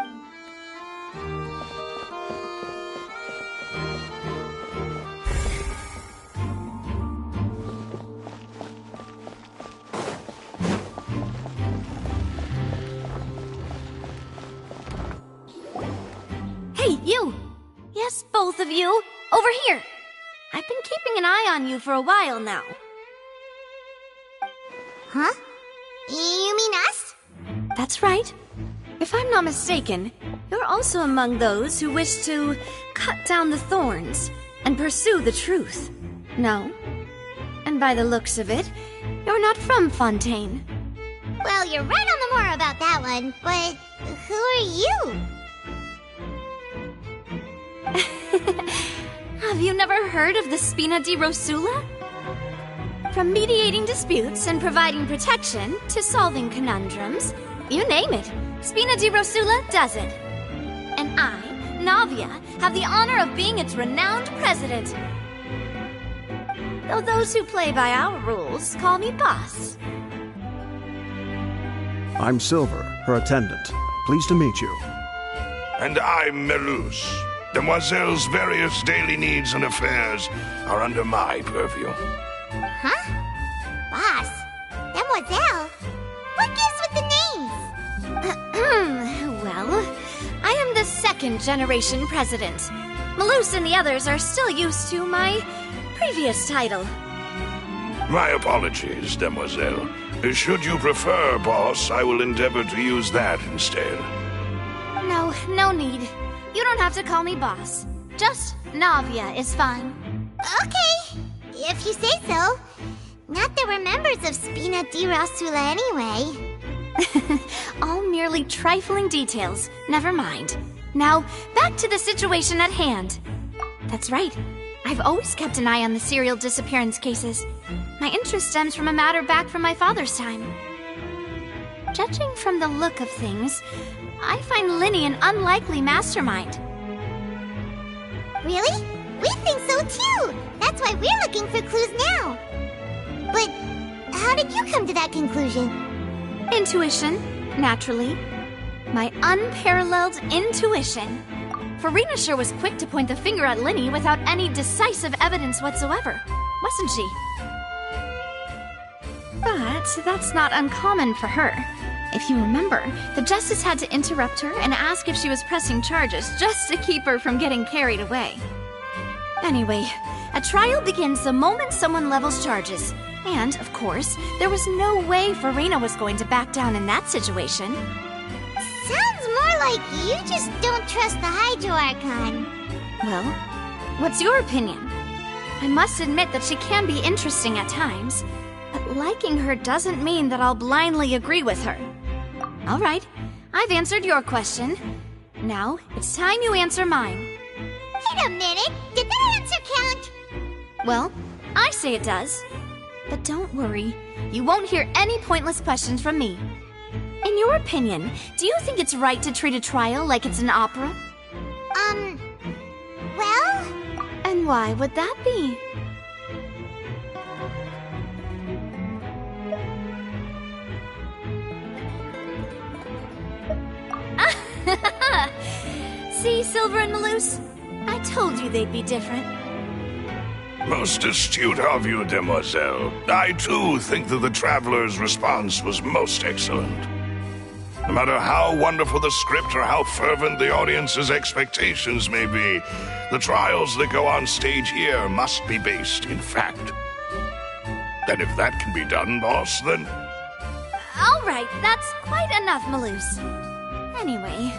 Hey, you! Yes, both of you! Over here! I've been keeping an eye on you for a while now. Huh? You mean us? That's right. If I'm not mistaken, you're also among those who wish to cut down the thorns and pursue the truth. No? And by the looks of it, you're not from Fontaine. Well, you're right on the more about that one, but who are you? Have you never heard of the Spina di Rosula? From mediating disputes and providing protection to solving conundrums, you name it, Spina di Rosula does it. And I, Navia, have the honor of being its renowned president. Though those who play by our rules call me boss. I'm Silver, her attendant. Pleased to meet you. And I'm Melus. Demoiselle's various daily needs and affairs are under my purview. Huh? Boss? Demoiselle? What gives with the names? Well, I am the second generation president. Melus and the others are still used to my previous title. My apologies, Demoiselle. Should you prefer, boss, I will endeavor to use that instead. No need. You don't have to call me boss. Just Navia is fine. Okay, if you say so. Not that we're members of Spina di Rosula anyway. All merely trifling details. Never mind. Now, back to the situation at hand. That's right. I've always kept an eye on the serial disappearance cases. My interest stems from a matter back from my father's time. Judging from the look of things, I find Linny an unlikely mastermind. Really? We think so too! That's why we're looking for clues now. But how did you come to that conclusion? Intuition, naturally. My unparalleled intuition. Farina sure was quick to point the finger at Linny without any decisive evidence whatsoever, wasn't she? But that's not uncommon for her. If you remember, the justice had to interrupt her and ask if she was pressing charges just to keep her from getting carried away. Anyway, a trial begins the moment someone levels charges. And, of course, there was no way Farina was going to back down in that situation. Sounds more like you just don't trust the Hydroarchon. Well, what's your opinion? I must admit that she can be interesting at times, but liking her doesn't mean that I'll blindly agree with her. All right, I've answered your question. Now, it's time you answer mine. Wait a minute, did that answer count? Well, I say it does. But don't worry, you won't hear any pointless questions from me. In your opinion, do you think it's right to treat a trial like it's an opera? Well... And why would that be? See, Silver and Melus? I told you they'd be different. Most astute of you, Demoiselle. I, too, think that the Traveler's response was most excellent. No matter how wonderful the script or how fervent the audience's expectations may be, the trials that go on stage here must be based in fact. And if that can be done, boss, then... All right, that's quite enough, Melus. Anyway,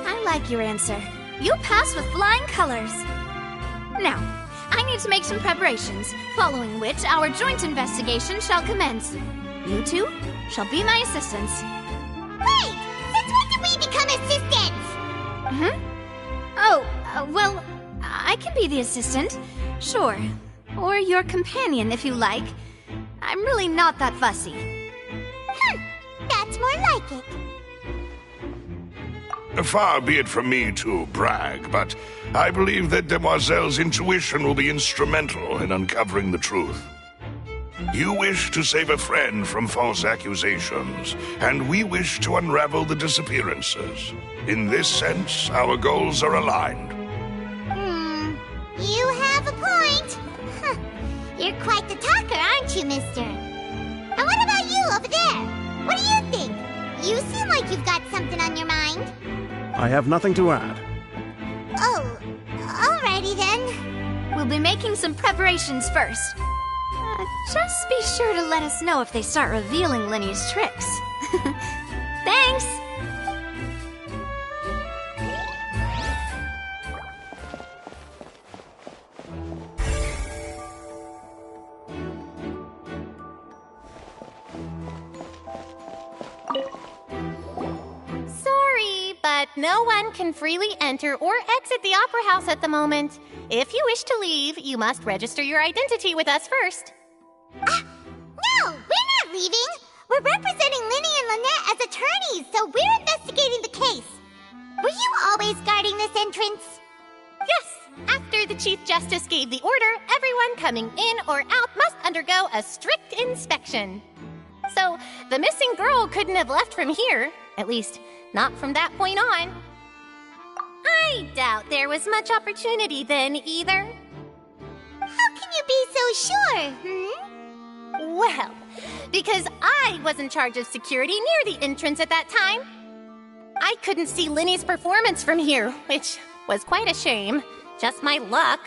I like your answer. You pass with flying colors. Now, I need to make some preparations, following which our joint investigation shall commence. You two shall be my assistants. Wait! Since when did we become assistants? can be the assistant. Sure. Or your companion, if you like. I'm really not that fussy. That's more like it. Far be it from me to brag, but I believe that Demoiselle's intuition will be instrumental in uncovering the truth. You wish to save a friend from false accusations, and we wish to unravel the disappearances. In this sense, our goals are aligned. You have a point. Huh. You're quite the talker, aren't you, mister? And what about you over there? What do you think? You seem like you've got something on your mind. I have nothing to add. Oh, alrighty then. We'll be making some preparations first. Just be sure to let us know if they start revealing Linny's tricks. Thanks! Sorry, but no one can freely enter or exit the Opera House at the moment. If you wish to leave, you must register your identity with us first. No, we're not leaving. We're representing Linny and Lynette as attorneys, so we're investigating the case. Were you always guarding this entrance? Yes, after the Chief Justice gave the order, everyone coming in or out must undergo a strict inspection. So, the missing girl couldn't have left from here. At least, not from that point on. I doubt there was much opportunity then, either. How can you be so sure, Well, because I was in charge of security near the entrance at that time. I couldn't see Linny's performance from here, which was quite a shame. Just my luck.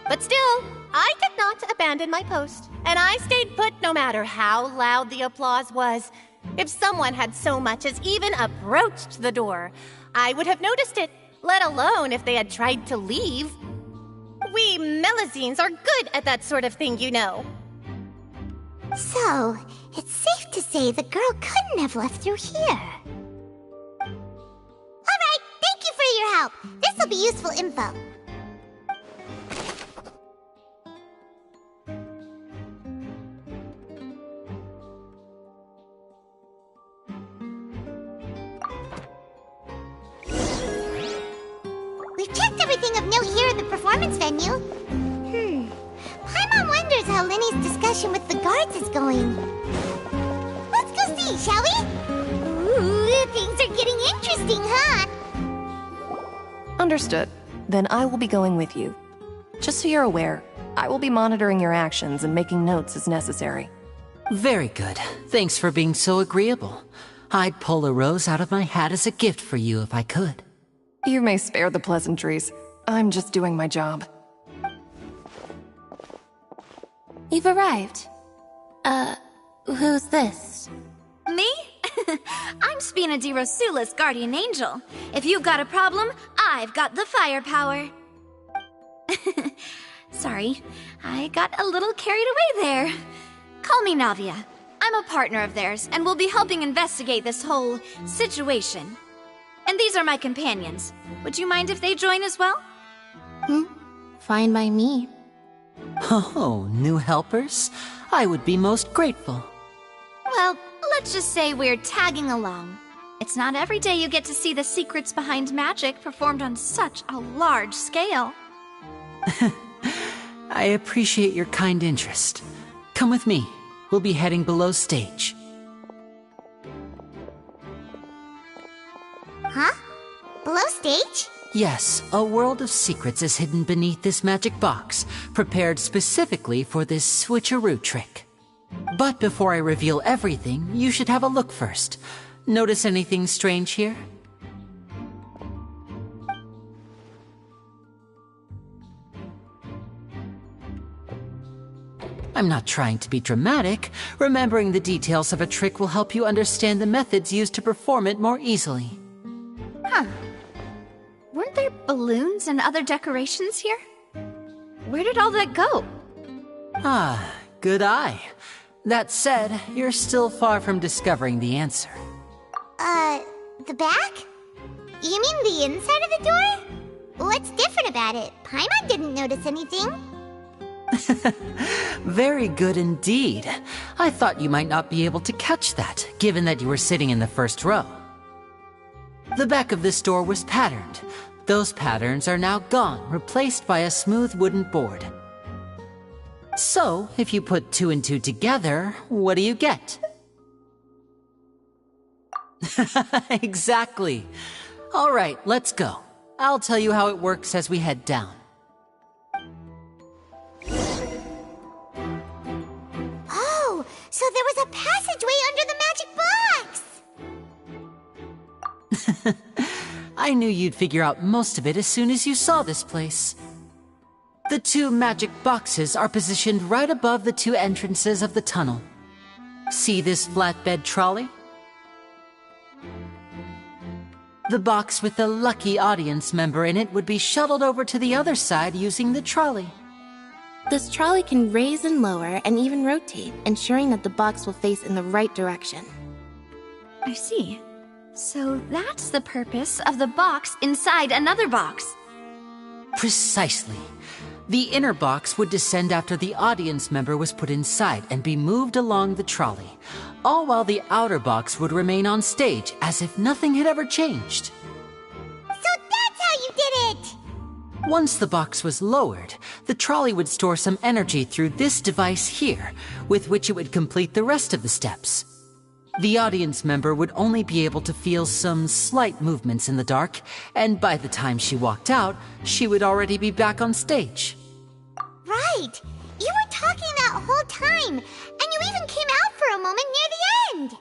But still, I did not abandon my post, and I stayed put no matter how loud the applause was. If someone had so much as even approached the door, I would have noticed it, let alone if they had tried to leave. We Melazines are good at that sort of thing, you know. So, it's safe to say the girl couldn't have left through here. Alright, thank you for your help. This will be useful info. We've checked everything of note here in the performance venue. Paimon wonders how Linny's discussion with the guards is going. Let's go see, shall we? Ooh, things are getting interesting, huh? Understood. Then I will be going with you. Just so you're aware, I will be monitoring your actions and making notes as necessary. Very good. Thanks for being so agreeable. I'd pull a rose out of my hat as a gift for you if I could. You may spare the pleasantries. I'm just doing my job. You've arrived. Who's this? Me? I'm Spina di Rosula's guardian angel. If you've got a problem, I've got the firepower. Sorry, I got a little carried away there. Call me Navia. I'm a partner of theirs, and will be helping investigate this whole situation. And these are my companions. Would you mind if they join as well? Fine by me. Oh, new helpers? I would be most grateful. Well, let's just say we're tagging along. It's not every day you get to see the secrets behind magic performed on such a large scale. I appreciate your kind interest. Come with me. We'll be heading below stage. Huh? Below stage? Yes, a world of secrets is hidden beneath this magic box, prepared specifically for this switcheroo trick. But before I reveal everything, you should have a look first. Notice anything strange here? I'm not trying to be dramatic. Remembering the details of a trick will help you understand the methods used to perform it more easily. Huh. Weren't there balloons and other decorations here? Where did all that go? Ah, good eye. That said, you're still far from discovering the answer. The back? You mean the inside of the door? What's different about it? Paimon didn't notice anything. Very good indeed. I thought you might not be able to catch that, given that you were sitting in the first row. The back of this door was patterned. Those patterns are now gone, replaced by a smooth wooden board. So, if you put 2 and 2 together, what do you get? Exactly. All right, let's go. I'll tell you how it works as we head down. Oh, so there was a passageway under the magic box! I knew you'd figure out most of it as soon as you saw this place. The 2 magic boxes are positioned right above the 2 entrances of the tunnel. See this flatbed trolley? The box with the lucky audience member in it would be shuttled over to the other side using the trolley. This trolley can raise and lower and even rotate, ensuring that the box will face in the right direction. I see. So that's the purpose of the box inside another box. Precisely. The inner box would descend after the audience member was put inside and be moved along the trolley, all while the outer box would remain on stage as if nothing had ever changed. So that's how you did it! Once the box was lowered, the trolley would store some energy through this device here, with which it would complete the rest of the steps. The audience member would only be able to feel some slight movements in the dark, and by the time she walked out, she would already be back on stage. Right! You were talking that whole time, and you even came out for a moment near the end!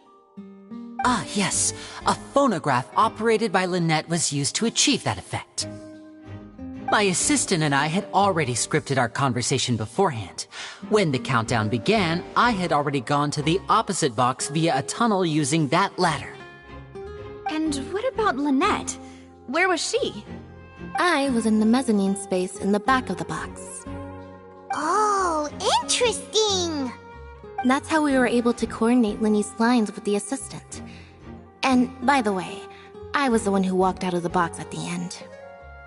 Ah, yes. A phonograph operated by Lynette was used to achieve that effect. My assistant and I had already scripted our conversation beforehand. When the countdown began, I had already gone to the opposite box via a tunnel using that ladder. And what about Lynette? Where was she? I was in the mezzanine space in the back of the box. Oh, interesting! That's how we were able to coordinate Linny's lines with the assistant. And, by the way, I was the one who walked out of the box at the end.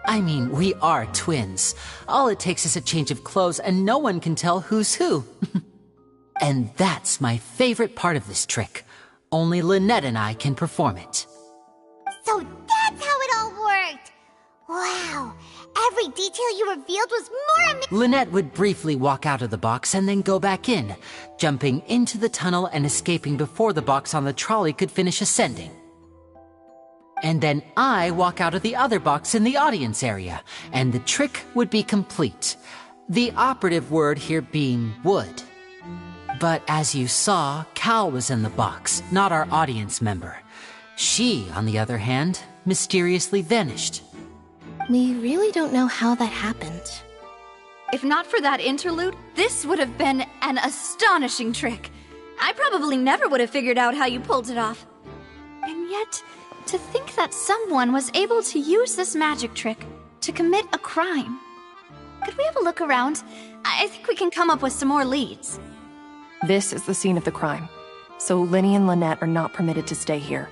I mean, we are twins. All it takes is a change of clothes and no one can tell who's who. And that's my favorite part of this trick. Only Lynette and I can perform it. So that's how it all worked! Wow, every detail you revealed was more amazing! Lynette would briefly walk out of the box and then go back in, jumping into the tunnel and escaping before the box on the trolley could finish ascending. And then I walk out of the other box in the audience area, and the trick would be complete. The operative word here being would. But as you saw, Cal was in the box, not our audience member. She, on the other hand, mysteriously vanished. We really don't know how that happened. If not for that interlude, this would have been an astonishing trick. I probably never would have figured out how you pulled it off. And yet, to think that someone was able to use this magic trick to commit a crime. Could we have a look around? I think we can come up with some more leads. This is the scene of the crime, so Linny and Lynette are not permitted to stay here.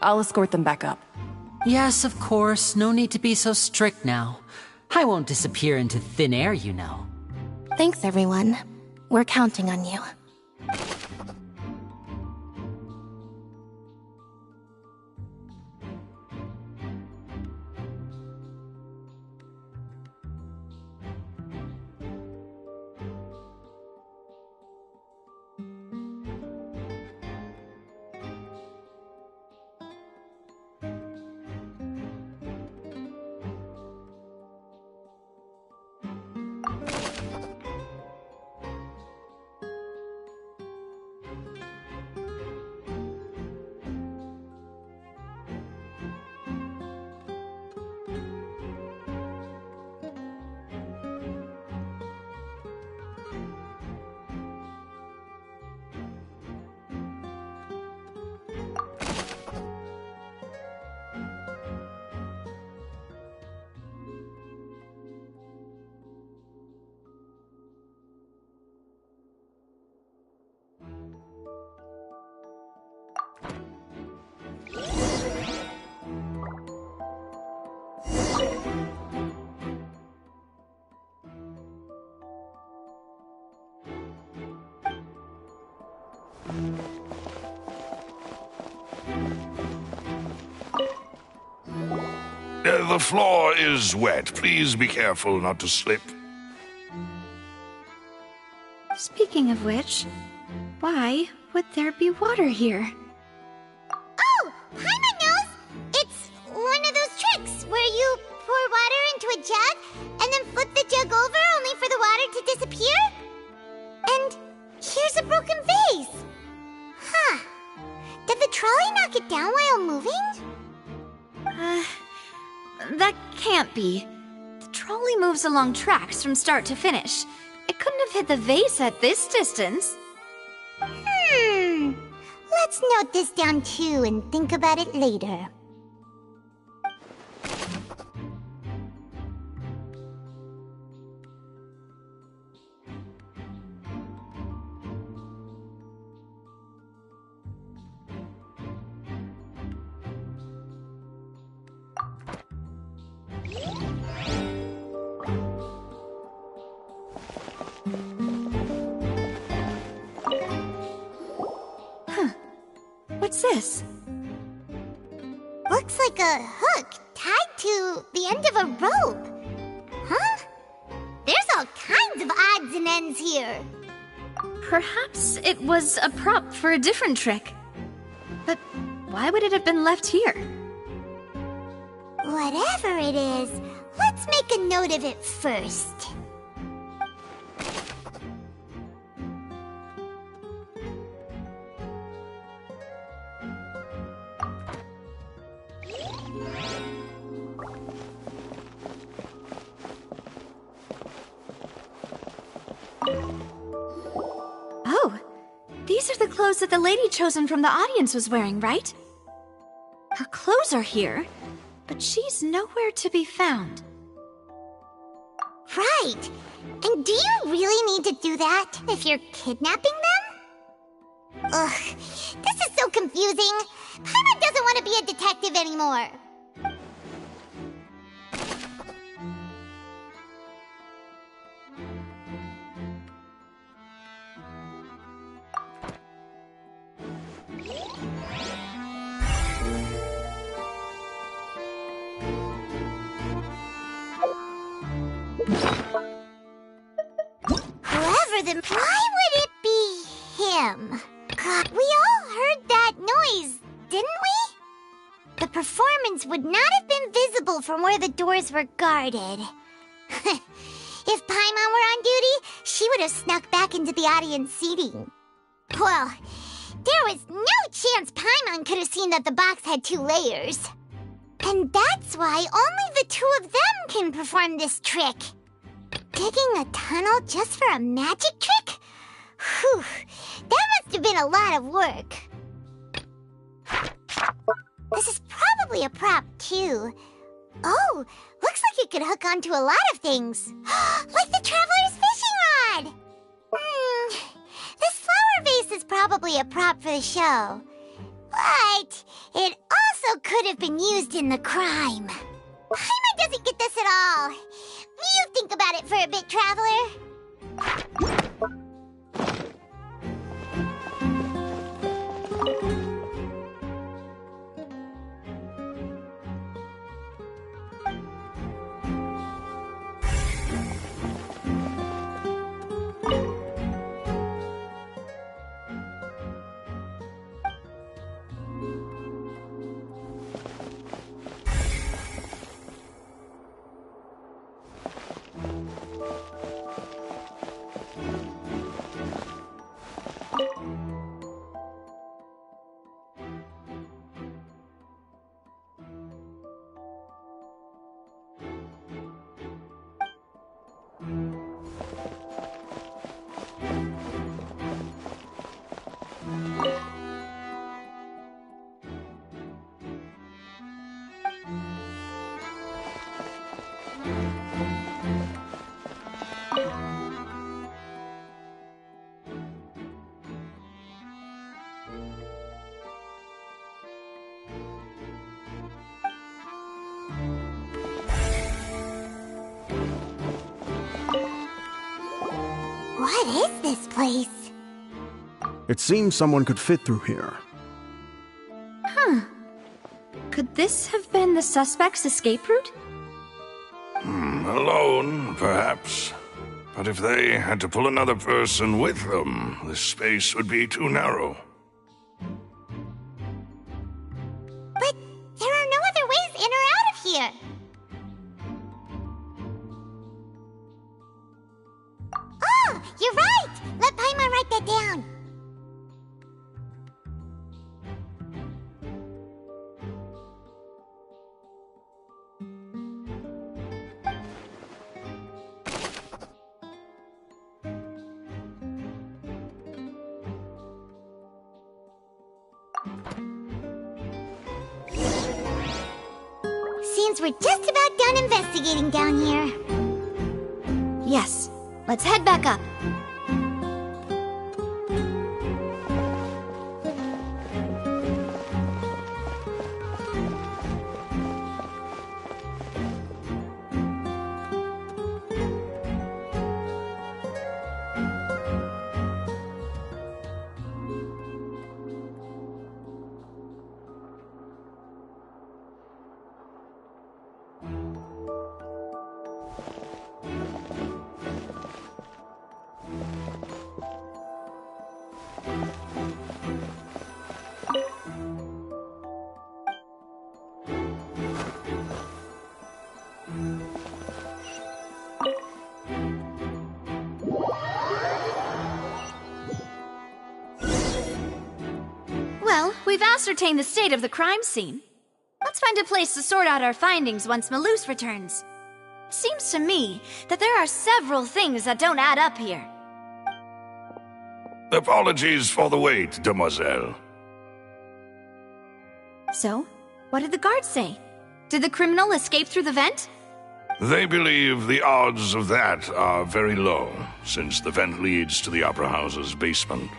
I'll escort them back up. Yes, of course. No need to be so strict now. I won't disappear into thin air, you know. Thanks, everyone. We're counting on you. The floor is wet. Please be careful not to slip. Speaking of which, why would there be water here? Oh, Paimon knows! It's one of those tricks where you pour water into a jug and then flip the jug over only for the water to disappear? And here's a broken vase. Huh. Did the trolley knock it down while moving? That can't be. The trolley moves along tracks from start to finish. It couldn't have hit the vase at this distance. Let's note this down too and think about it later. What's this? Looks like a hook tied to the end of a rope. Huh? There's all kinds of odds and ends here. Perhaps it was a prop for a different trick. But why would it have been left here? Whatever it is, let's make a note of it first. Oh, these are the clothes that the lady chosen from the audience was wearing, right? Her clothes are here, but she's nowhere to be found. Right. And do you really need to do that if you're kidnapping them? Ugh, this is so confusing. Paimon doesn't want to be a detective anymore. Why would it be him? God, we all heard that noise, didn't we? The performance would not have been visible from where the doors were guarded. If Paimon were on duty, she would have snuck back into the audience seating. Well, there was no chance Paimon could have seen that the box had 2 layers. And that's why only the 2 of them can perform this trick. Digging a tunnel just for a magic trick? Whew, that must have been a lot of work. This is probably a prop, too. Oh, looks like it could hook onto a lot of things. Like the Traveler's fishing rod! This flower vase is probably a prop for the show. But it also could have been used in the crime. Paimon doesn't get this at all. You think about it for a bit, Traveler. What is this place? It seems someone could fit through here. Huh. Could this have been the suspect's escape route? Alone, perhaps. But if they had to pull another person with them, the space would be too narrow. But there are no other ways in or out of here. Oh, you're right! Let Paimon write that down. Seems we're just about done investigating down here. Yes. Let's head back up. Well, we've ascertained the state of the crime scene. Let's find a place to sort out our findings once Malus returns. Seems to me that there are several things that don't add up here. Apologies for the wait, demoiselle. So, what did the guards say? Did the criminal escape through the vent? They believe the odds of that are very low, since the vent leads to the Opera House's basement.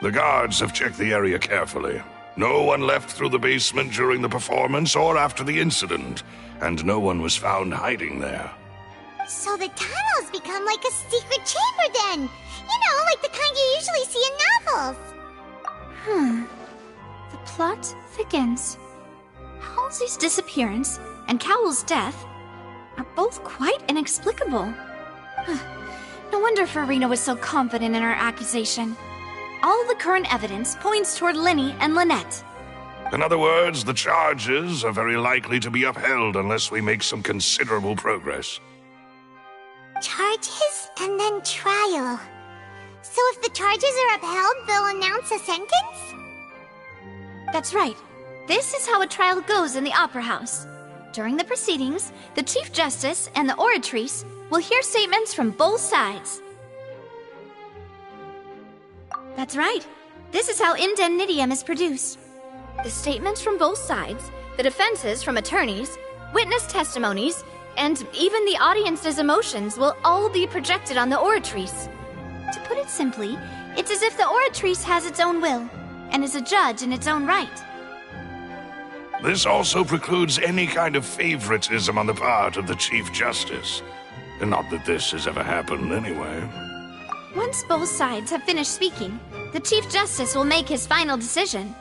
The guards have checked the area carefully. No one left through the basement during the performance or after the incident, and no one was found hiding there. So the tunnels become like a secret chamber then! You know, like the kind you usually see in novels! The plot thickens. Halsey's disappearance and Cowell's death are both quite inexplicable. No wonder Farina was so confident in her accusation. All the current evidence points toward Linny and Lynette. In other words, the charges are very likely to be upheld unless we make some considerable progress. Charges and then trial. So if the charges are upheld, they'll announce a sentence? That's right. This is how a trial goes in the Opera House. During the proceedings, the Chief Justice and the Oratrice will hear statements from both sides. That's right. This is how indemnitium is produced. The statements from both sides, the defenses from attorneys, witness testimonies, and even the audience's emotions will all be projected on the Oratrice. To put it simply, it's as if the Oratrice has its own will, and is a judge in its own right. This also precludes any kind of favoritism on the part of the Chief Justice. Not that this has ever happened anyway. Once both sides have finished speaking, the Chief Justice will make his final decision.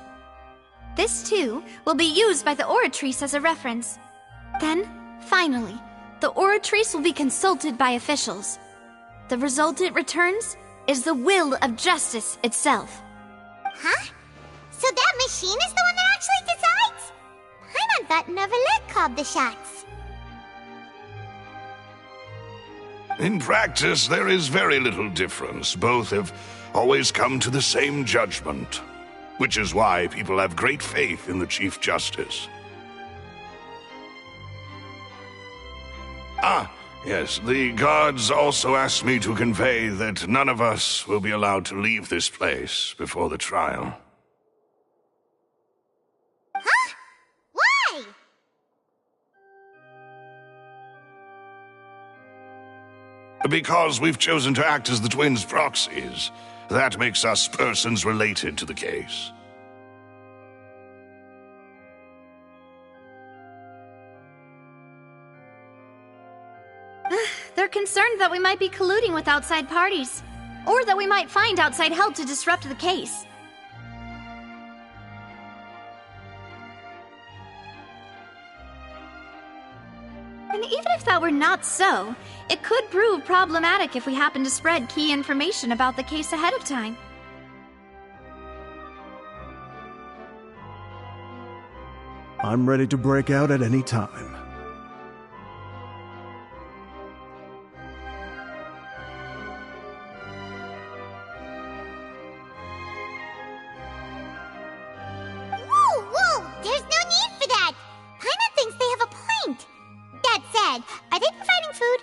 This, too, will be used by the Oratrice as a reference. Then, finally, the Oratrice will be consulted by officials. The result it returns is the will of justice itself. Huh? So that machine is the one that actually decides? Paimon thought Neverlet called the shots. In practice, there is very little difference. Both have always come to the same judgment, which is why people have great faith in the Chief Justice. Yes, the guards also asked me to convey that none of us will be allowed to leave this place before the trial. Huh? Why? Because we've chosen to act as the twins' proxies. That makes us persons related to the case. They're concerned that we might be colluding with outside parties, or that we might find outside help to disrupt the case. And even if that were not so, it could prove problematic if we happen to spread key information about the case ahead of time. I'm ready to break out at any time. Whoa, whoa! There's no need for that! Paimon thinks they have a point! That said, are they providing food?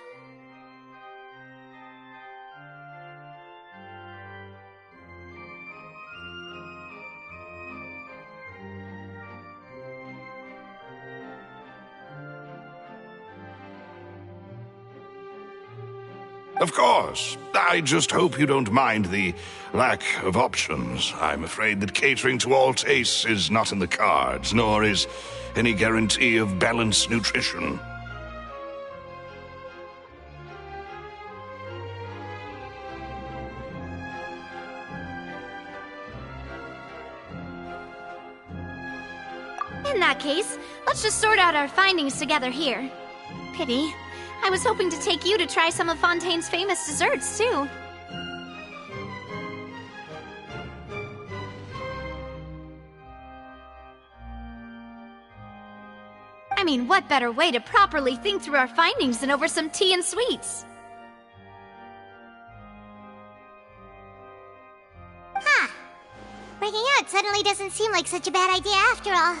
Of course. I just hope you don't mind the lack of options. I'm afraid that catering to all tastes is not in the cards, nor is any guarantee of balanced nutrition. In that case, let's just sort out our findings together here. Pity. I was hoping to take you to try some of Fontaine's famous desserts, too. I mean, what better way to properly think through our findings than over some tea and sweets? Huh. Breaking out suddenly doesn't seem like such a bad idea after all.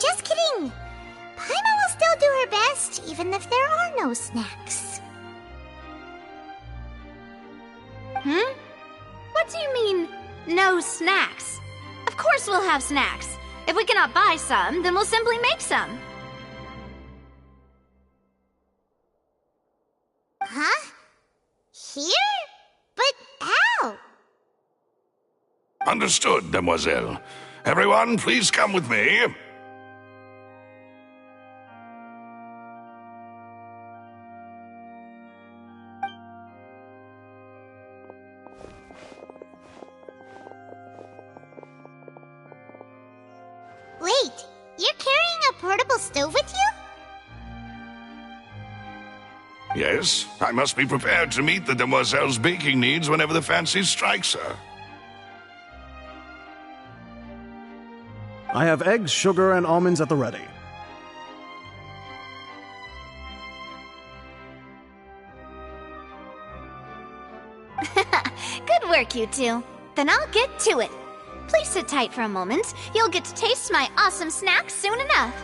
Just kidding! Paimon will still do her best, even if there are no snacks. What do you mean, no snacks? Of course we'll have snacks. If we cannot buy some, then we'll simply make some. Huh? Here? But how? Understood, demoiselle. Everyone, please come with me. Wait, you're carrying a portable stove with you? Yes, I must be prepared to meet the demoiselle's baking needs whenever the fancy strikes her. I have eggs, sugar, and almonds at the ready. Good work, you two. Then I'll get to it. Please sit tight for a moment. You'll get to taste my awesome snacks soon enough.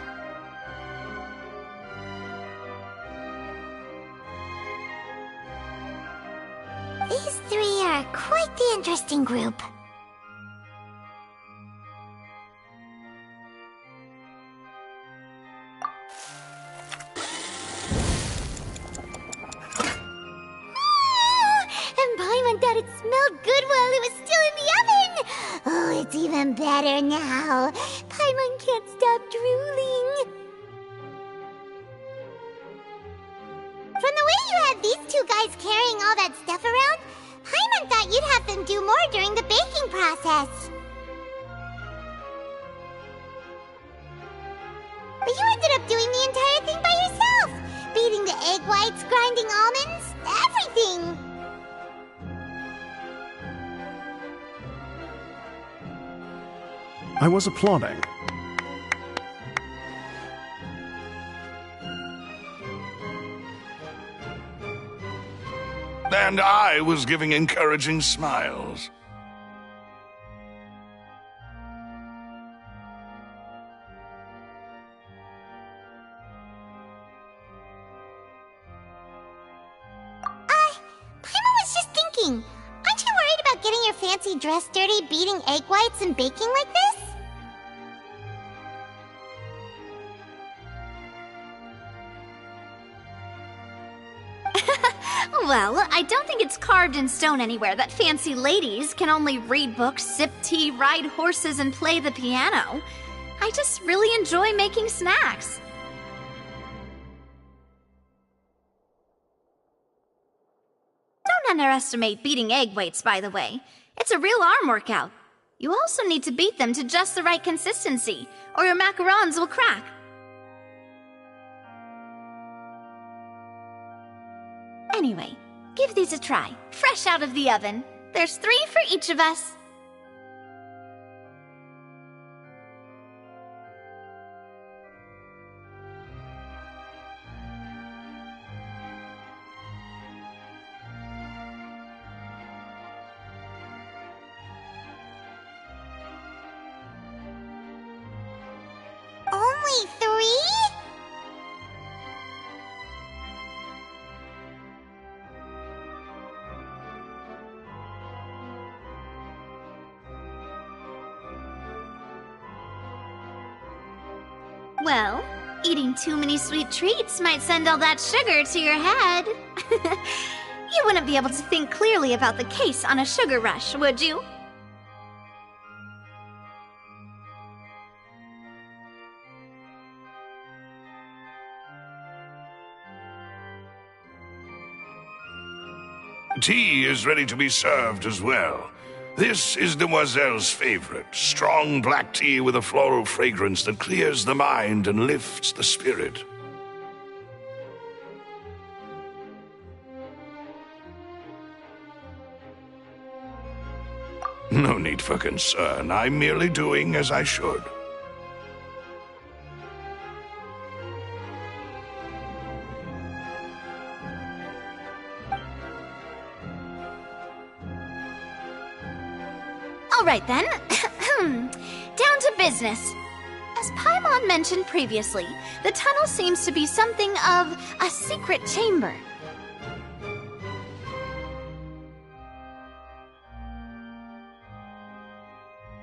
These three are quite the interesting group. And Paimon thought it smelled good while it was still in the oven! Oh, it's even better now. Paimon can't stop drooling. From the way you had these two guys carrying all that stuff around, Paimon thought you'd have them do more during the baking process. But you ended up doing the entire thing by yourself! Beating the egg whites, grinding almonds, everything! I was applauding. And I was giving encouraging smiles. Paimon was just thinking, aren't you worried about getting your fancy dress dirty beating egg whites and baking like this? Well, I don't think it's carved in stone anywhere that fancy ladies can only read books, sip tea, ride horses, and play the piano. I just really enjoy making snacks. Don't underestimate beating egg weights, by the way. It's a real arm workout. You also need to beat them to just the right consistency, or your macarons will crack. Anyway, give these a try, fresh out of the oven. There's 3 for each of us. Only 3? Well, eating too many sweet treats might send all that sugar to your head. You wouldn't be able to think clearly about the case on a sugar rush, would you? Tea is ready to be served as well. This is Demoiselle's favorite, strong black tea with a floral fragrance that clears the mind and lifts the spirit. No need for concern. I'm merely doing as I should. All right then. Down to business. As Paimon mentioned previously, the tunnel seems to be something of a secret chamber.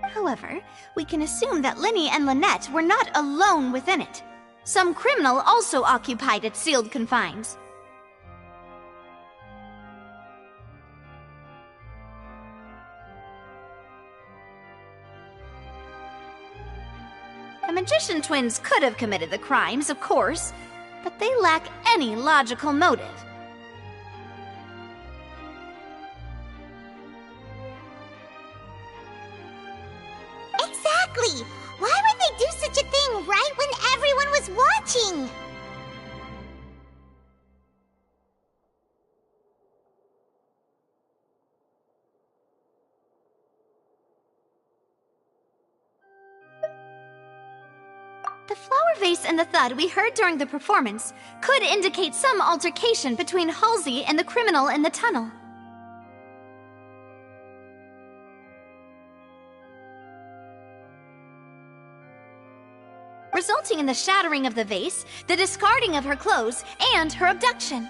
However, we can assume that Linny and Lynette were not alone within it. Some criminal also occupied its sealed confines. The magician twins could have committed the crimes, of course, but they lack any logical motive. Exactly! Why would they do such a thing right when everyone was watching? The flower vase and the thud we heard during the performance could indicate some altercation between Halsey and the criminal in the tunnel. Resulting in the shattering of the vase, the discarding of her clothes, and her abduction.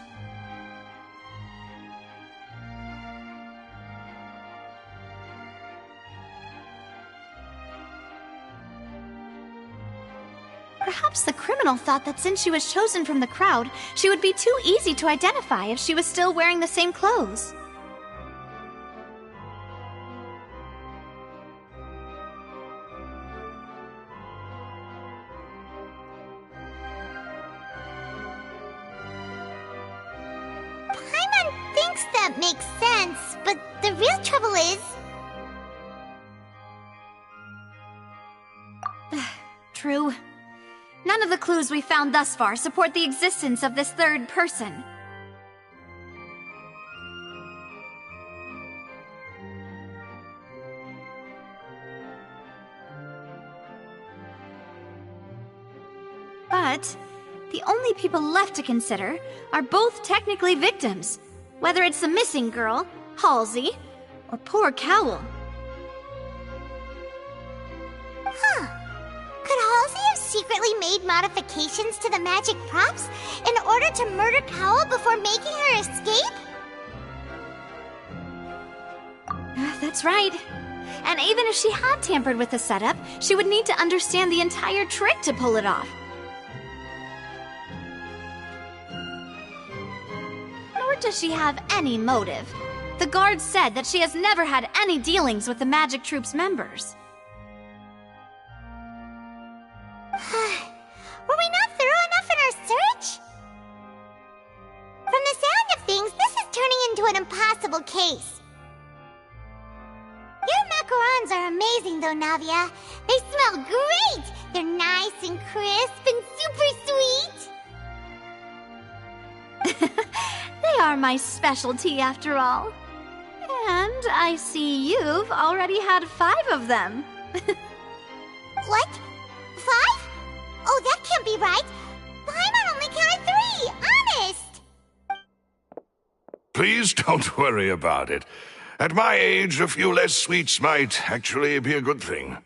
Perhaps the criminal thought that since she was chosen from the crowd, she would be too easy to identify if she was still wearing the same clothes. Paimon thinks that makes sense, but the real trouble is... True. None of the clues we found thus far support the existence of this third person. But the only people left to consider are both technically victims, whether it's the missing girl, Halsey, or poor Cowell. Huh. Could Halsey have secretly made modifications to the magic props in order to murder Cowell before making her escape? That's right. And even if she had tampered with the setup, she would need to understand the entire trick to pull it off. Nor does she have any motive. The guards said that she has never had any dealings with the Magic Troop's members. Were we not thorough enough in our search? From the sound of things, this is turning into an impossible case. Your macarons are amazing amazing, though, Navia. They smell great! They're nice and crisp and super sweet! They are my specialty, after all. And I see you've already had 5 of them. What? 5? Oh, that can't be right! Paimon only counted 3! Honest! Please don't worry about it. At my age, a few less sweets might actually be a good thing.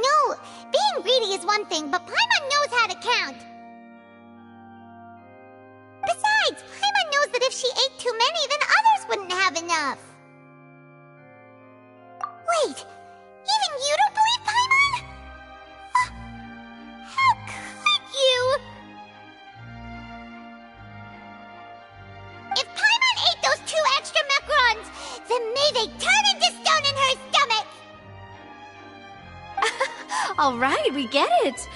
No! Being greedy is one thing, but Paimon knows how to count. Besides, Paimon knows that if she ate too many, then others wouldn't have enough. Wait, even you don't believe Paimon? How could you? If Paimon ate those 2 extra macarons, then may they turn into stone in her stomach! All right, we get it.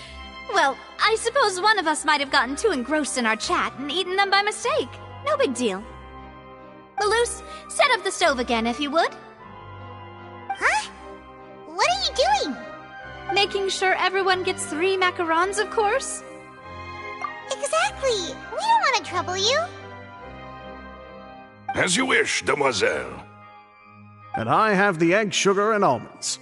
Well, I suppose one of us might have gotten too engrossed in our chat and eaten them by mistake. No big deal. Maloose, set up the stove again if you would. Huh? What are you doing? Making sure everyone gets 3 macarons, of course. Exactly. We don't want to trouble you. As you wish, demoiselle. And I have the egg, sugar, and almonds.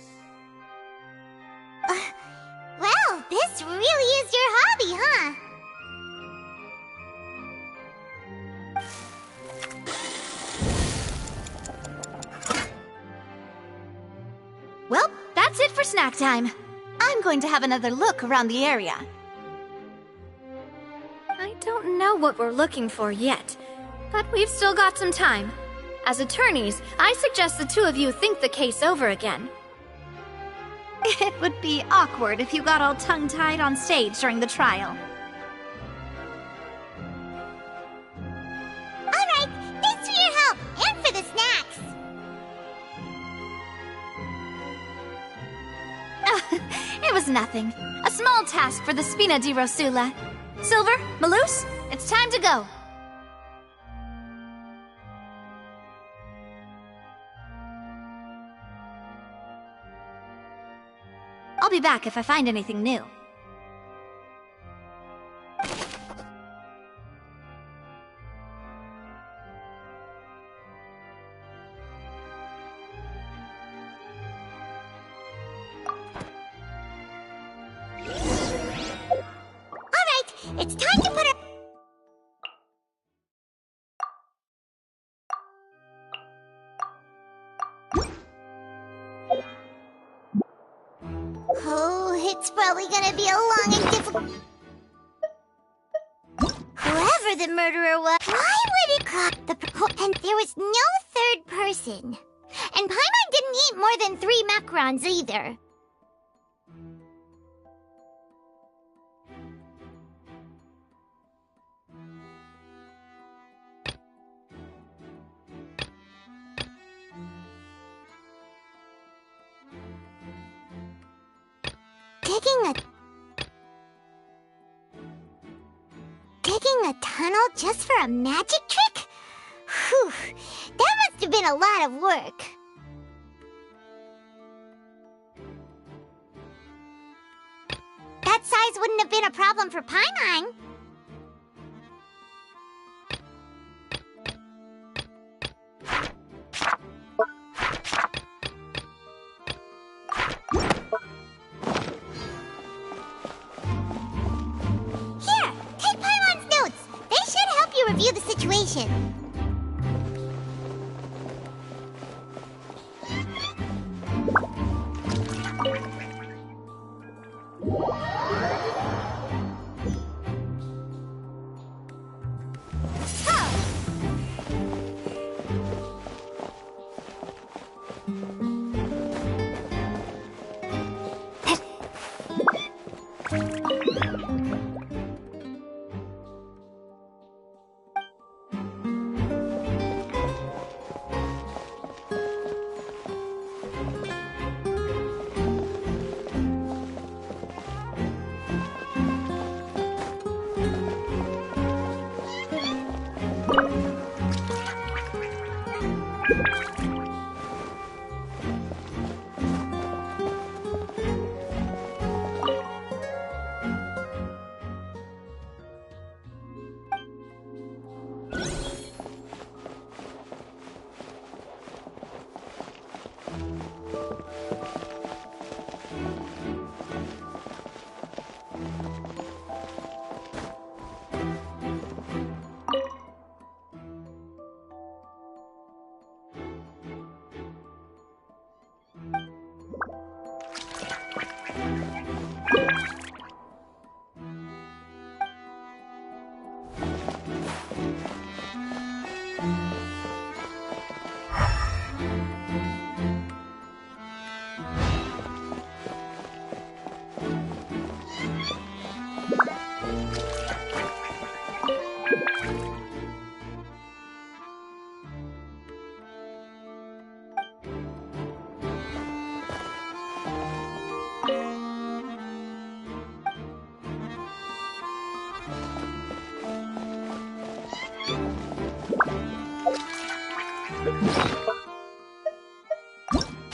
Well, this really is your hobby, huh? Well, that's it for snack time. I'm going to have another look around the area. I don't know what we're looking for yet, but we've still got some time. As attorneys, I suggest the 2 of you think the case over again. It would be awkward if you got all tongue-tied on stage during the trial. Alright, thanks for your help, and for the snacks. It was nothing. A small task for the Spina di Rosula. Silver, Maloose, it's time to go. I'll be back if I find anything new. Alright, it's time to put her... Oh, it's probably gonna be a long and difficult... Whoever the murderer was, why would it cut the... And there was no third person. And Paimon didn't eat more than 3 macarons either. Digging a tunnel just for a magic trick? Whew, that must have been a lot of work. That size wouldn't have been a problem for Paimon. Review the situation.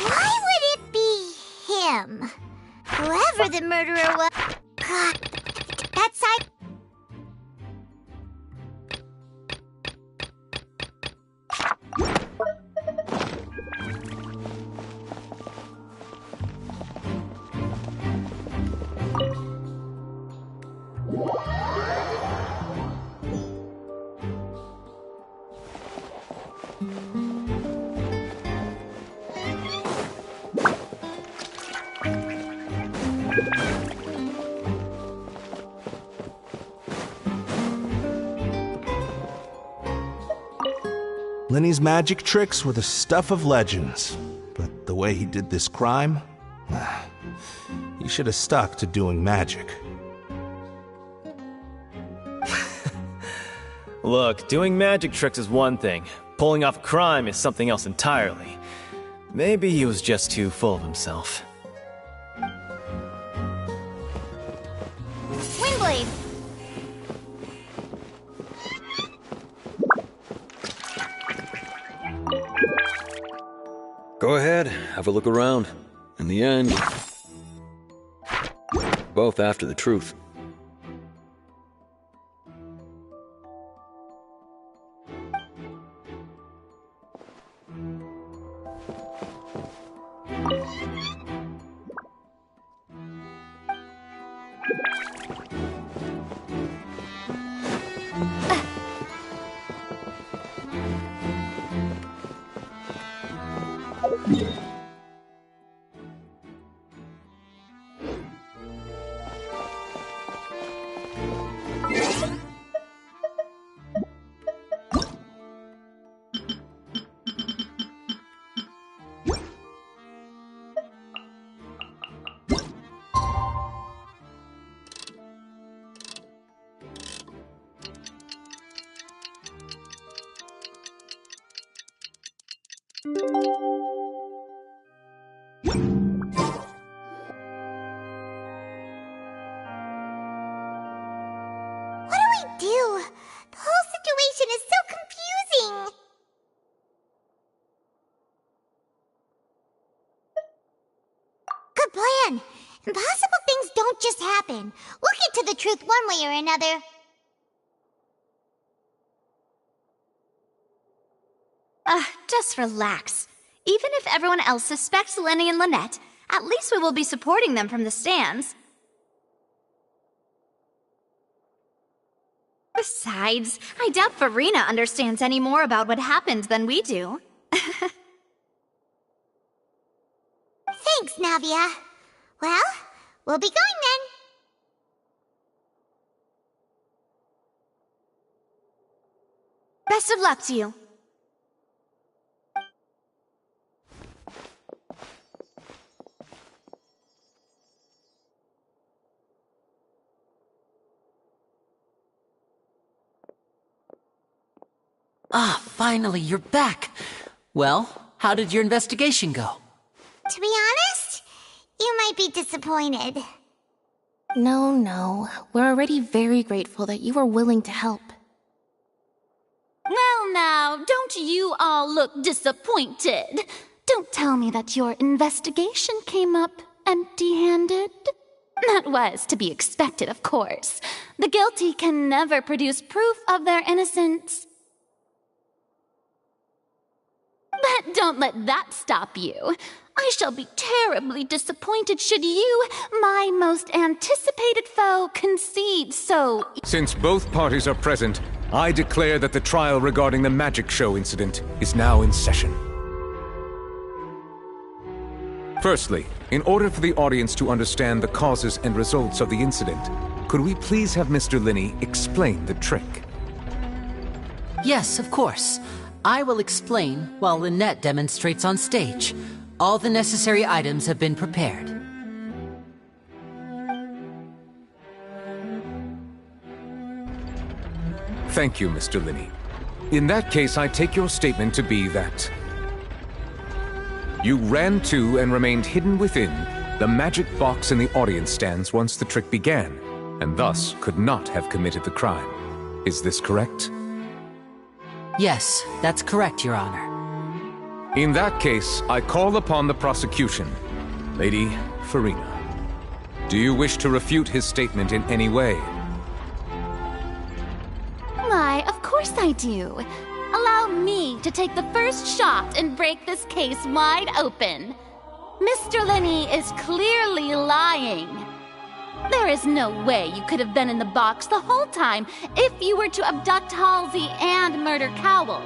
Why would it be him? Whoever the murderer was... God, that side... Lenny's magic tricks were the stuff of legends, but the way he did this crime, he should have stuck to doing magic. Look, doing magic tricks is one thing. Pulling off a crime is something else entirely. Maybe he was just too full of himself. Windblade! Go ahead, have a look around. In the end, both after the truth. Do? The whole situation is so confusing. Good plan. Impossible things don't just happen. We'll get to the truth one way or another. Just relax. Even if everyone else suspects Lenny and Lynette, at least we will be supporting them from the stands. Besides, I doubt Farina understands any more about what happened than we do. Thanks, Navia. Well, we'll be going then. Best of luck to you. Ah, finally, you're back. Well, how did your investigation go? To be honest, you might be disappointed. No. We're already very grateful that you were willing to help. Well now, don't you all look disappointed. Don't tell me that your investigation came up empty-handed. That was to be expected, of course. The guilty can never produce proof of their innocence. But don't let that stop you. I shall be terribly disappointed should you, my most anticipated foe, concede so... Since both parties are present, I declare that the trial regarding the magic show incident is now in session. Firstly, in order for the audience to understand the causes and results of the incident, could we please have Mr. Linney explain the trick? Yes, of course. I will explain while Lynette demonstrates on stage. All the necessary items have been prepared. Thank you, Mr. Linney. In that case, I take your statement to be that you ran to and remained hidden within the magic box in the audience stands once the trick began, and thus could not have committed the crime. Is this correct? Yes, that's correct, Your Honor. In that case, I call upon the prosecution. Lady Farina, do you wish to refute his statement in any way? Why, of course I do. Allow me to take the first shot and break this case wide open. Mr. Linney is clearly lying. There is no way you could have been in the box the whole time if you were to abduct Halsey and murder Cowell.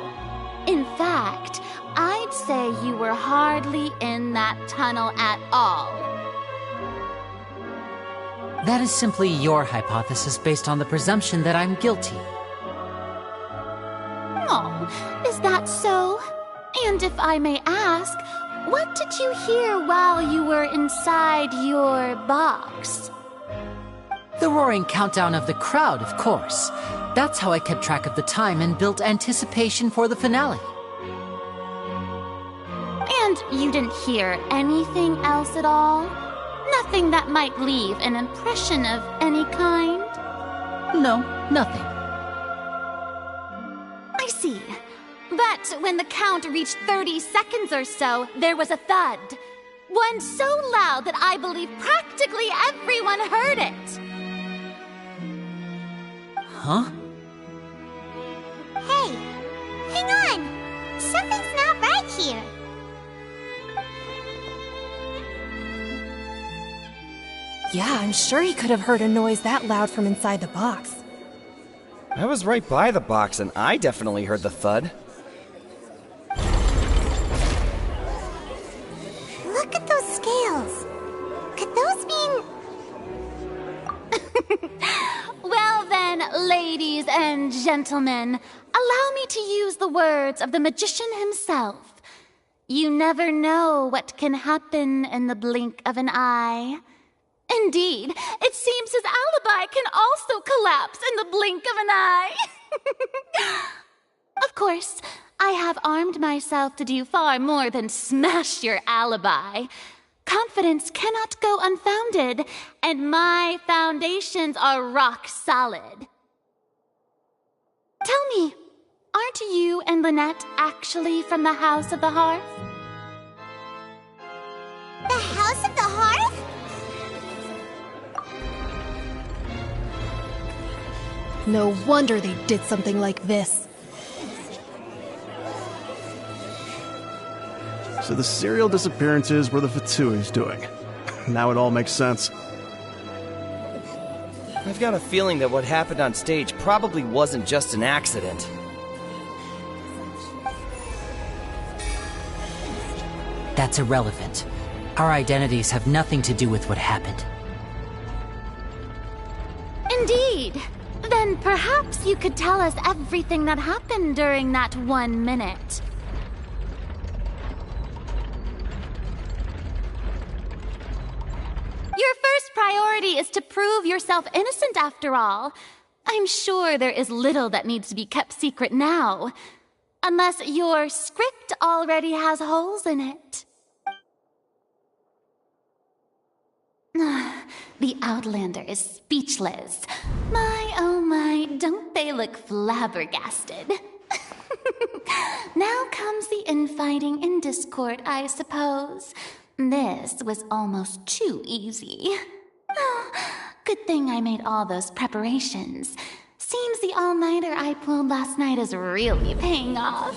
In fact, I'd say you were hardly in that tunnel at all. That is simply your hypothesis based on the presumption that I'm guilty. Oh, is that so? And if I may ask, what did you hear while you were inside your box? The roaring countdown of the crowd, of course. That's how I kept track of the time and built anticipation for the finale. And you didn't hear anything else at all? Nothing that might leave an impression of any kind? No, nothing. I see. But when the count reached 30 seconds or so, there was a thud. One so loud that I believe practically everyone heard it. Huh? Hey, hang on! Something's not right here. Yeah, I'm sure he could have heard a noise that loud from inside the box. I was right by the box and I definitely heard the thud. Look at those scales. Could those mean... Well then, ladies and gentlemen, allow me to use the words of the magician himself. You never know what can happen in the blink of an eye. Indeed, it seems his alibi can also collapse in the blink of an eye. Of course, I have armed myself to do far more than smash your alibi. Confidence cannot go unfounded, and my foundations are rock solid. Tell me, aren't you and Lynette actually from the House of the Hearth? The House of the Hearth? No wonder they did something like this. So the serial disappearances were the Fatui's doing. Now it all makes sense. I've got a feeling that what happened on stage probably wasn't just an accident. That's irrelevant. Our identities have nothing to do with what happened. Indeed. Then perhaps you could tell us everything that happened during that 1 minute. Your first priority is to prove yourself innocent, after all. I'm sure there is little that needs to be kept secret now. Unless your script already has holes in it. The Outlander is speechless. My, oh my, don't they look flabbergasted? Now comes the infighting and discord, I suppose. This was almost too easy. Oh, good thing I made all those preparations. Seems the all-nighter I pulled last night is really paying off.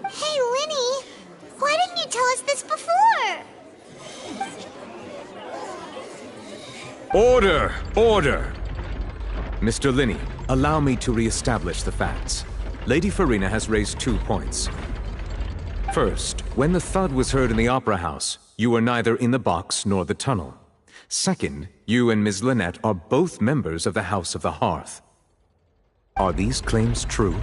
Hey, Linny! Why didn't you tell us this before? Order! Order! Mr. Linney, allow me to re-establish the facts. Lady Farina has raised 2 points. First, when the thud was heard in the Opera House, you were neither in the box nor the tunnel. Second, you and Ms. Lynette are both members of the House of the Hearth. Are these claims true?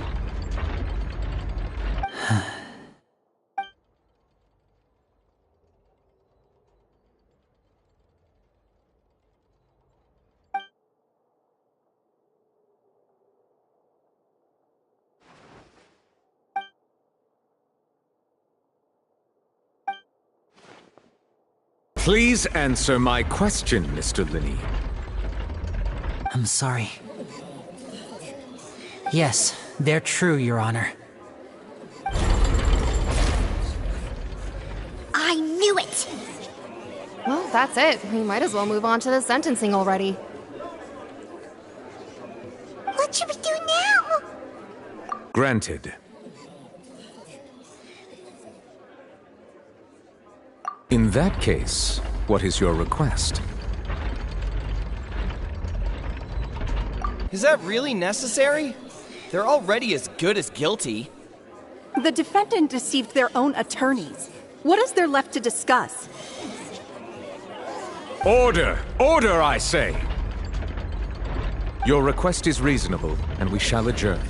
Please answer my question, Mr. Linney. I'm sorry. Yes, they're true, Your Honor. I knew it! Well, that's it. We might as well move on to the sentencing already. What should we do now? Granted. In that case, what is your request? Is that really necessary? They're already as good as guilty. The defendant deceived their own attorneys. What is there left to discuss? Order! Order, I say! Your request is reasonable, and we shall adjourn.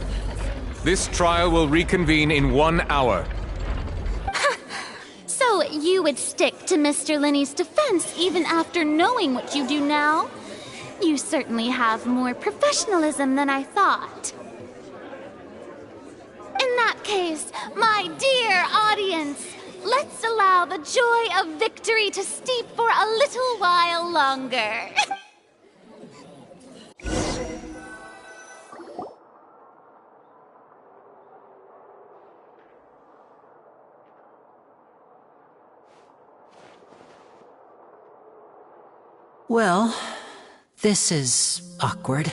This trial will reconvene in 1 hour. So you would stick to Mr. Linney's defense even after knowing what you do now? You certainly have more professionalism than I thought. In that case, my dear audience, let's allow the joy of victory to steep for a little while longer. Well, this is awkward.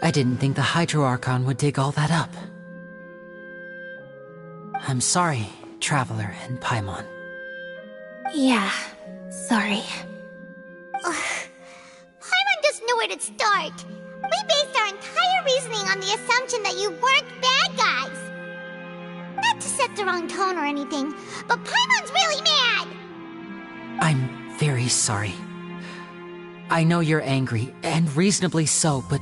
I didn't think the Hydro-Archon would dig all that up. I'm sorry, Traveler and Paimon. Yeah, sorry. Paimon doesn't know where to start. We based our entire reasoning on the assumption that you weren't bad guys. Not to set the wrong tone or anything, but Paimon's really mad! I'm very sorry. I know you're angry, and reasonably so, but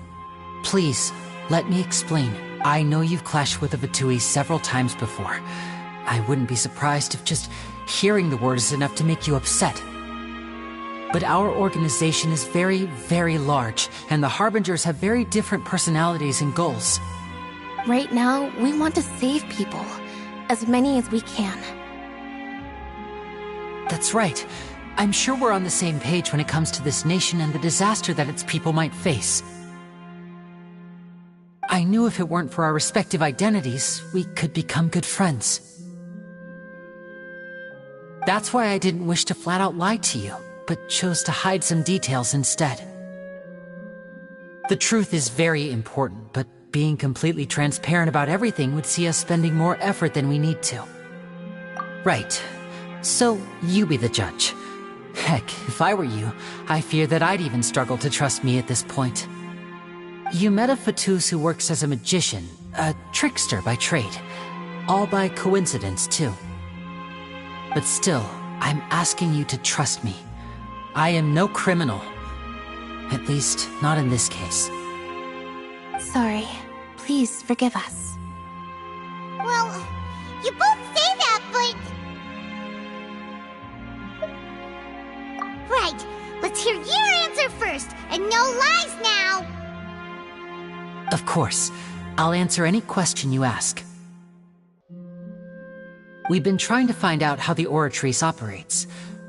please, let me explain. I know you've clashed with the Fatui several times before. I wouldn't be surprised if just hearing the word is enough to make you upset. But our organization is very, very large, and the Harbingers have very different personalities and goals. Right now, we want to save people. As many as we can. That's right. I'm sure we're on the same page when it comes to this nation and the disaster that its people might face. I knew if it weren't for our respective identities, we could become good friends. That's why I didn't wish to flat out lie to you, but chose to hide some details instead. The truth is very important, but being completely transparent about everything would see us spending more effort than we need to. Right. So, you be the judge. Heck, if I were you, I fear that I'd even struggle to trust me at this point. You met a Fatus who works as a magician, a trickster by trade. All by coincidence, too. But still, I'm asking you to trust me. I am no criminal. At least, not in this case. Sorry. Please forgive us. Well, you both say that, but... Right, let's hear your answer first, and no lies now! Of course. I'll answer any question you ask. We've been trying to find out how the Oratrice operates.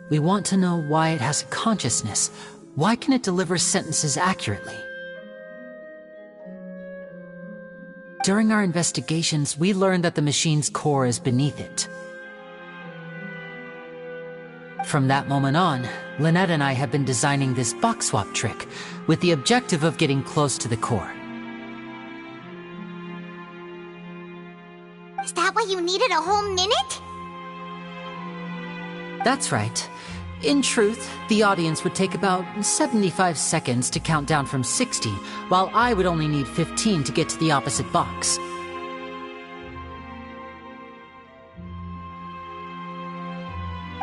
We want to know why it has a consciousness. Why can it deliver sentences accurately? during our investigations, we learned that the machine's core is beneath it. From that moment on, Lynette and I have been designing this box swap trick with the objective of getting close to the core. Is that why you needed a whole minute? That's right. In truth, the audience would take about 75 seconds to count down from 60, while I would only need 15 to get to the opposite box.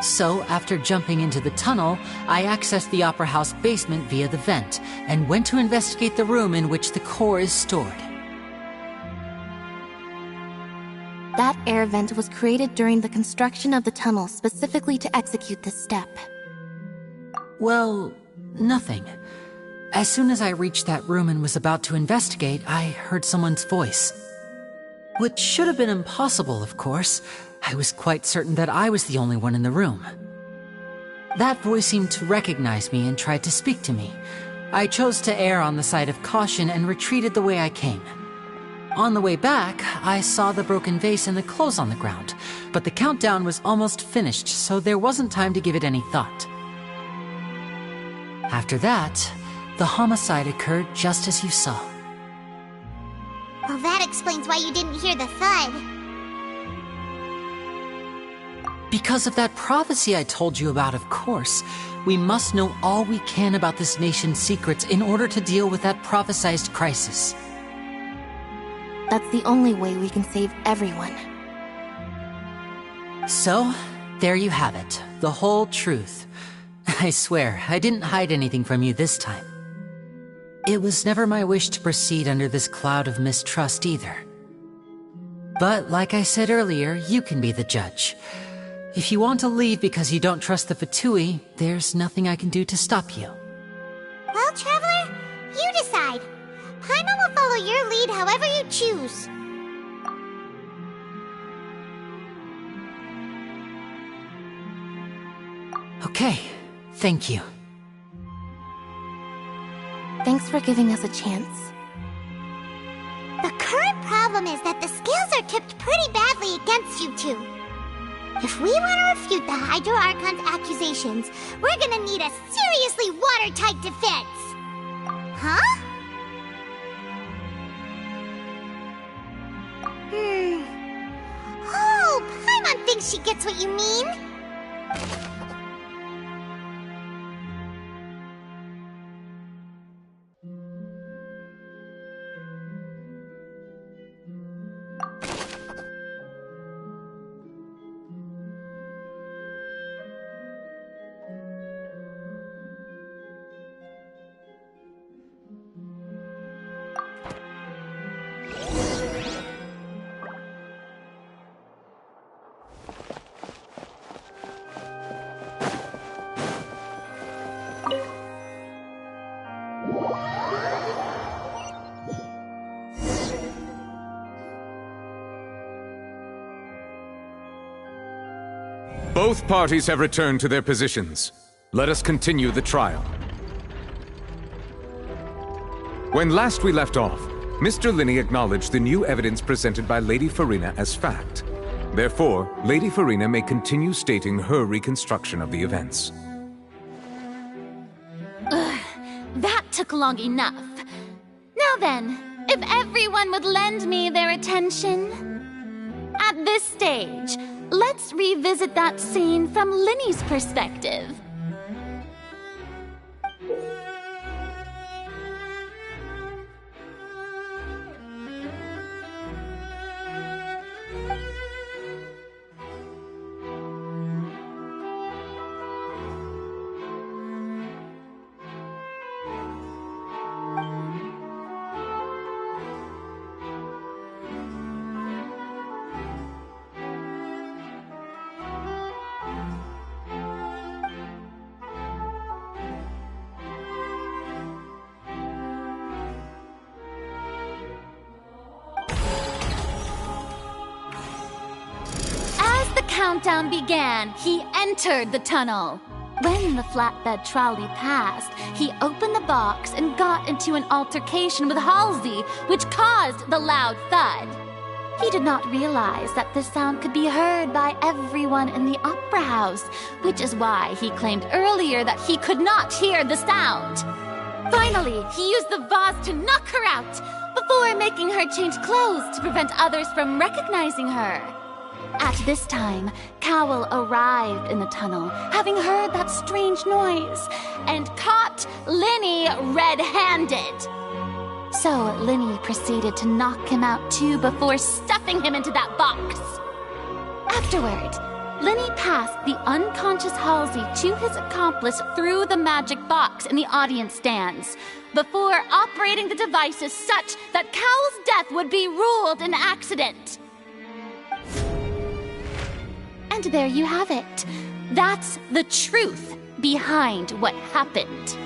So, after jumping into the tunnel, I accessed the Opera House basement via the vent, and went to investigate the room in which the core is stored. That air vent was created during the construction of the tunnel specifically to execute this step. Well, nothing. As soon as I reached that room and was about to investigate, I heard someone's voice. Which should have been impossible, of course. I was quite certain that I was the only one in the room. That voice seemed to recognize me and tried to speak to me. I chose to err on the side of caution and retreated the way I came. On the way back, I saw the broken vase and the clothes on the ground, but the countdown was almost finished, so there wasn't time to give it any thought. After that, the homicide occurred just as you saw. Well, that explains why you didn't hear the thud. Because of that prophecy I told you about, of course. We must know all we can about this nation's secrets in order to deal with that prophesized crisis. That's the only way we can save everyone. So, there you have it. The whole truth. I swear, I didn't hide anything from you this time. It was never my wish to proceed under this cloud of mistrust either. But like I said earlier, you can be the judge. If you want to leave because you don't trust the Fatui, there's nothing I can do to stop you. Well, Traveler, you decide. Paimon will follow your lead however you choose. Okay, thank you. Thanks for giving us a chance. The current problem is that the scales are tipped pretty badly against you two. If we want to refute the Hydro Archon's accusations, we're gonna need a seriously watertight defense. Huh? Oh, Paimon thinks she gets what you mean. Both parties have returned to their positions. Let us continue the trial. When last we left off, Mr. Linney acknowledged the new evidence presented by Lady Farina as fact. Therefore, Lady Farina may continue stating her reconstruction of the events. Ugh, that took long enough. Now then, if everyone would lend me their attention. At this stage, let's revisit that scene from Linney's perspective. Countdown began, he entered the tunnel. When the flatbed trolley passed, he opened the box and got into an altercation with Halsey, which caused the loud thud. He did not realize that the sound could be heard by everyone in the opera house, which is why he claimed earlier that he could not hear the sound. Finally, he used the vase to knock her out, before making her change clothes to prevent others from recognizing her. At this time, Cowell arrived in the tunnel, having heard that strange noise, and caught Linny red-handed. So Linny proceeded to knock him out too before stuffing him into that box. Afterward, Linny passed the unconscious Halsey to his accomplice through the magic box in the audience stands, before operating the devices such that Cowell's death would be ruled an accident. And there you have it. That's the truth behind what happened.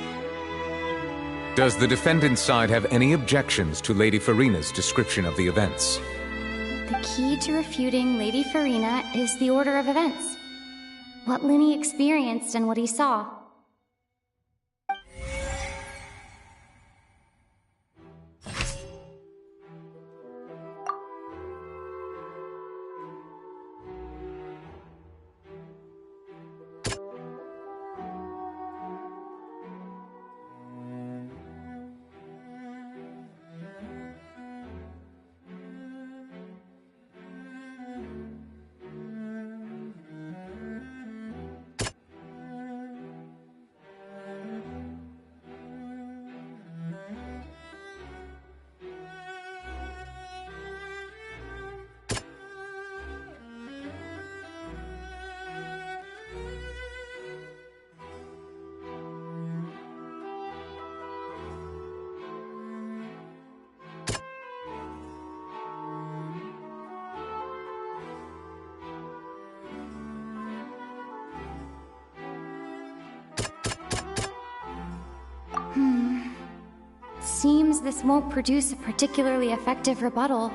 Does the defendant's side have any objections to Lady Farina's description of the events? The key to refuting Lady Farina is the order of events. What Linny experienced and what he saw. Seems this won't produce a particularly effective rebuttal.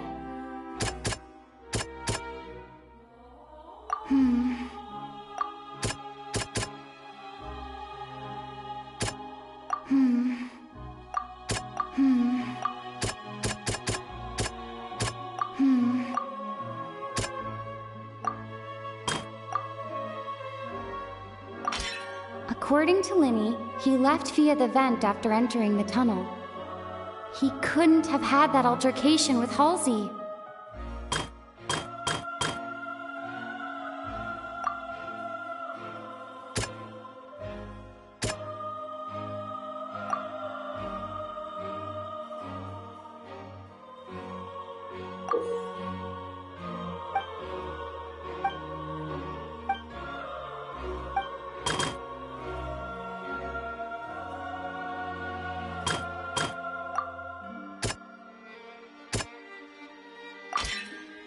According to Linny, he left via the vent after entering the tunnel. He couldn't have had that altercation with Halsey.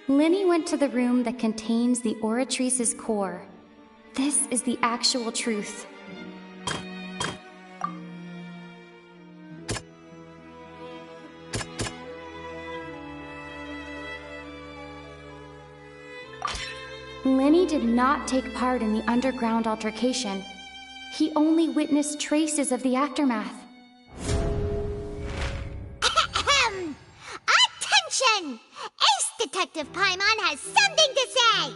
Linny went to the room that contains the Oratrice's core. This is the actual truth. Linny did not take part in the underground altercation. He only witnessed traces of the aftermath. Attention! Ace Detective Paimon has something to say!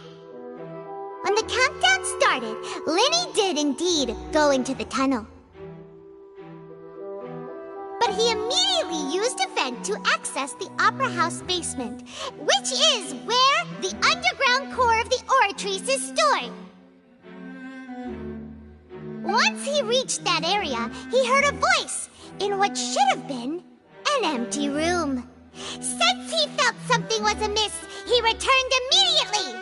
When the countdown started, Linny did indeed go into the tunnel. But he immediately used a vent to access the Opera House basement, which is where the underground core of the Oratrice is stored. Once he reached that area, he heard a voice in what should have been an empty room. Since he felt something was amiss, he returned immediately.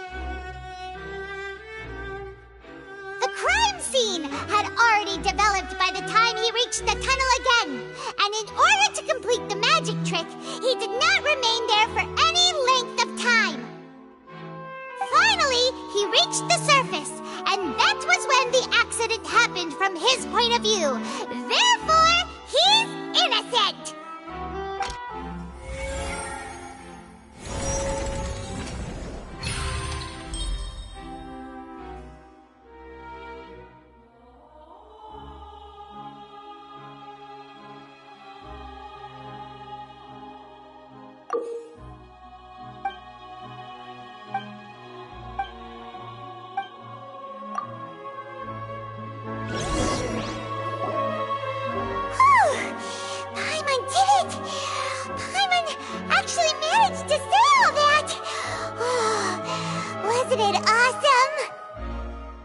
The crime scene had already developed by the time he reached the tunnel again, and in order to complete the magic trick, he did not remain there for any length of time. Finally, he reached the surface, and that was when the accident happened from his point of view. Therefore, he's innocent! Isn't it awesome?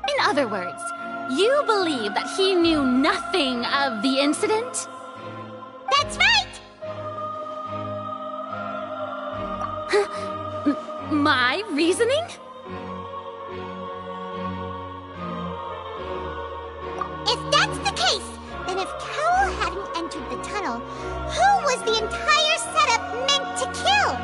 In other words, you believe that he knew nothing of the incident? That's right! My reasoning? If that's the case, then if Cowell hadn't entered the tunnel, who was the entire setup meant to kill?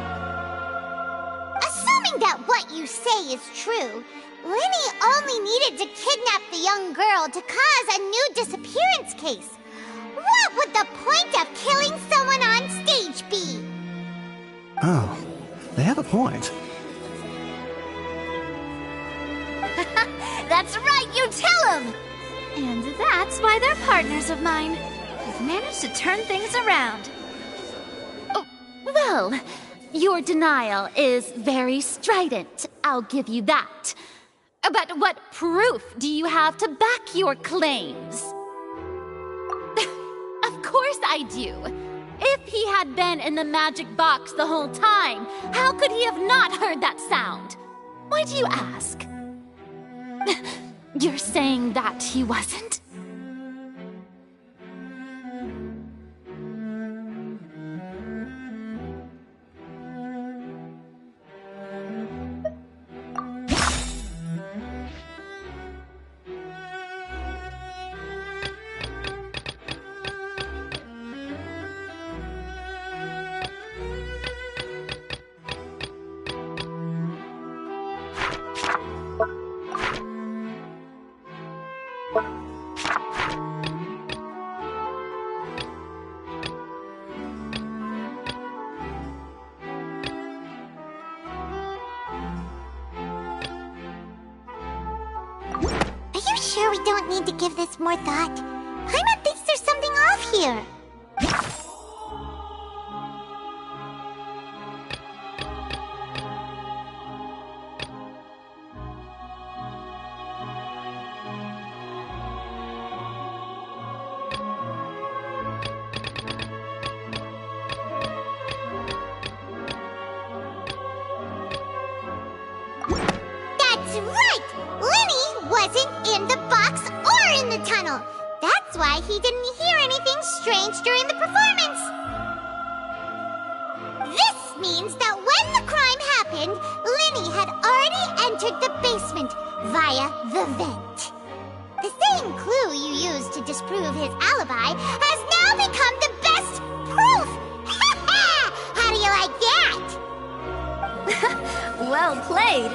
Assuming that what you say is true, Lenny only needed to kidnap the young girl to cause a new disappearance case. What would the point of killing someone on stage be? Oh, they have a point. That's right, you tell him! And that's why they're partners of mine. We've managed to turn things around. Oh, well, your denial is very strident, I'll give you that. But what proof do you have to back your claims? Of course I do. If he had been in the magic box the whole time, how could he have not heard that sound? Why do you ask? You're saying that he wasn't? Sure we don't need to give this more thought? Paimon thinks there's something off here. That's right! Lenny wasn't in the box or in the tunnel. That's why he didn't hear anything strange during the performance. This means that when the crime happened, Lenny had already entered the basement via the vent. The same clue you used to disprove his alibi has now become the best proof! How do you like that? Well played.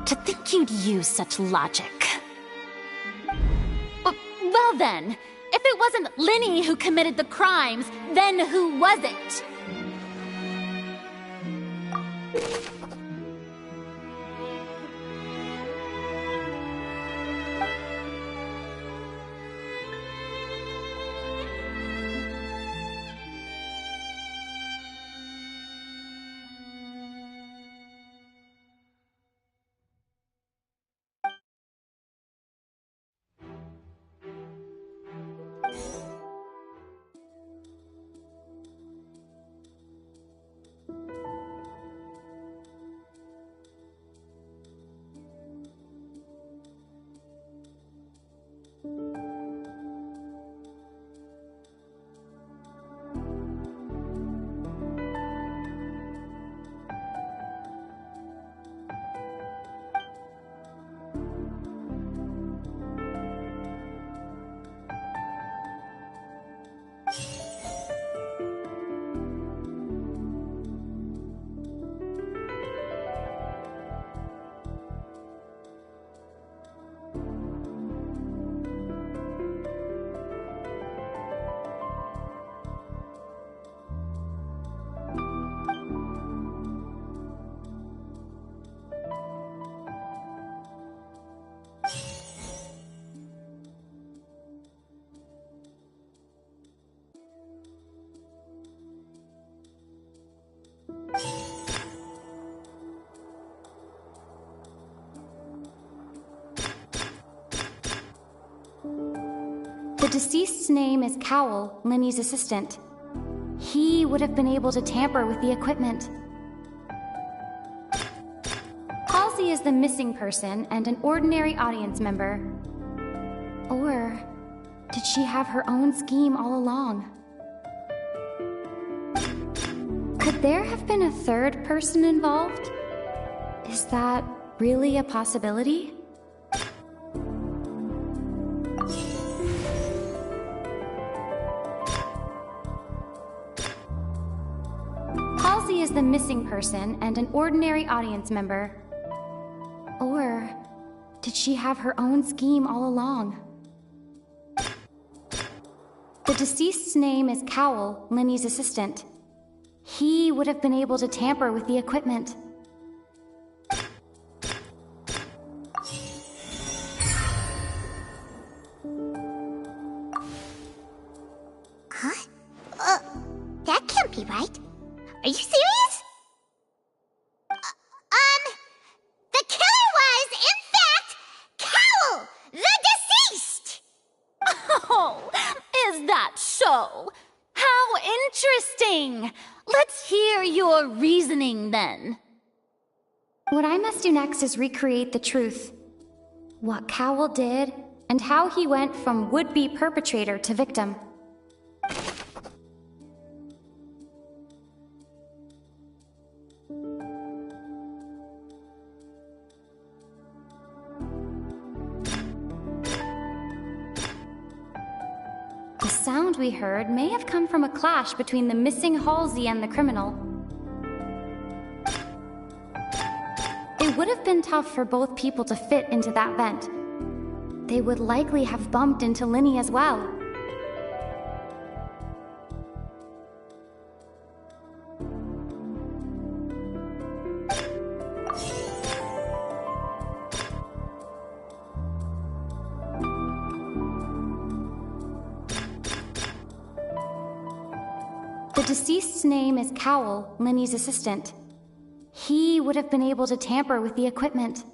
To think you'd use such logic. Well then, if it wasn't Lenny who committed the crimes, then who was it? The deceased's name is Cowell, Lenny's assistant. He would have been able to tamper with the equipment. Halsey is the missing person and an ordinary audience member. Or did she have her own scheme all along? Could there have been a third person involved? Is that really a possibility? Halsey is the missing person and an ordinary audience member. Or did she have her own scheme all along? The deceased's name is Cowell, Lenny's assistant. He would have been able to tamper with the equipment. Huh? That can't be right. Are you serious? The killer was, in fact, Cowell, the deceased! Oh, is that so? How interesting! Let's hear your reasoning then. What I must do next is recreate the truth. What Cowell did, and how he went from would-be perpetrator to victim. The sound we heard may have come from a clash between the missing Halsey and the criminal. It would have been tough for both people to fit into that vent. They would likely have bumped into Lenny as well. The deceased's name is Cowell, Lenny's assistant. He would have been able to tamper with the equipment.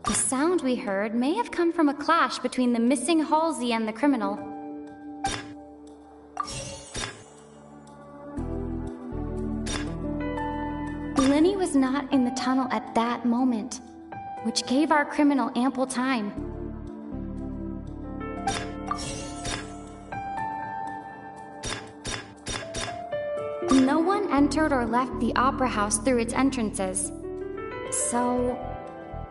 The sound we heard may have come from a clash between the missing Halsey and the criminal. Lenny was not in the tunnel at that moment, which gave our criminal ample time. No one entered or left the opera house through its entrances. So,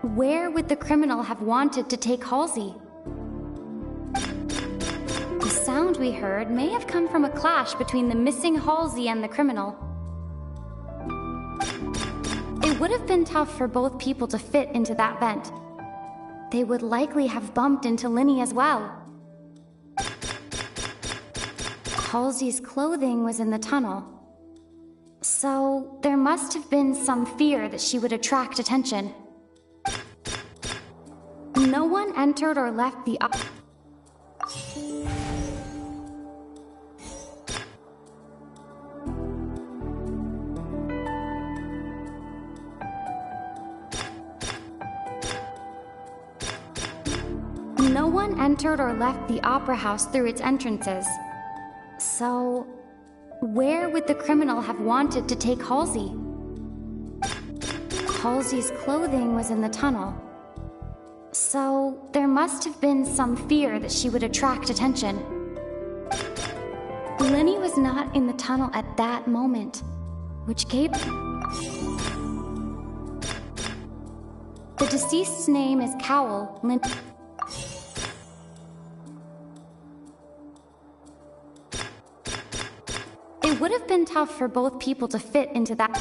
where would the criminal have wanted to take Halsey? The sound we heard may have come from a clash between the missing Halsey and the criminal. It would have been tough for both people to fit into that vent. They would likely have bumped into Lenny as well. Halsey's clothing was in the tunnel. So, there must have been some fear that she would attract attention. No one entered or left the No one entered or left the opera house through its entrances. So, where would the criminal have wanted to take Halsey? Halsey's clothing was in the tunnel. So, there must have been some fear that she would attract attention. Lenny was not in the tunnel at that moment, which gave... The deceased's name is Cowell. It would have been tough for both people to fit into that.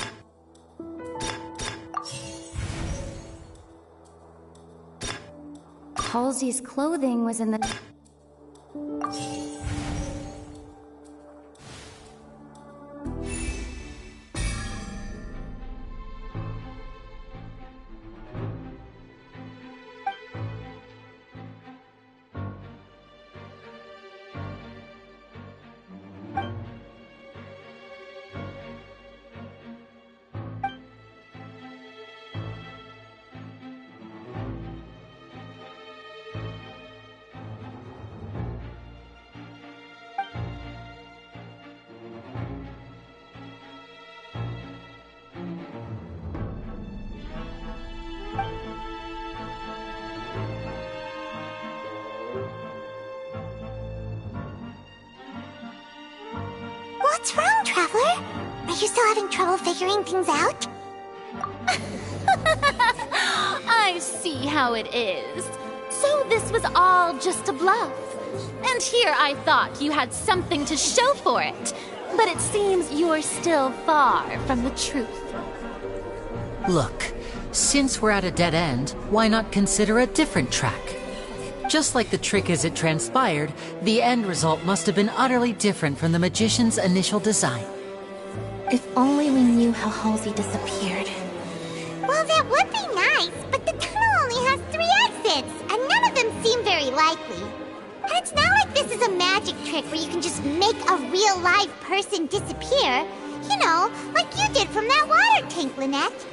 Halsey's clothing was in the... What's wrong, Traveler? Are you still having trouble figuring things out? I see how it is. So this was all just a bluff. And here I thought you had something to show for it. But it seems you're still far from the truth. Look, since we're at a dead end, why not consider a different track? Just like the trick as it transpired, the end result must have been utterly different from the magician's initial design. If only we knew how Halsey disappeared. Well, that would be nice, but the tunnel only has 3 exits, and none of them seem very likely. And it's not like this is a magic trick where you can just make a real live person disappear. You know, like you did from that water tank, Lynette.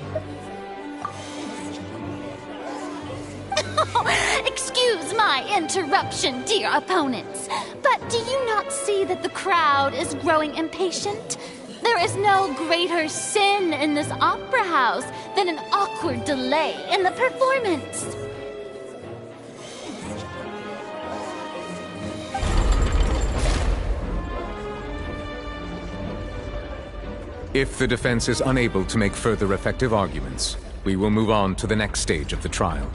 Excuse my interruption, dear opponents, but do you not see that the crowd is growing impatient? There is no greater sin in this opera house than an awkward delay in the performance. If the defense is unable to make further effective arguments, we will move on to the next stage of the trial.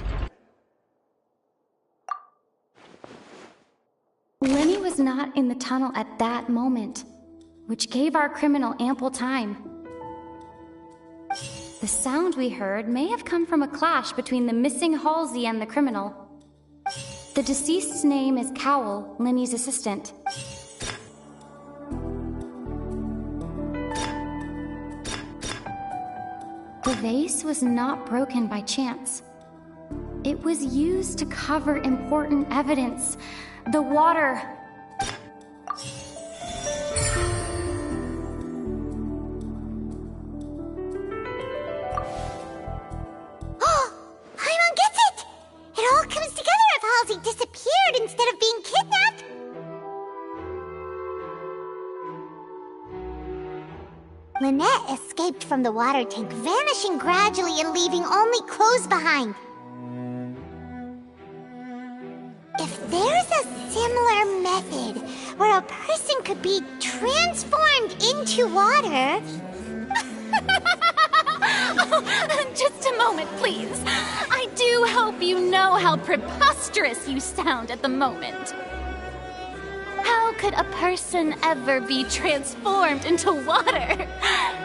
Lenny was not in the tunnel at that moment, which gave our criminal ample time. The sound we heard may have come from a clash between the missing Halsey and the criminal. The deceased's name is Cowell, Lenny's assistant. The vase was not broken by chance. It was used to cover important evidence. The water. Oh, Paimon gets it! It all comes together if Halsey disappeared instead of being kidnapped. Lynette escaped from the water tank, vanishing gradually and leaving only clothes behind. If there's a similar method where a person could be transformed into water... Oh, just a moment, please. I do hope you know how preposterous you sound at the moment. How could a person ever be transformed into water?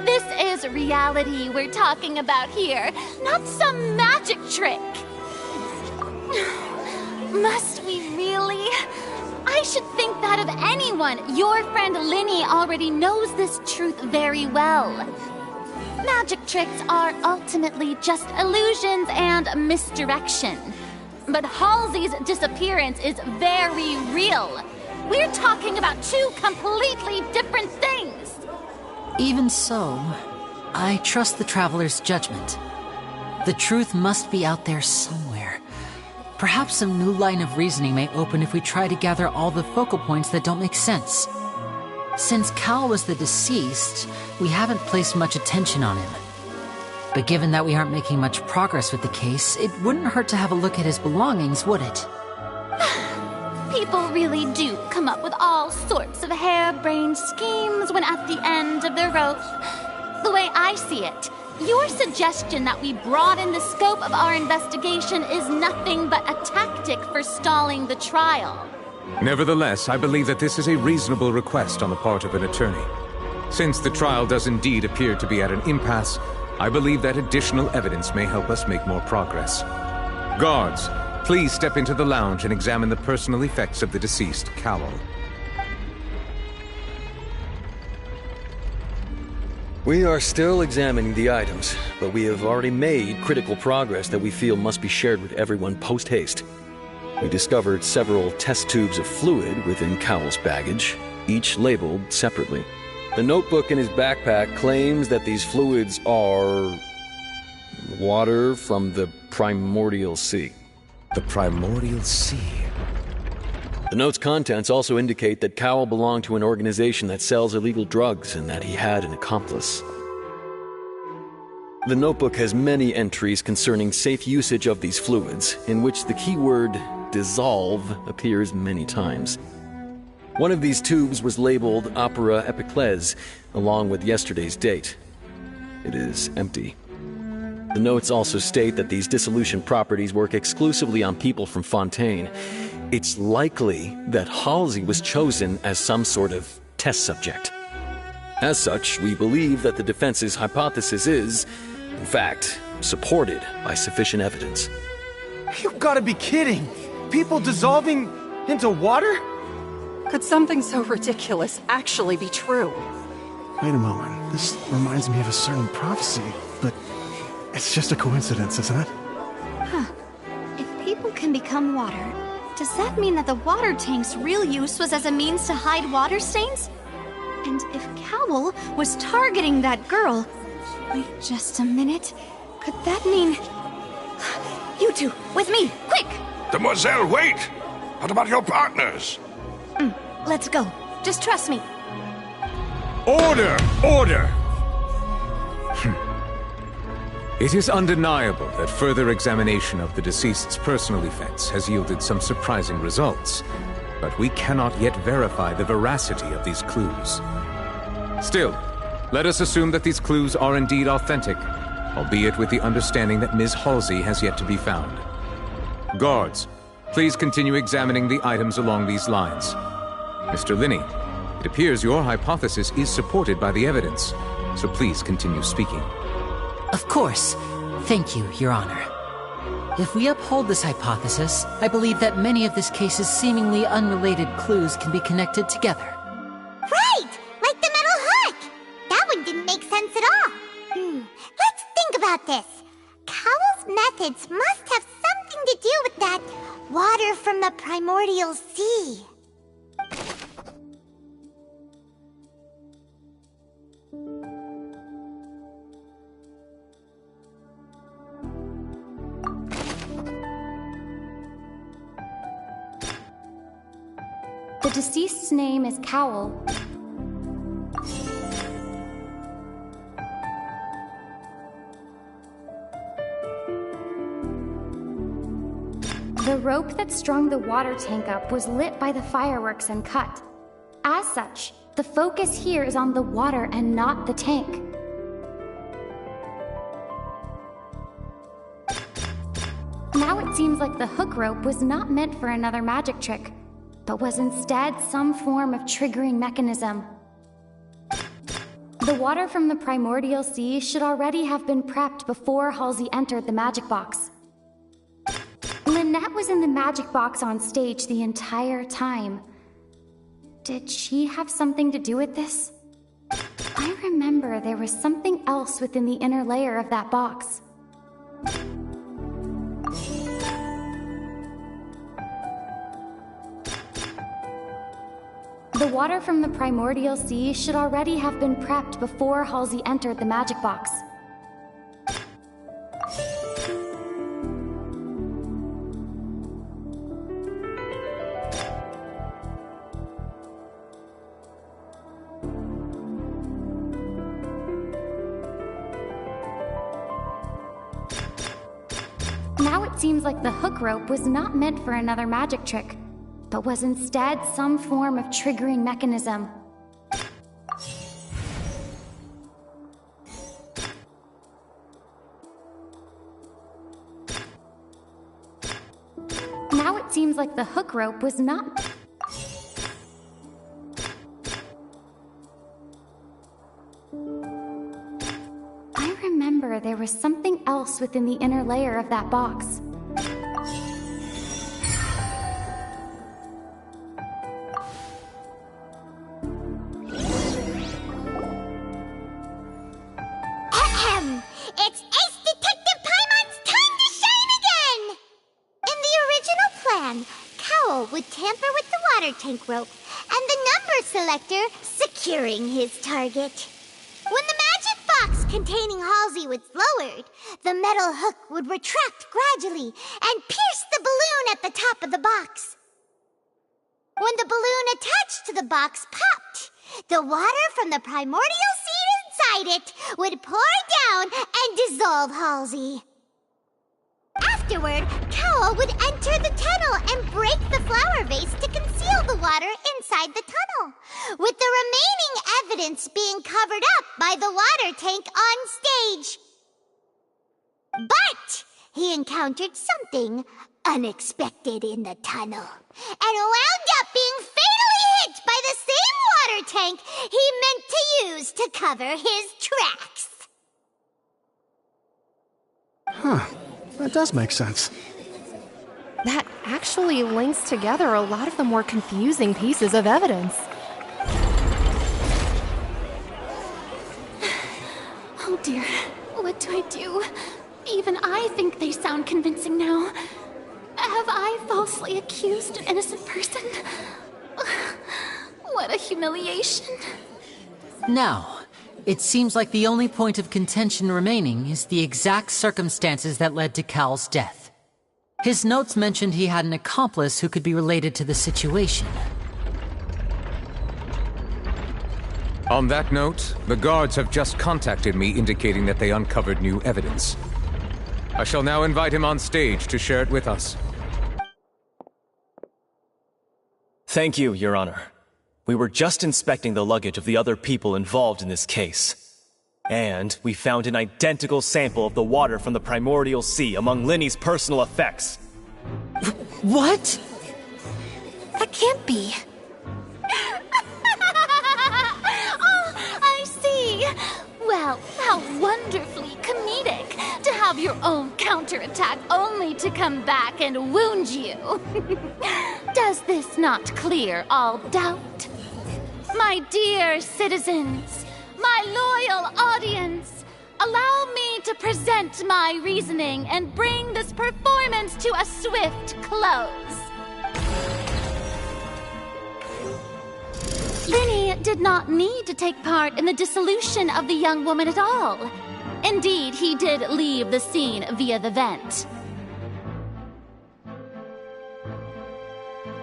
This is reality we're talking about here, not some magic trick. Must we really? I should think that of anyone. Your friend Linny already knows this truth very well. Magic tricks are ultimately just illusions and misdirection. But Halsey's disappearance is very real. We're talking about 2 completely different things. Even so, I trust the Traveler's judgment. The truth must be out there somewhere. Perhaps some new line of reasoning may open if we try to gather all the focal points that don't make sense. Since Cal was the deceased, we haven't placed much attention on him. But given that we aren't making much progress with the case, it wouldn't hurt to have a look at his belongings, would it? People really do come up with all sorts of harebrained schemes when at the end of their rope. The way I see it, your suggestion that we broaden the scope of our investigation is nothing but a tactic for stalling the trial. Nevertheless, I believe that this is a reasonable request on the part of an attorney. Since the trial does indeed appear to be at an impasse, I believe that additional evidence may help us make more progress. Guards, please step into the lounge and examine the personal effects of the deceased, Cowell. We are still examining the items, but we have already made critical progress that we feel must be shared with everyone post-haste. We discovered several test tubes of fluid within Cowell's baggage, each labeled separately. The notebook in his backpack claims that these fluids are... water from the primordial sea. The primordial sea? The note's contents also indicate that Cowell belonged to an organization that sells illegal drugs and that he had an accomplice. The notebook has many entries concerning safe usage of these fluids, in which the keyword dissolve appears many times. One of these tubes was labeled Opera Epiclese, along with yesterday's date. It is empty. The notes also state that these dissolution properties work exclusively on people from Fontaine. It's likely that Halsey was chosen as some sort of test subject. As such, we believe that the defense's hypothesis is, in fact, supported by sufficient evidence. You've got to be kidding! People dissolving into water? Could something so ridiculous actually be true? Wait a moment. This reminds me of a certain prophecy, but it's just a coincidence, isn't it? Huh. If people can become water, does that mean that the water tank's real use was as a means to hide water stains? And if Cowell was targeting that girl... Wait just a minute. Could that mean... You two, with me, quick! Demoiselle, wait! What about your partners? Let's go. Just trust me. Order! Order! It is undeniable that further examination of the deceased's personal effects has yielded some surprising results, but we cannot yet verify the veracity of these clues. Still, let us assume that these clues are indeed authentic, albeit with the understanding that Ms. Halsey has yet to be found. Guards, please continue examining the items along these lines. Mr. Linney, it appears your hypothesis is supported by the evidence, so please continue speaking. Of course. Thank you, Your Honor. If we uphold this hypothesis, I believe that many of this case's seemingly unrelated clues can be connected together. Right! Like the metal hook! That one didn't make sense at all. Let's think about this. Cowell's methods must have something to do with that water from the primordial sea. The deceased's name is Cowell. The rope that strung the water tank up was lit by the fireworks and cut. As such, the focus here is on the water and not the tank. Now it seems like the hook rope was not meant for another magic trick, but was instead some form of triggering mechanism. The water from the primordial sea should already have been prepped before Halsey entered the magic box. Lynette was in the magic box on stage the entire time. Did she have something to do with this? I remember there was something else within the inner layer of that box. The water from the primordial sea should already have been prepped before Halsey entered the magic box. Now it seems like the hook rope was not meant for another magic trick, but was instead some form of triggering mechanism. Now it seems like the hook rope was not... I remember there was something else within the inner layer of that box. It's Ace Detective Paimon's time to shine again! In the original plan, Cowell would tamper with the water tank rope and the number selector securing his target. When the magic box containing Halsey was lowered, the metal hook would retract gradually and pierce the balloon at the top of the box. When the balloon attached to the box popped, the water from the primordial seed inside it would pour down and dissolve Halsey. Afterward, Cowell would enter the tunnel and break the flower vase to conceal the water inside inside the tunnel, with the remaining evidence being covered up by the water tank on stage. But he encountered something unexpected in the tunnel, and wound up being fatally hit by the same water tank he meant to use to cover his tracks. Huh. That does make sense. That actually links together a lot of the more confusing pieces of evidence. Oh dear, what do I do? Even I think they sound convincing now. Have I falsely accused an innocent person? What a humiliation. Now, it seems like the only point of contention remaining is the exact circumstances that led to Cal's death. His notes mentioned he had an accomplice who could be related to the situation. On that note, the guards have just contacted me indicating that they uncovered new evidence. I shall now invite him on stage to share it with us. Thank you, Your Honor. We were just inspecting the luggage of the other people involved in this case. And we found an identical sample of the water from the primordial sea among Linny's personal effects. What? That can't be. Oh, I see. Well, how wonderfully comedic to have your own counterattack only to come back and wound you. Does this not clear all doubt? My dear citizens, my loyal audience, allow me to present my reasoning and bring this performance to a swift close. Linny did not need to take part in the dissolution of the young woman at all. Indeed, he did leave the scene via the vent.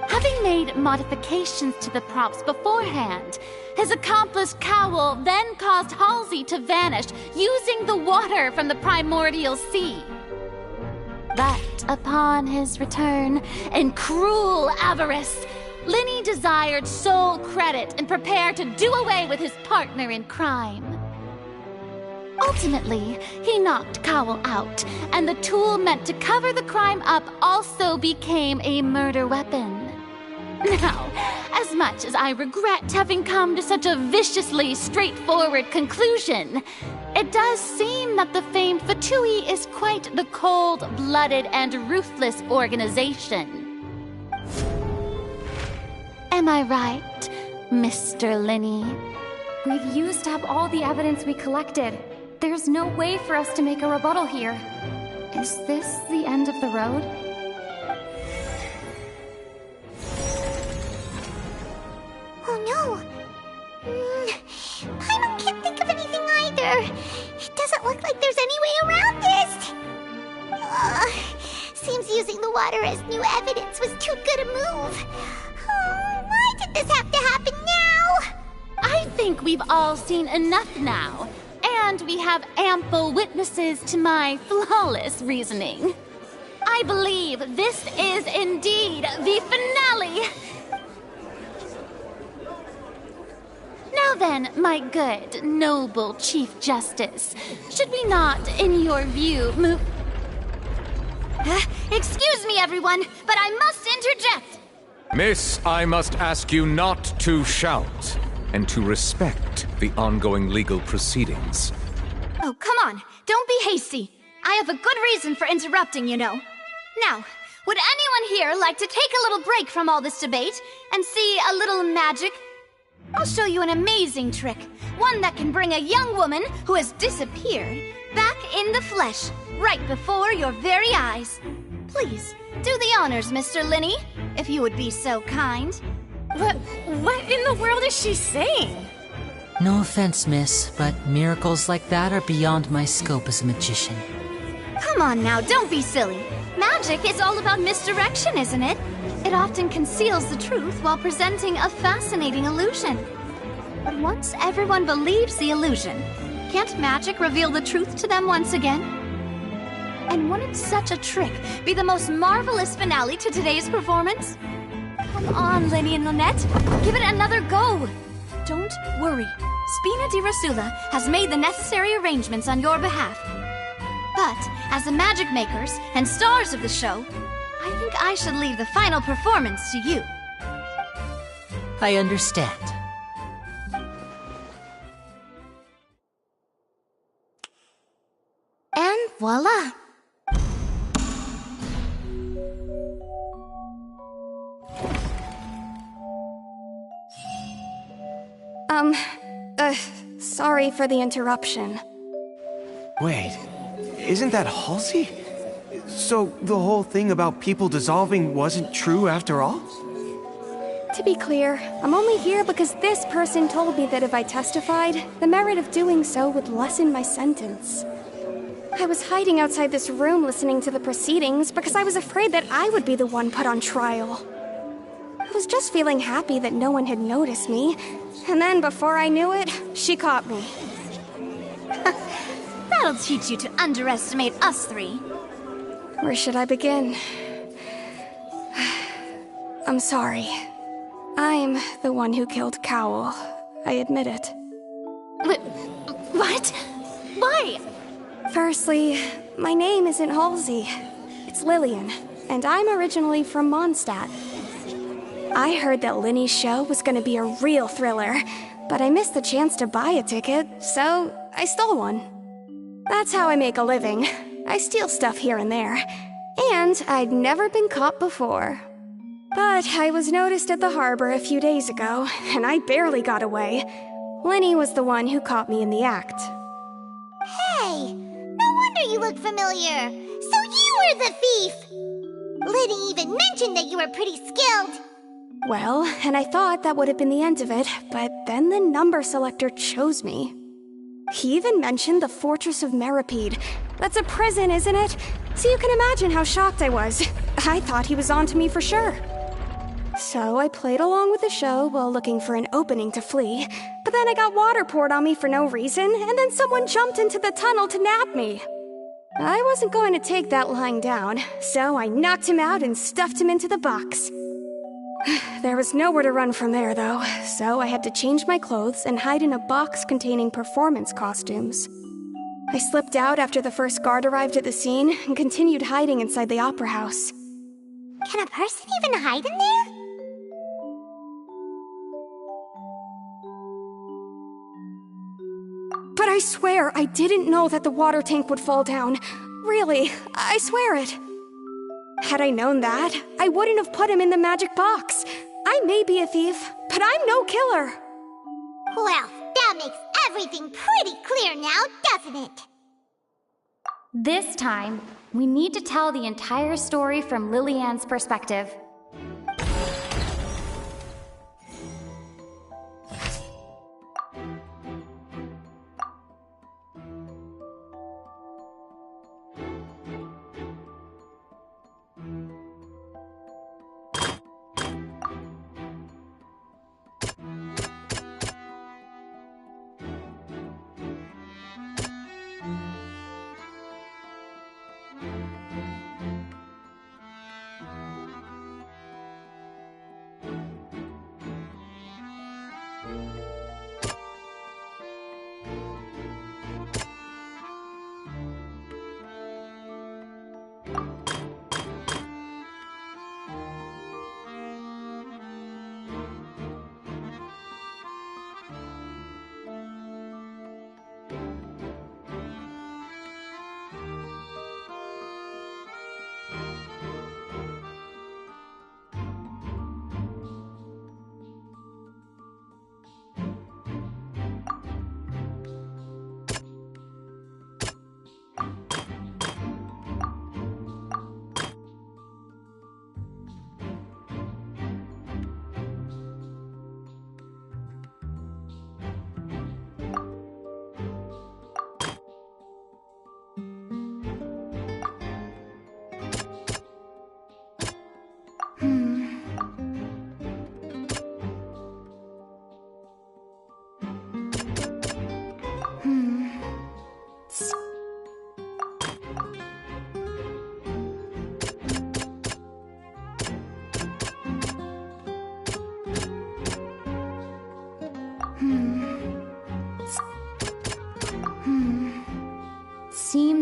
Having made modifications to the props beforehand, his accomplice Cowell then caused Halsey to vanish using the water from the primordial sea. But upon his return, in cruel avarice, Linny desired sole credit and prepared to do away with his partner in crime. Ultimately, he knocked Cowell out, and the tool meant to cover the crime up also became a murder weapon. Now, as much as I regret having come to such a viciously straightforward conclusion, it does seem that the famed Fatui is quite the cold-blooded and ruthless organization. Am I right, Mr. Linny? We've used up all the evidence we collected. There's no way for us to make a rebuttal here. Is this the end of the road? Oh no! Paimon can't think of anything either. It doesn't look like there's any way around this. Seems using the water as new evidence was too good a move. Why did this have to happen now? I think we've all seen enough now, and we have ample witnesses to my flawless reasoning. I believe this is indeed the finale. Now then, my good, noble Chief Justice, should we not, in your view, move... Excuse me, everyone, but I must interject. Miss, I must ask you not to shout, and to respect the ongoing legal proceedings. Oh, come on. Don't be hasty. I have a good reason for interrupting, you know. Now, would anyone here like to take a little break from all this debate and see a little magic? I'll show you an amazing trick. One that can bring a young woman who has disappeared back in the flesh, right before your very eyes. Please, do the honors, Mr. Linny, if you would be so kind. What in the world is she saying? No offense, miss, but miracles like that are beyond my scope as a magician. Come on now, don't be silly. Magic is all about misdirection, isn't it? It often conceals the truth while presenting a fascinating illusion. But once everyone believes the illusion, can't magic reveal the truth to them once again? And wouldn't such a trick be the most marvelous finale to today's performance? Come on, Lenny and Lynette. Give it another go. Don't worry. Spina di Rasula has made the necessary arrangements on your behalf. But, as the magic makers and stars of the show, I think I should leave the final performance to you. I understand. And voila. Sorry for the interruption. Wait, isn't that Halsey? So the whole thing about people dissolving wasn't true after all? To be clear, I'm only here because this person told me that if I testified, the merit of doing so would lessen my sentence. I was hiding outside this room listening to the proceedings because I was afraid that I would be the one put on trial. I was just feeling happy that no one had noticed me, and then before I knew it, she caught me. That'll teach you to underestimate us three. Where should I begin? I'm sorry. I'm the one who killed Cowell. I admit it. What? Why? Firstly, my name isn't Halsey. It's Lillian, and I'm originally from Mondstadt. I heard that Linny's show was gonna be a real thriller, but I missed the chance to buy a ticket, so I stole one. That's how I make a living. I steal stuff here and there, and I'd never been caught before. But I was noticed at the harbor a few days ago, and I barely got away. Linny was the one who caught me in the act. Hey, no wonder you look familiar. So you were the thief! Liddy even mentioned that you were pretty skilled. Well, and I thought that would have been the end of it, but then the number selector chose me. He even mentioned the Fortress of Meripede. That's a prison, isn't it? So you can imagine how shocked I was. I thought he was onto me for sure. So I played along with the show while looking for an opening to flee, but then I got water poured on me for no reason, and then someone jumped into the tunnel to nab me. I wasn't going to take that lying down, so I knocked him out and stuffed him into the box. There was nowhere to run from there, though, so I had to change my clothes and hide in a box containing performance costumes. I slipped out after the first guard arrived at the scene and continued hiding inside the opera house. Can a person even hide in there? But I swear I didn't know that the water tank would fall down. Really, I swear it. Had I known that, I wouldn't have put him in the magic box. I may be a thief, but I'm no killer. Well, that makes everything pretty clear now, doesn't it? This time, we need to tell the entire story from Lillian's perspective.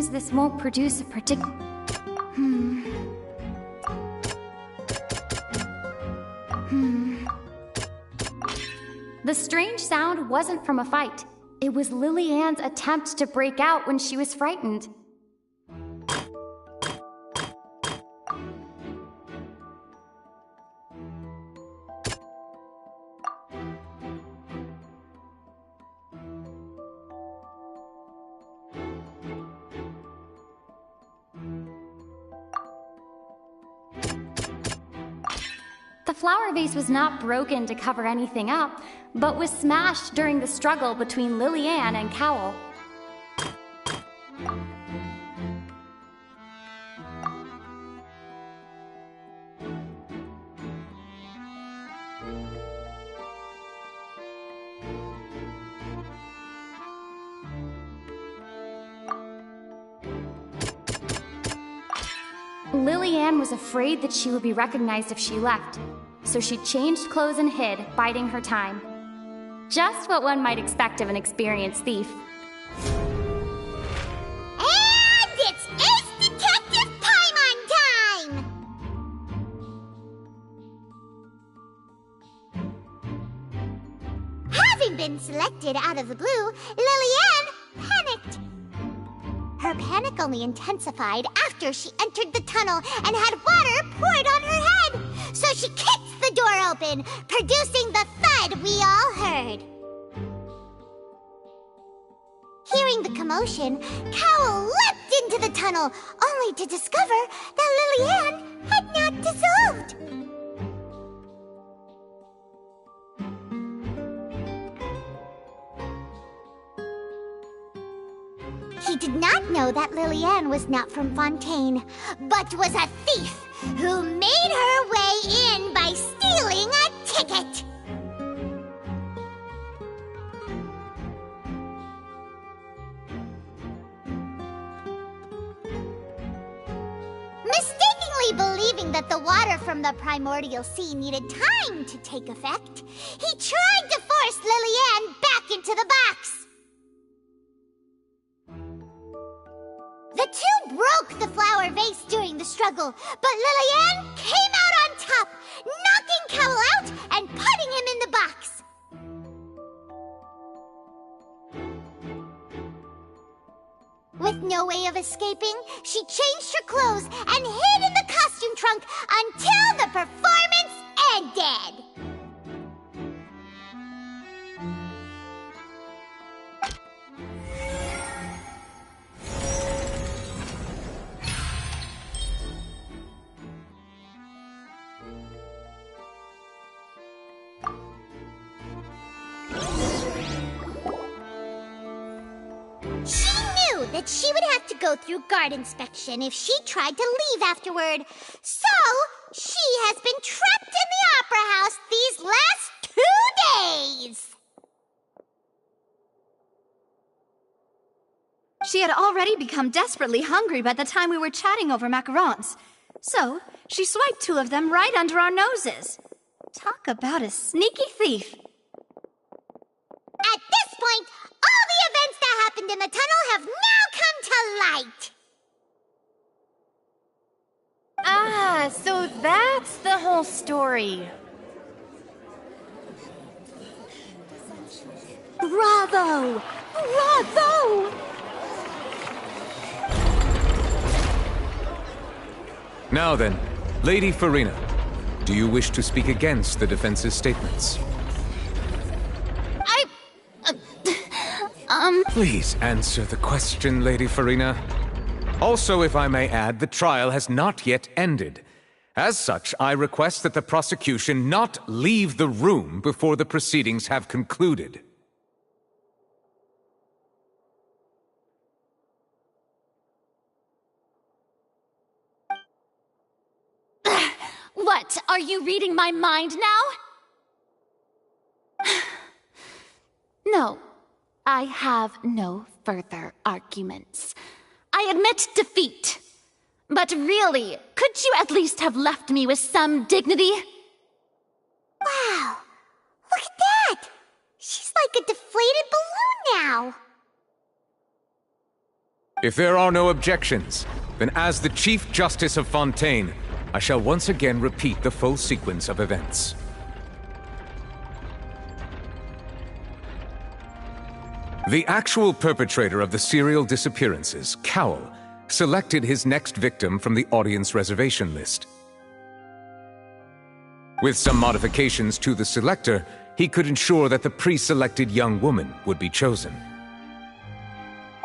seems this won't produce a particular... The strange sound wasn't from a fight. It was Lily Ann's attempt to break out when she was frightened. The flower vase was not broken to cover anything up, but was smashed during the struggle between Lily Ann and Cowell. Lily Ann was afraid that she would be recognized if she left, so she changed clothes and hid, biding her time. Just what one might expect of an experienced thief. And it's Ace Detective Paimon time! Having been selected out of the blue, Lily Ann panicked. Her panic only intensified after she entered the tunnel and had water poured on her head. So she kicked the door open, producing the thud we all heard. Hearing the commotion, Cowell leapt into the tunnel, only to discover that Lily Ann had not dissolved. He did not know that Lily Ann was not from Fontaine, but was a thief who made her way in by stealing a ticket. Mistakenly believing that the water from the primordial sea needed time to take effect, he tried to force Lily Ann back into the box. The two broke the flower vase during the struggle, but Lily Ann came out on top, knocking Cowell out and putting him in the box. With no way of escaping, she changed her clothes and hid in the costume trunk until the performance ended. That she would have to go through guard inspection if she tried to leave afterward. So, she has been trapped in the Opera House these last 2 days. She had already become desperately hungry by the time we were chatting over macarons. So, she swiped 2 of them right under our noses. Talk about a sneaky thief. At this point, all the events that happened in the tunnel have now come to light. Ah, so that's the whole story. Bravo! Bravo! Now then, Lady Farina, do you wish to speak against the defense's statements? Please answer the question, Lady Farina. Also, if I may add, the trial has not yet ended. As such, I request that the prosecution not leave the room before the proceedings have concluded. What? Are you reading my mind now? No. I have no further arguments. I admit defeat. But really, could you at least have left me with some dignity? Wow, look at that! She's like a deflated balloon now. If there are no objections, then as the Chief Justice of Fontaine, I shall once again repeat the full sequence of events. The actual perpetrator of the serial disappearances, Cowell, selected his next victim from the audience reservation list. With some modifications to the selector, he could ensure that the pre-selected young woman would be chosen.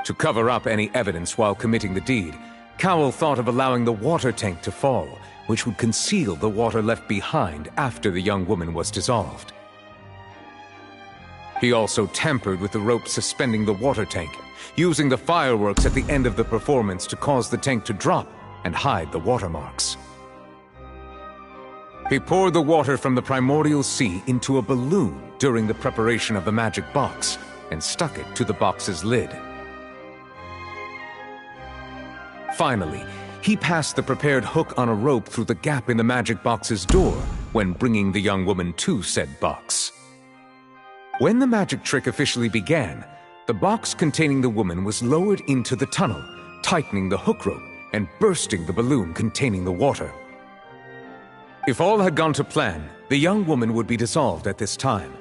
To cover up any evidence while committing the deed, Cowell thought of allowing the water tank to fall, which would conceal the water left behind after the young woman was dissolved. He also tampered with the rope suspending the water tank, using the fireworks at the end of the performance to cause the tank to drop and hide the watermarks. He poured the water from the primordial sea into a balloon during the preparation of the magic box and stuck it to the box's lid. Finally, he passed the prepared hook on a rope through the gap in the magic box's door when bringing the young woman to said box. When the magic trick officially began, the box containing the woman was lowered into the tunnel, tightening the hook rope and bursting the balloon containing the water. If all had gone to plan, the young woman would be dissolved at this time.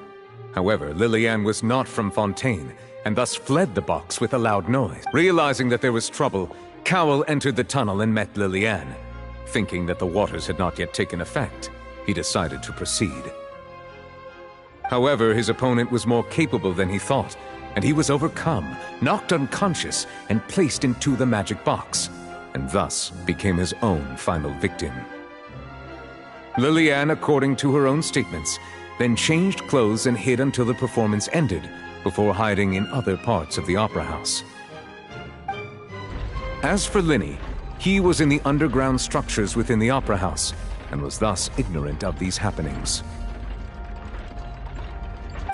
However, Lillian was not from Fontaine, and thus fled the box with a loud noise. Realizing that there was trouble, Cowell entered the tunnel and met Lillian. Thinking that the waters had not yet taken effect, he decided to proceed. However, his opponent was more capable than he thought, and he was overcome, knocked unconscious, and placed into the magic box, and thus became his own final victim. Lillian, according to her own statements, then changed clothes and hid until the performance ended, before hiding in other parts of the opera house. As for Linny, he was in the underground structures within the opera house, and was thus ignorant of these happenings.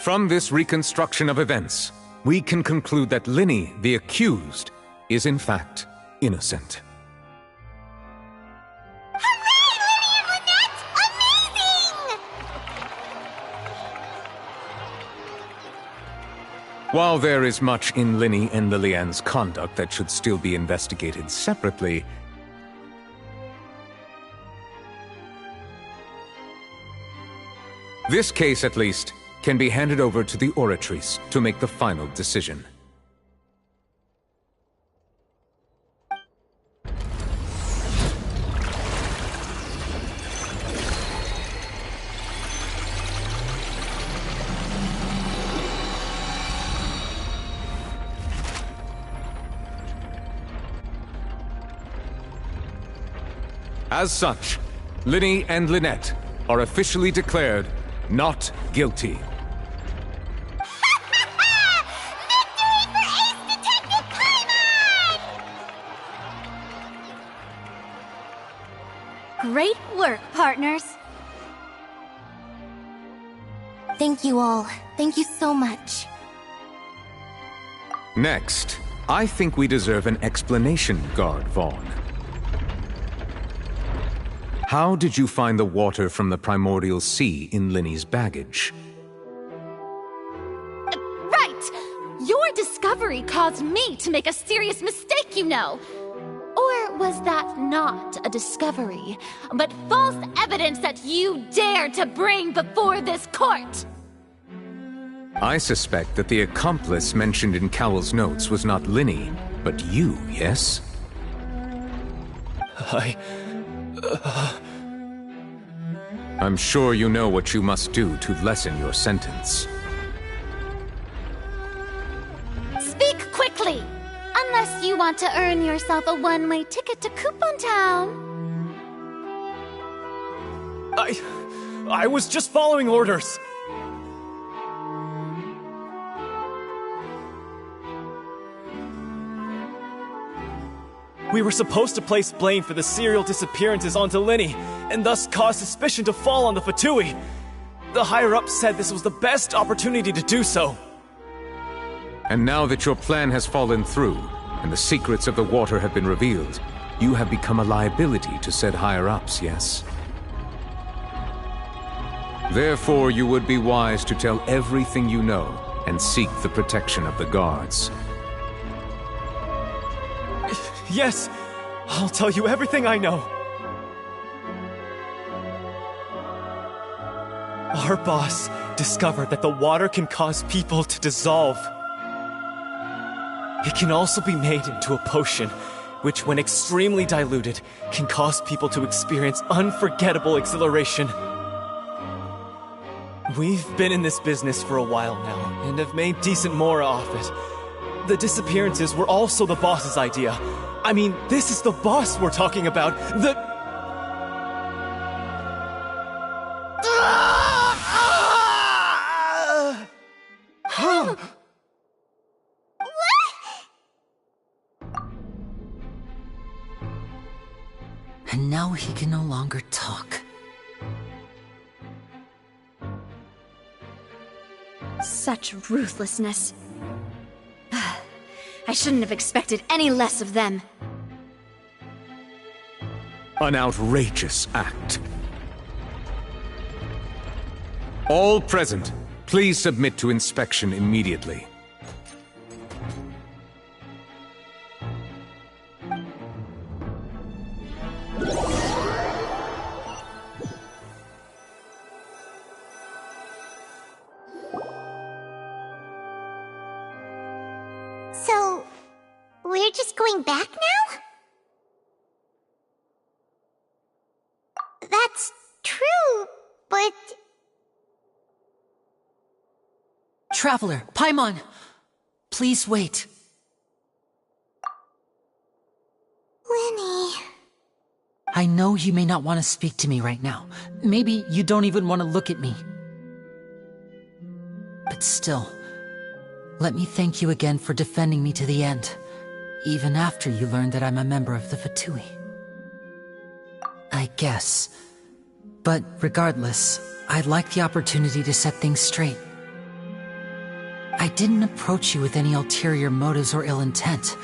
From this reconstruction of events, we can conclude that Linny, the accused, is in fact innocent. While there is much in Linny and Lillian's conduct that should still be investigated separately, this case, at least, can be handed over to the Oratrice to make the final decision. As such, Linny and Lynette are officially declared not guilty. Great work, partners. Thank you all. Thank you so much. Next, I think we deserve an explanation, Guard Vaughn. How did you find the water from the primordial sea in Linny's baggage? Right! Your discovery caused me to make a serious mistake, you know. Or was that not a discovery, but false evidence that you dared to bring before this court? I suspect that the accomplice mentioned in Cowell's notes was not Linny, but you, yes? I'm sure you know what you must do to lessen your sentence. Speak quickly! Unless you want to earn yourself a one-way ticket to Coupon Town. I was just following orders. We were supposed to place blame for the serial disappearances onto Linny, and thus cause suspicion to fall on the Fatui. The higher-ups said this was the best opportunity to do so. And now that your plan has fallen through, and the secrets of the water have been revealed, you have become a liability to said higher-ups, yes? Therefore, you would be wise to tell everything you know, and seek the protection of the guards. Yes, I'll tell you everything I know. Our boss discovered that the water can cause people to dissolve. It can also be made into a potion, which when extremely diluted, can cause people to experience unforgettable exhilaration. We've been in this business for a while now, and have made decent more off it. The disappearances were also the boss's idea. I mean, this is the boss we're talking about. And now he can no longer talk. Such ruthlessness. I shouldn't have expected any less of them. An outrageous act. All present, please submit to inspection immediately. So, we're just going back now? That's true, but... Traveler, Paimon! Please wait. Lenny... I know you may not want to speak to me right now. Maybe you don't even want to look at me. But still, let me thank you again for defending me to the end, even after you learned that I'm a member of the Fatui. I guess. But regardless, I'd like the opportunity to set things straight. I didn't approach you with any ulterior motives or ill intent.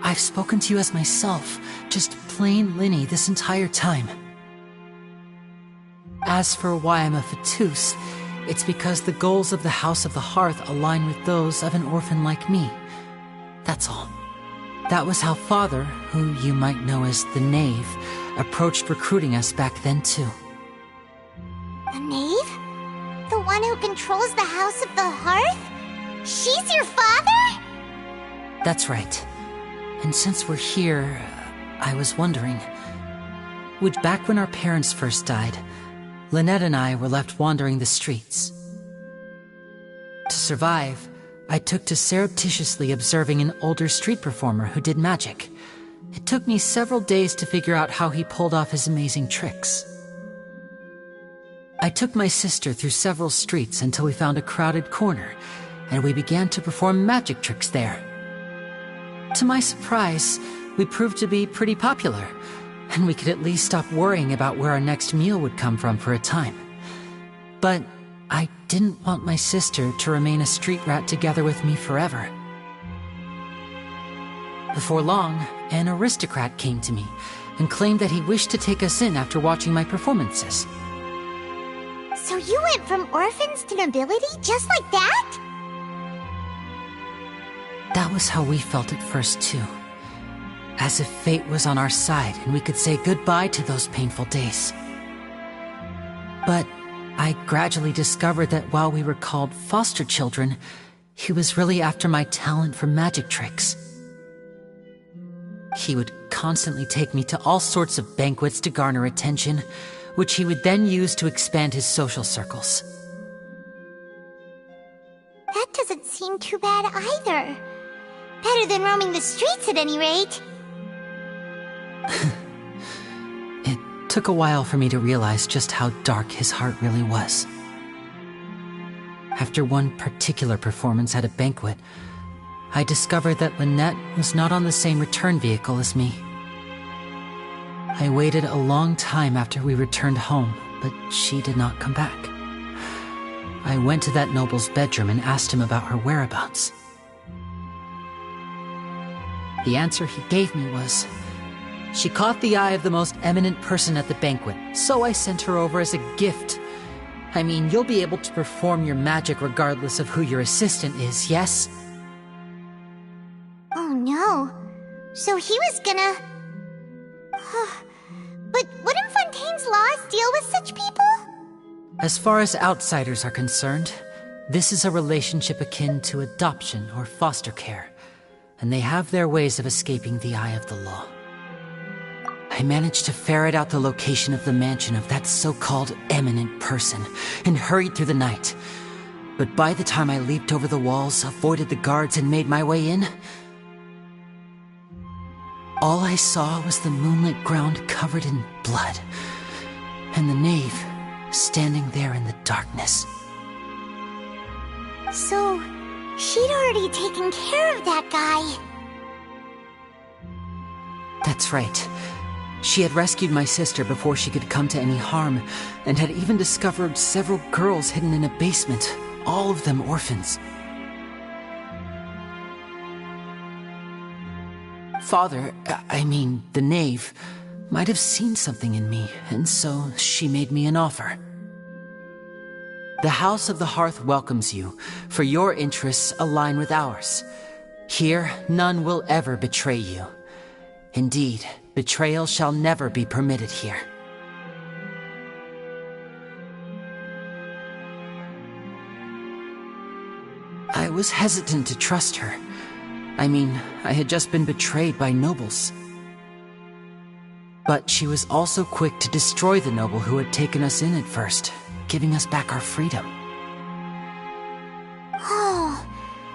I've spoken to you as myself, just plain Linny this entire time. As for why I'm a Fatus, it's because the goals of the House of the Hearth align with those of an orphan like me. That's all. That was how Father, who you might know as the Knave, approached recruiting us back then too. The Knave? The one who controls the House of the Hearth? She's your father? That's right. And since we're here, I was wondering... back when our parents first died, Lynette and I were left wandering the streets. To survive, I took to surreptitiously observing an older street performer who did magic. It took me several days to figure out how he pulled off his amazing tricks. I took my sister through several streets until we found a crowded corner, and we began to perform magic tricks there. To my surprise, we proved to be pretty popular, and we could at least stop worrying about where our next meal would come from for a time. But I didn't want my sister to remain a street rat together with me forever. Before long, an aristocrat came to me and claimed that he wished to take us in after watching my performances. So you went from orphans to nobility just like that? That was how we felt at first, too. As if fate was on our side and we could say goodbye to those painful days. But I gradually discovered that while we were called foster children, he was really after my talent for magic tricks. He would constantly take me to all sorts of banquets to garner attention, which he would then use to expand his social circles. That doesn't seem too bad either. Better than roaming the streets at any rate. It took a while for me to realize just how dark his heart really was. After one particular performance at a banquet, I discovered that Lynette was not on the same return vehicle as me. I waited a long time after we returned home, but she did not come back. I went to that noble's bedroom and asked him about her whereabouts. The answer he gave me was, she caught the eye of the most eminent person at the banquet, so I sent her over as a gift. I mean, you'll be able to perform your magic regardless of who your assistant is, yes? Oh no. So he was gonna... But wouldn't Fontaine's laws deal with such people? As far as outsiders are concerned, this is a relationship akin to adoption or foster care, and they have their ways of escaping the eye of the law. I managed to ferret out the location of the mansion of that so-called eminent person, and hurried through the night. But by the time I leaped over the walls, avoided the guards, and made my way in, all I saw was the moonlit ground covered in blood, and the knave standing there in the darkness. So, she'd already taken care of that guy. That's right. She had rescued my sister before she could come to any harm, and had even discovered several girls hidden in a basement, all of them orphans. Father, I mean, the knave, might have seen something in me, and so she made me an offer. The House of the Hearth welcomes you, for your interests align with ours. Here, none will ever betray you. Indeed, betrayal shall never be permitted here. I was hesitant to trust her. I mean, I had just been betrayed by nobles. But she was also quick to destroy the noble who had taken us in at first, giving us back our freedom. Oh,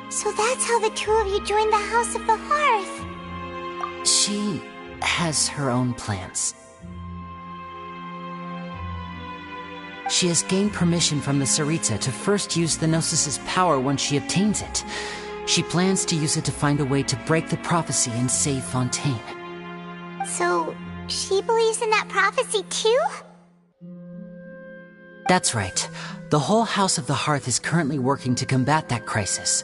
so that's how the two of you joined the House of the Hearth. She has her own plans. She has gained permission from the Tsaritsa to first use the Gnosis' power once she obtains it. She plans to use it to find a way to break the prophecy and save Fontaine. So, she believes in that prophecy too? That's right. The whole House of the Hearth is currently working to combat that crisis.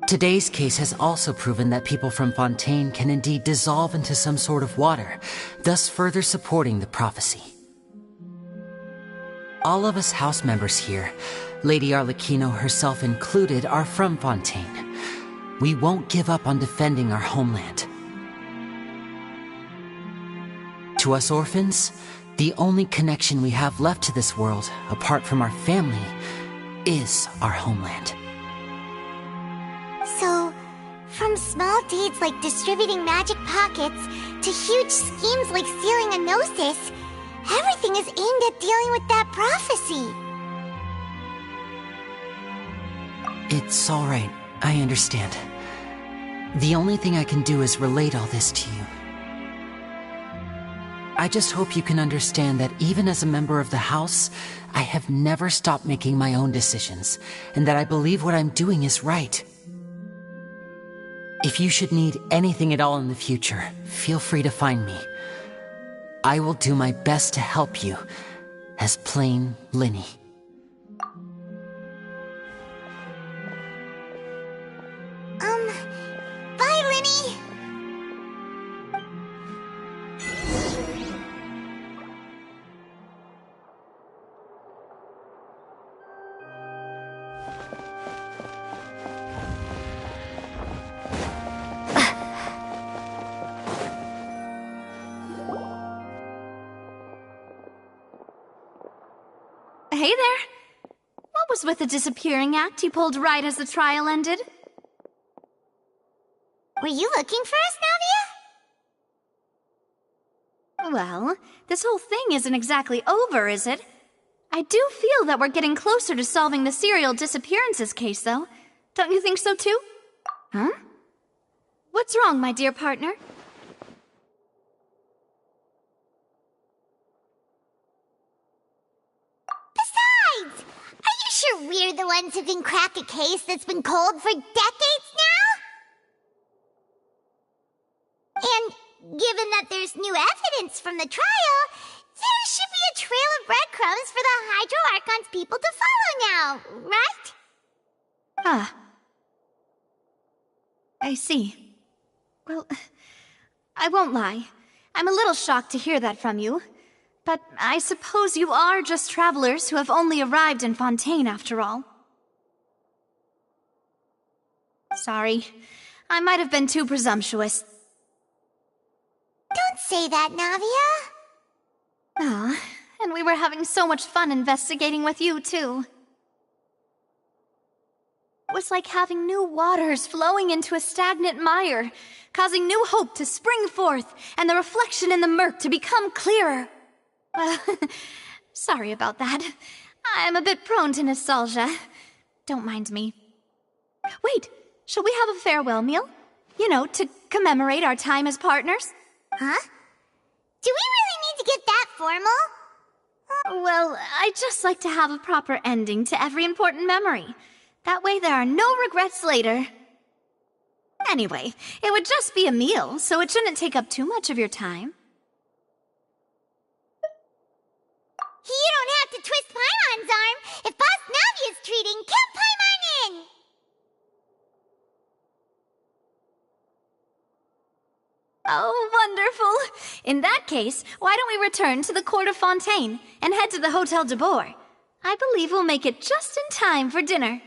Today's case has also proven that people from Fontaine can indeed dissolve into some sort of water, thus further supporting the prophecy. All of us house members here, Lady Arlecchino herself included, are from Fontaine. We won't give up on defending our homeland. To us orphans, the only connection we have left to this world, apart from our family, is our homeland. So, from small deeds like distributing magic pockets to huge schemes like stealing a Gnosis, everything is aimed at dealing with that prophecy. It's all right. I understand. The only thing I can do is relate all this to you. I just hope you can understand that even as a member of the House, I have never stopped making my own decisions, and that I believe what I'm doing is right. If you should need anything at all in the future, feel free to find me. I will do my best to help you, as plain Linny. Bye, Linny! Hey there. What was with the disappearing act you pulled right as the trial ended? Were you looking for us, Navia? Well, this whole thing isn't exactly over, is it? I do feel that we're getting closer to solving the serial disappearances case, though. Don't you think so, too? Huh? What's wrong, my dear partner? Besides, are you sure we're the ones who can crack a case that's been cold for decades now? And given that there's new evidence from the trial, there should be a trail of breadcrumbs for the Hydro Archon's people to follow now, right? Ah. I see. Well, I won't lie. I'm a little shocked to hear that from you. But I suppose you are just travelers who have only arrived in Fontaine after all. Sorry. I might have been too presumptuous. Don't say that, Navia. Aw, and we were having so much fun investigating with you, too. It was like having new waters flowing into a stagnant mire, causing new hope to spring forth, and the reflection in the murk to become clearer. Well, sorry about that. I'm a bit prone to nostalgia. Don't mind me. Wait, shall we have a farewell meal? You know, to commemorate our time as partners? Huh? Do we really need to get that formal? Well, I'd just like to have a proper ending to every important memory. That way there are no regrets later. Anyway, it would just be a meal, so it shouldn't take up too much of your time. You don't have to twist Paimon's arm. If Boss Navia's treating, count Paimon in! Oh, wonderful! In that case, why don't we return to the court of Fontaine and head to the Hotel de Boer? I believe we'll make it just in time for dinner.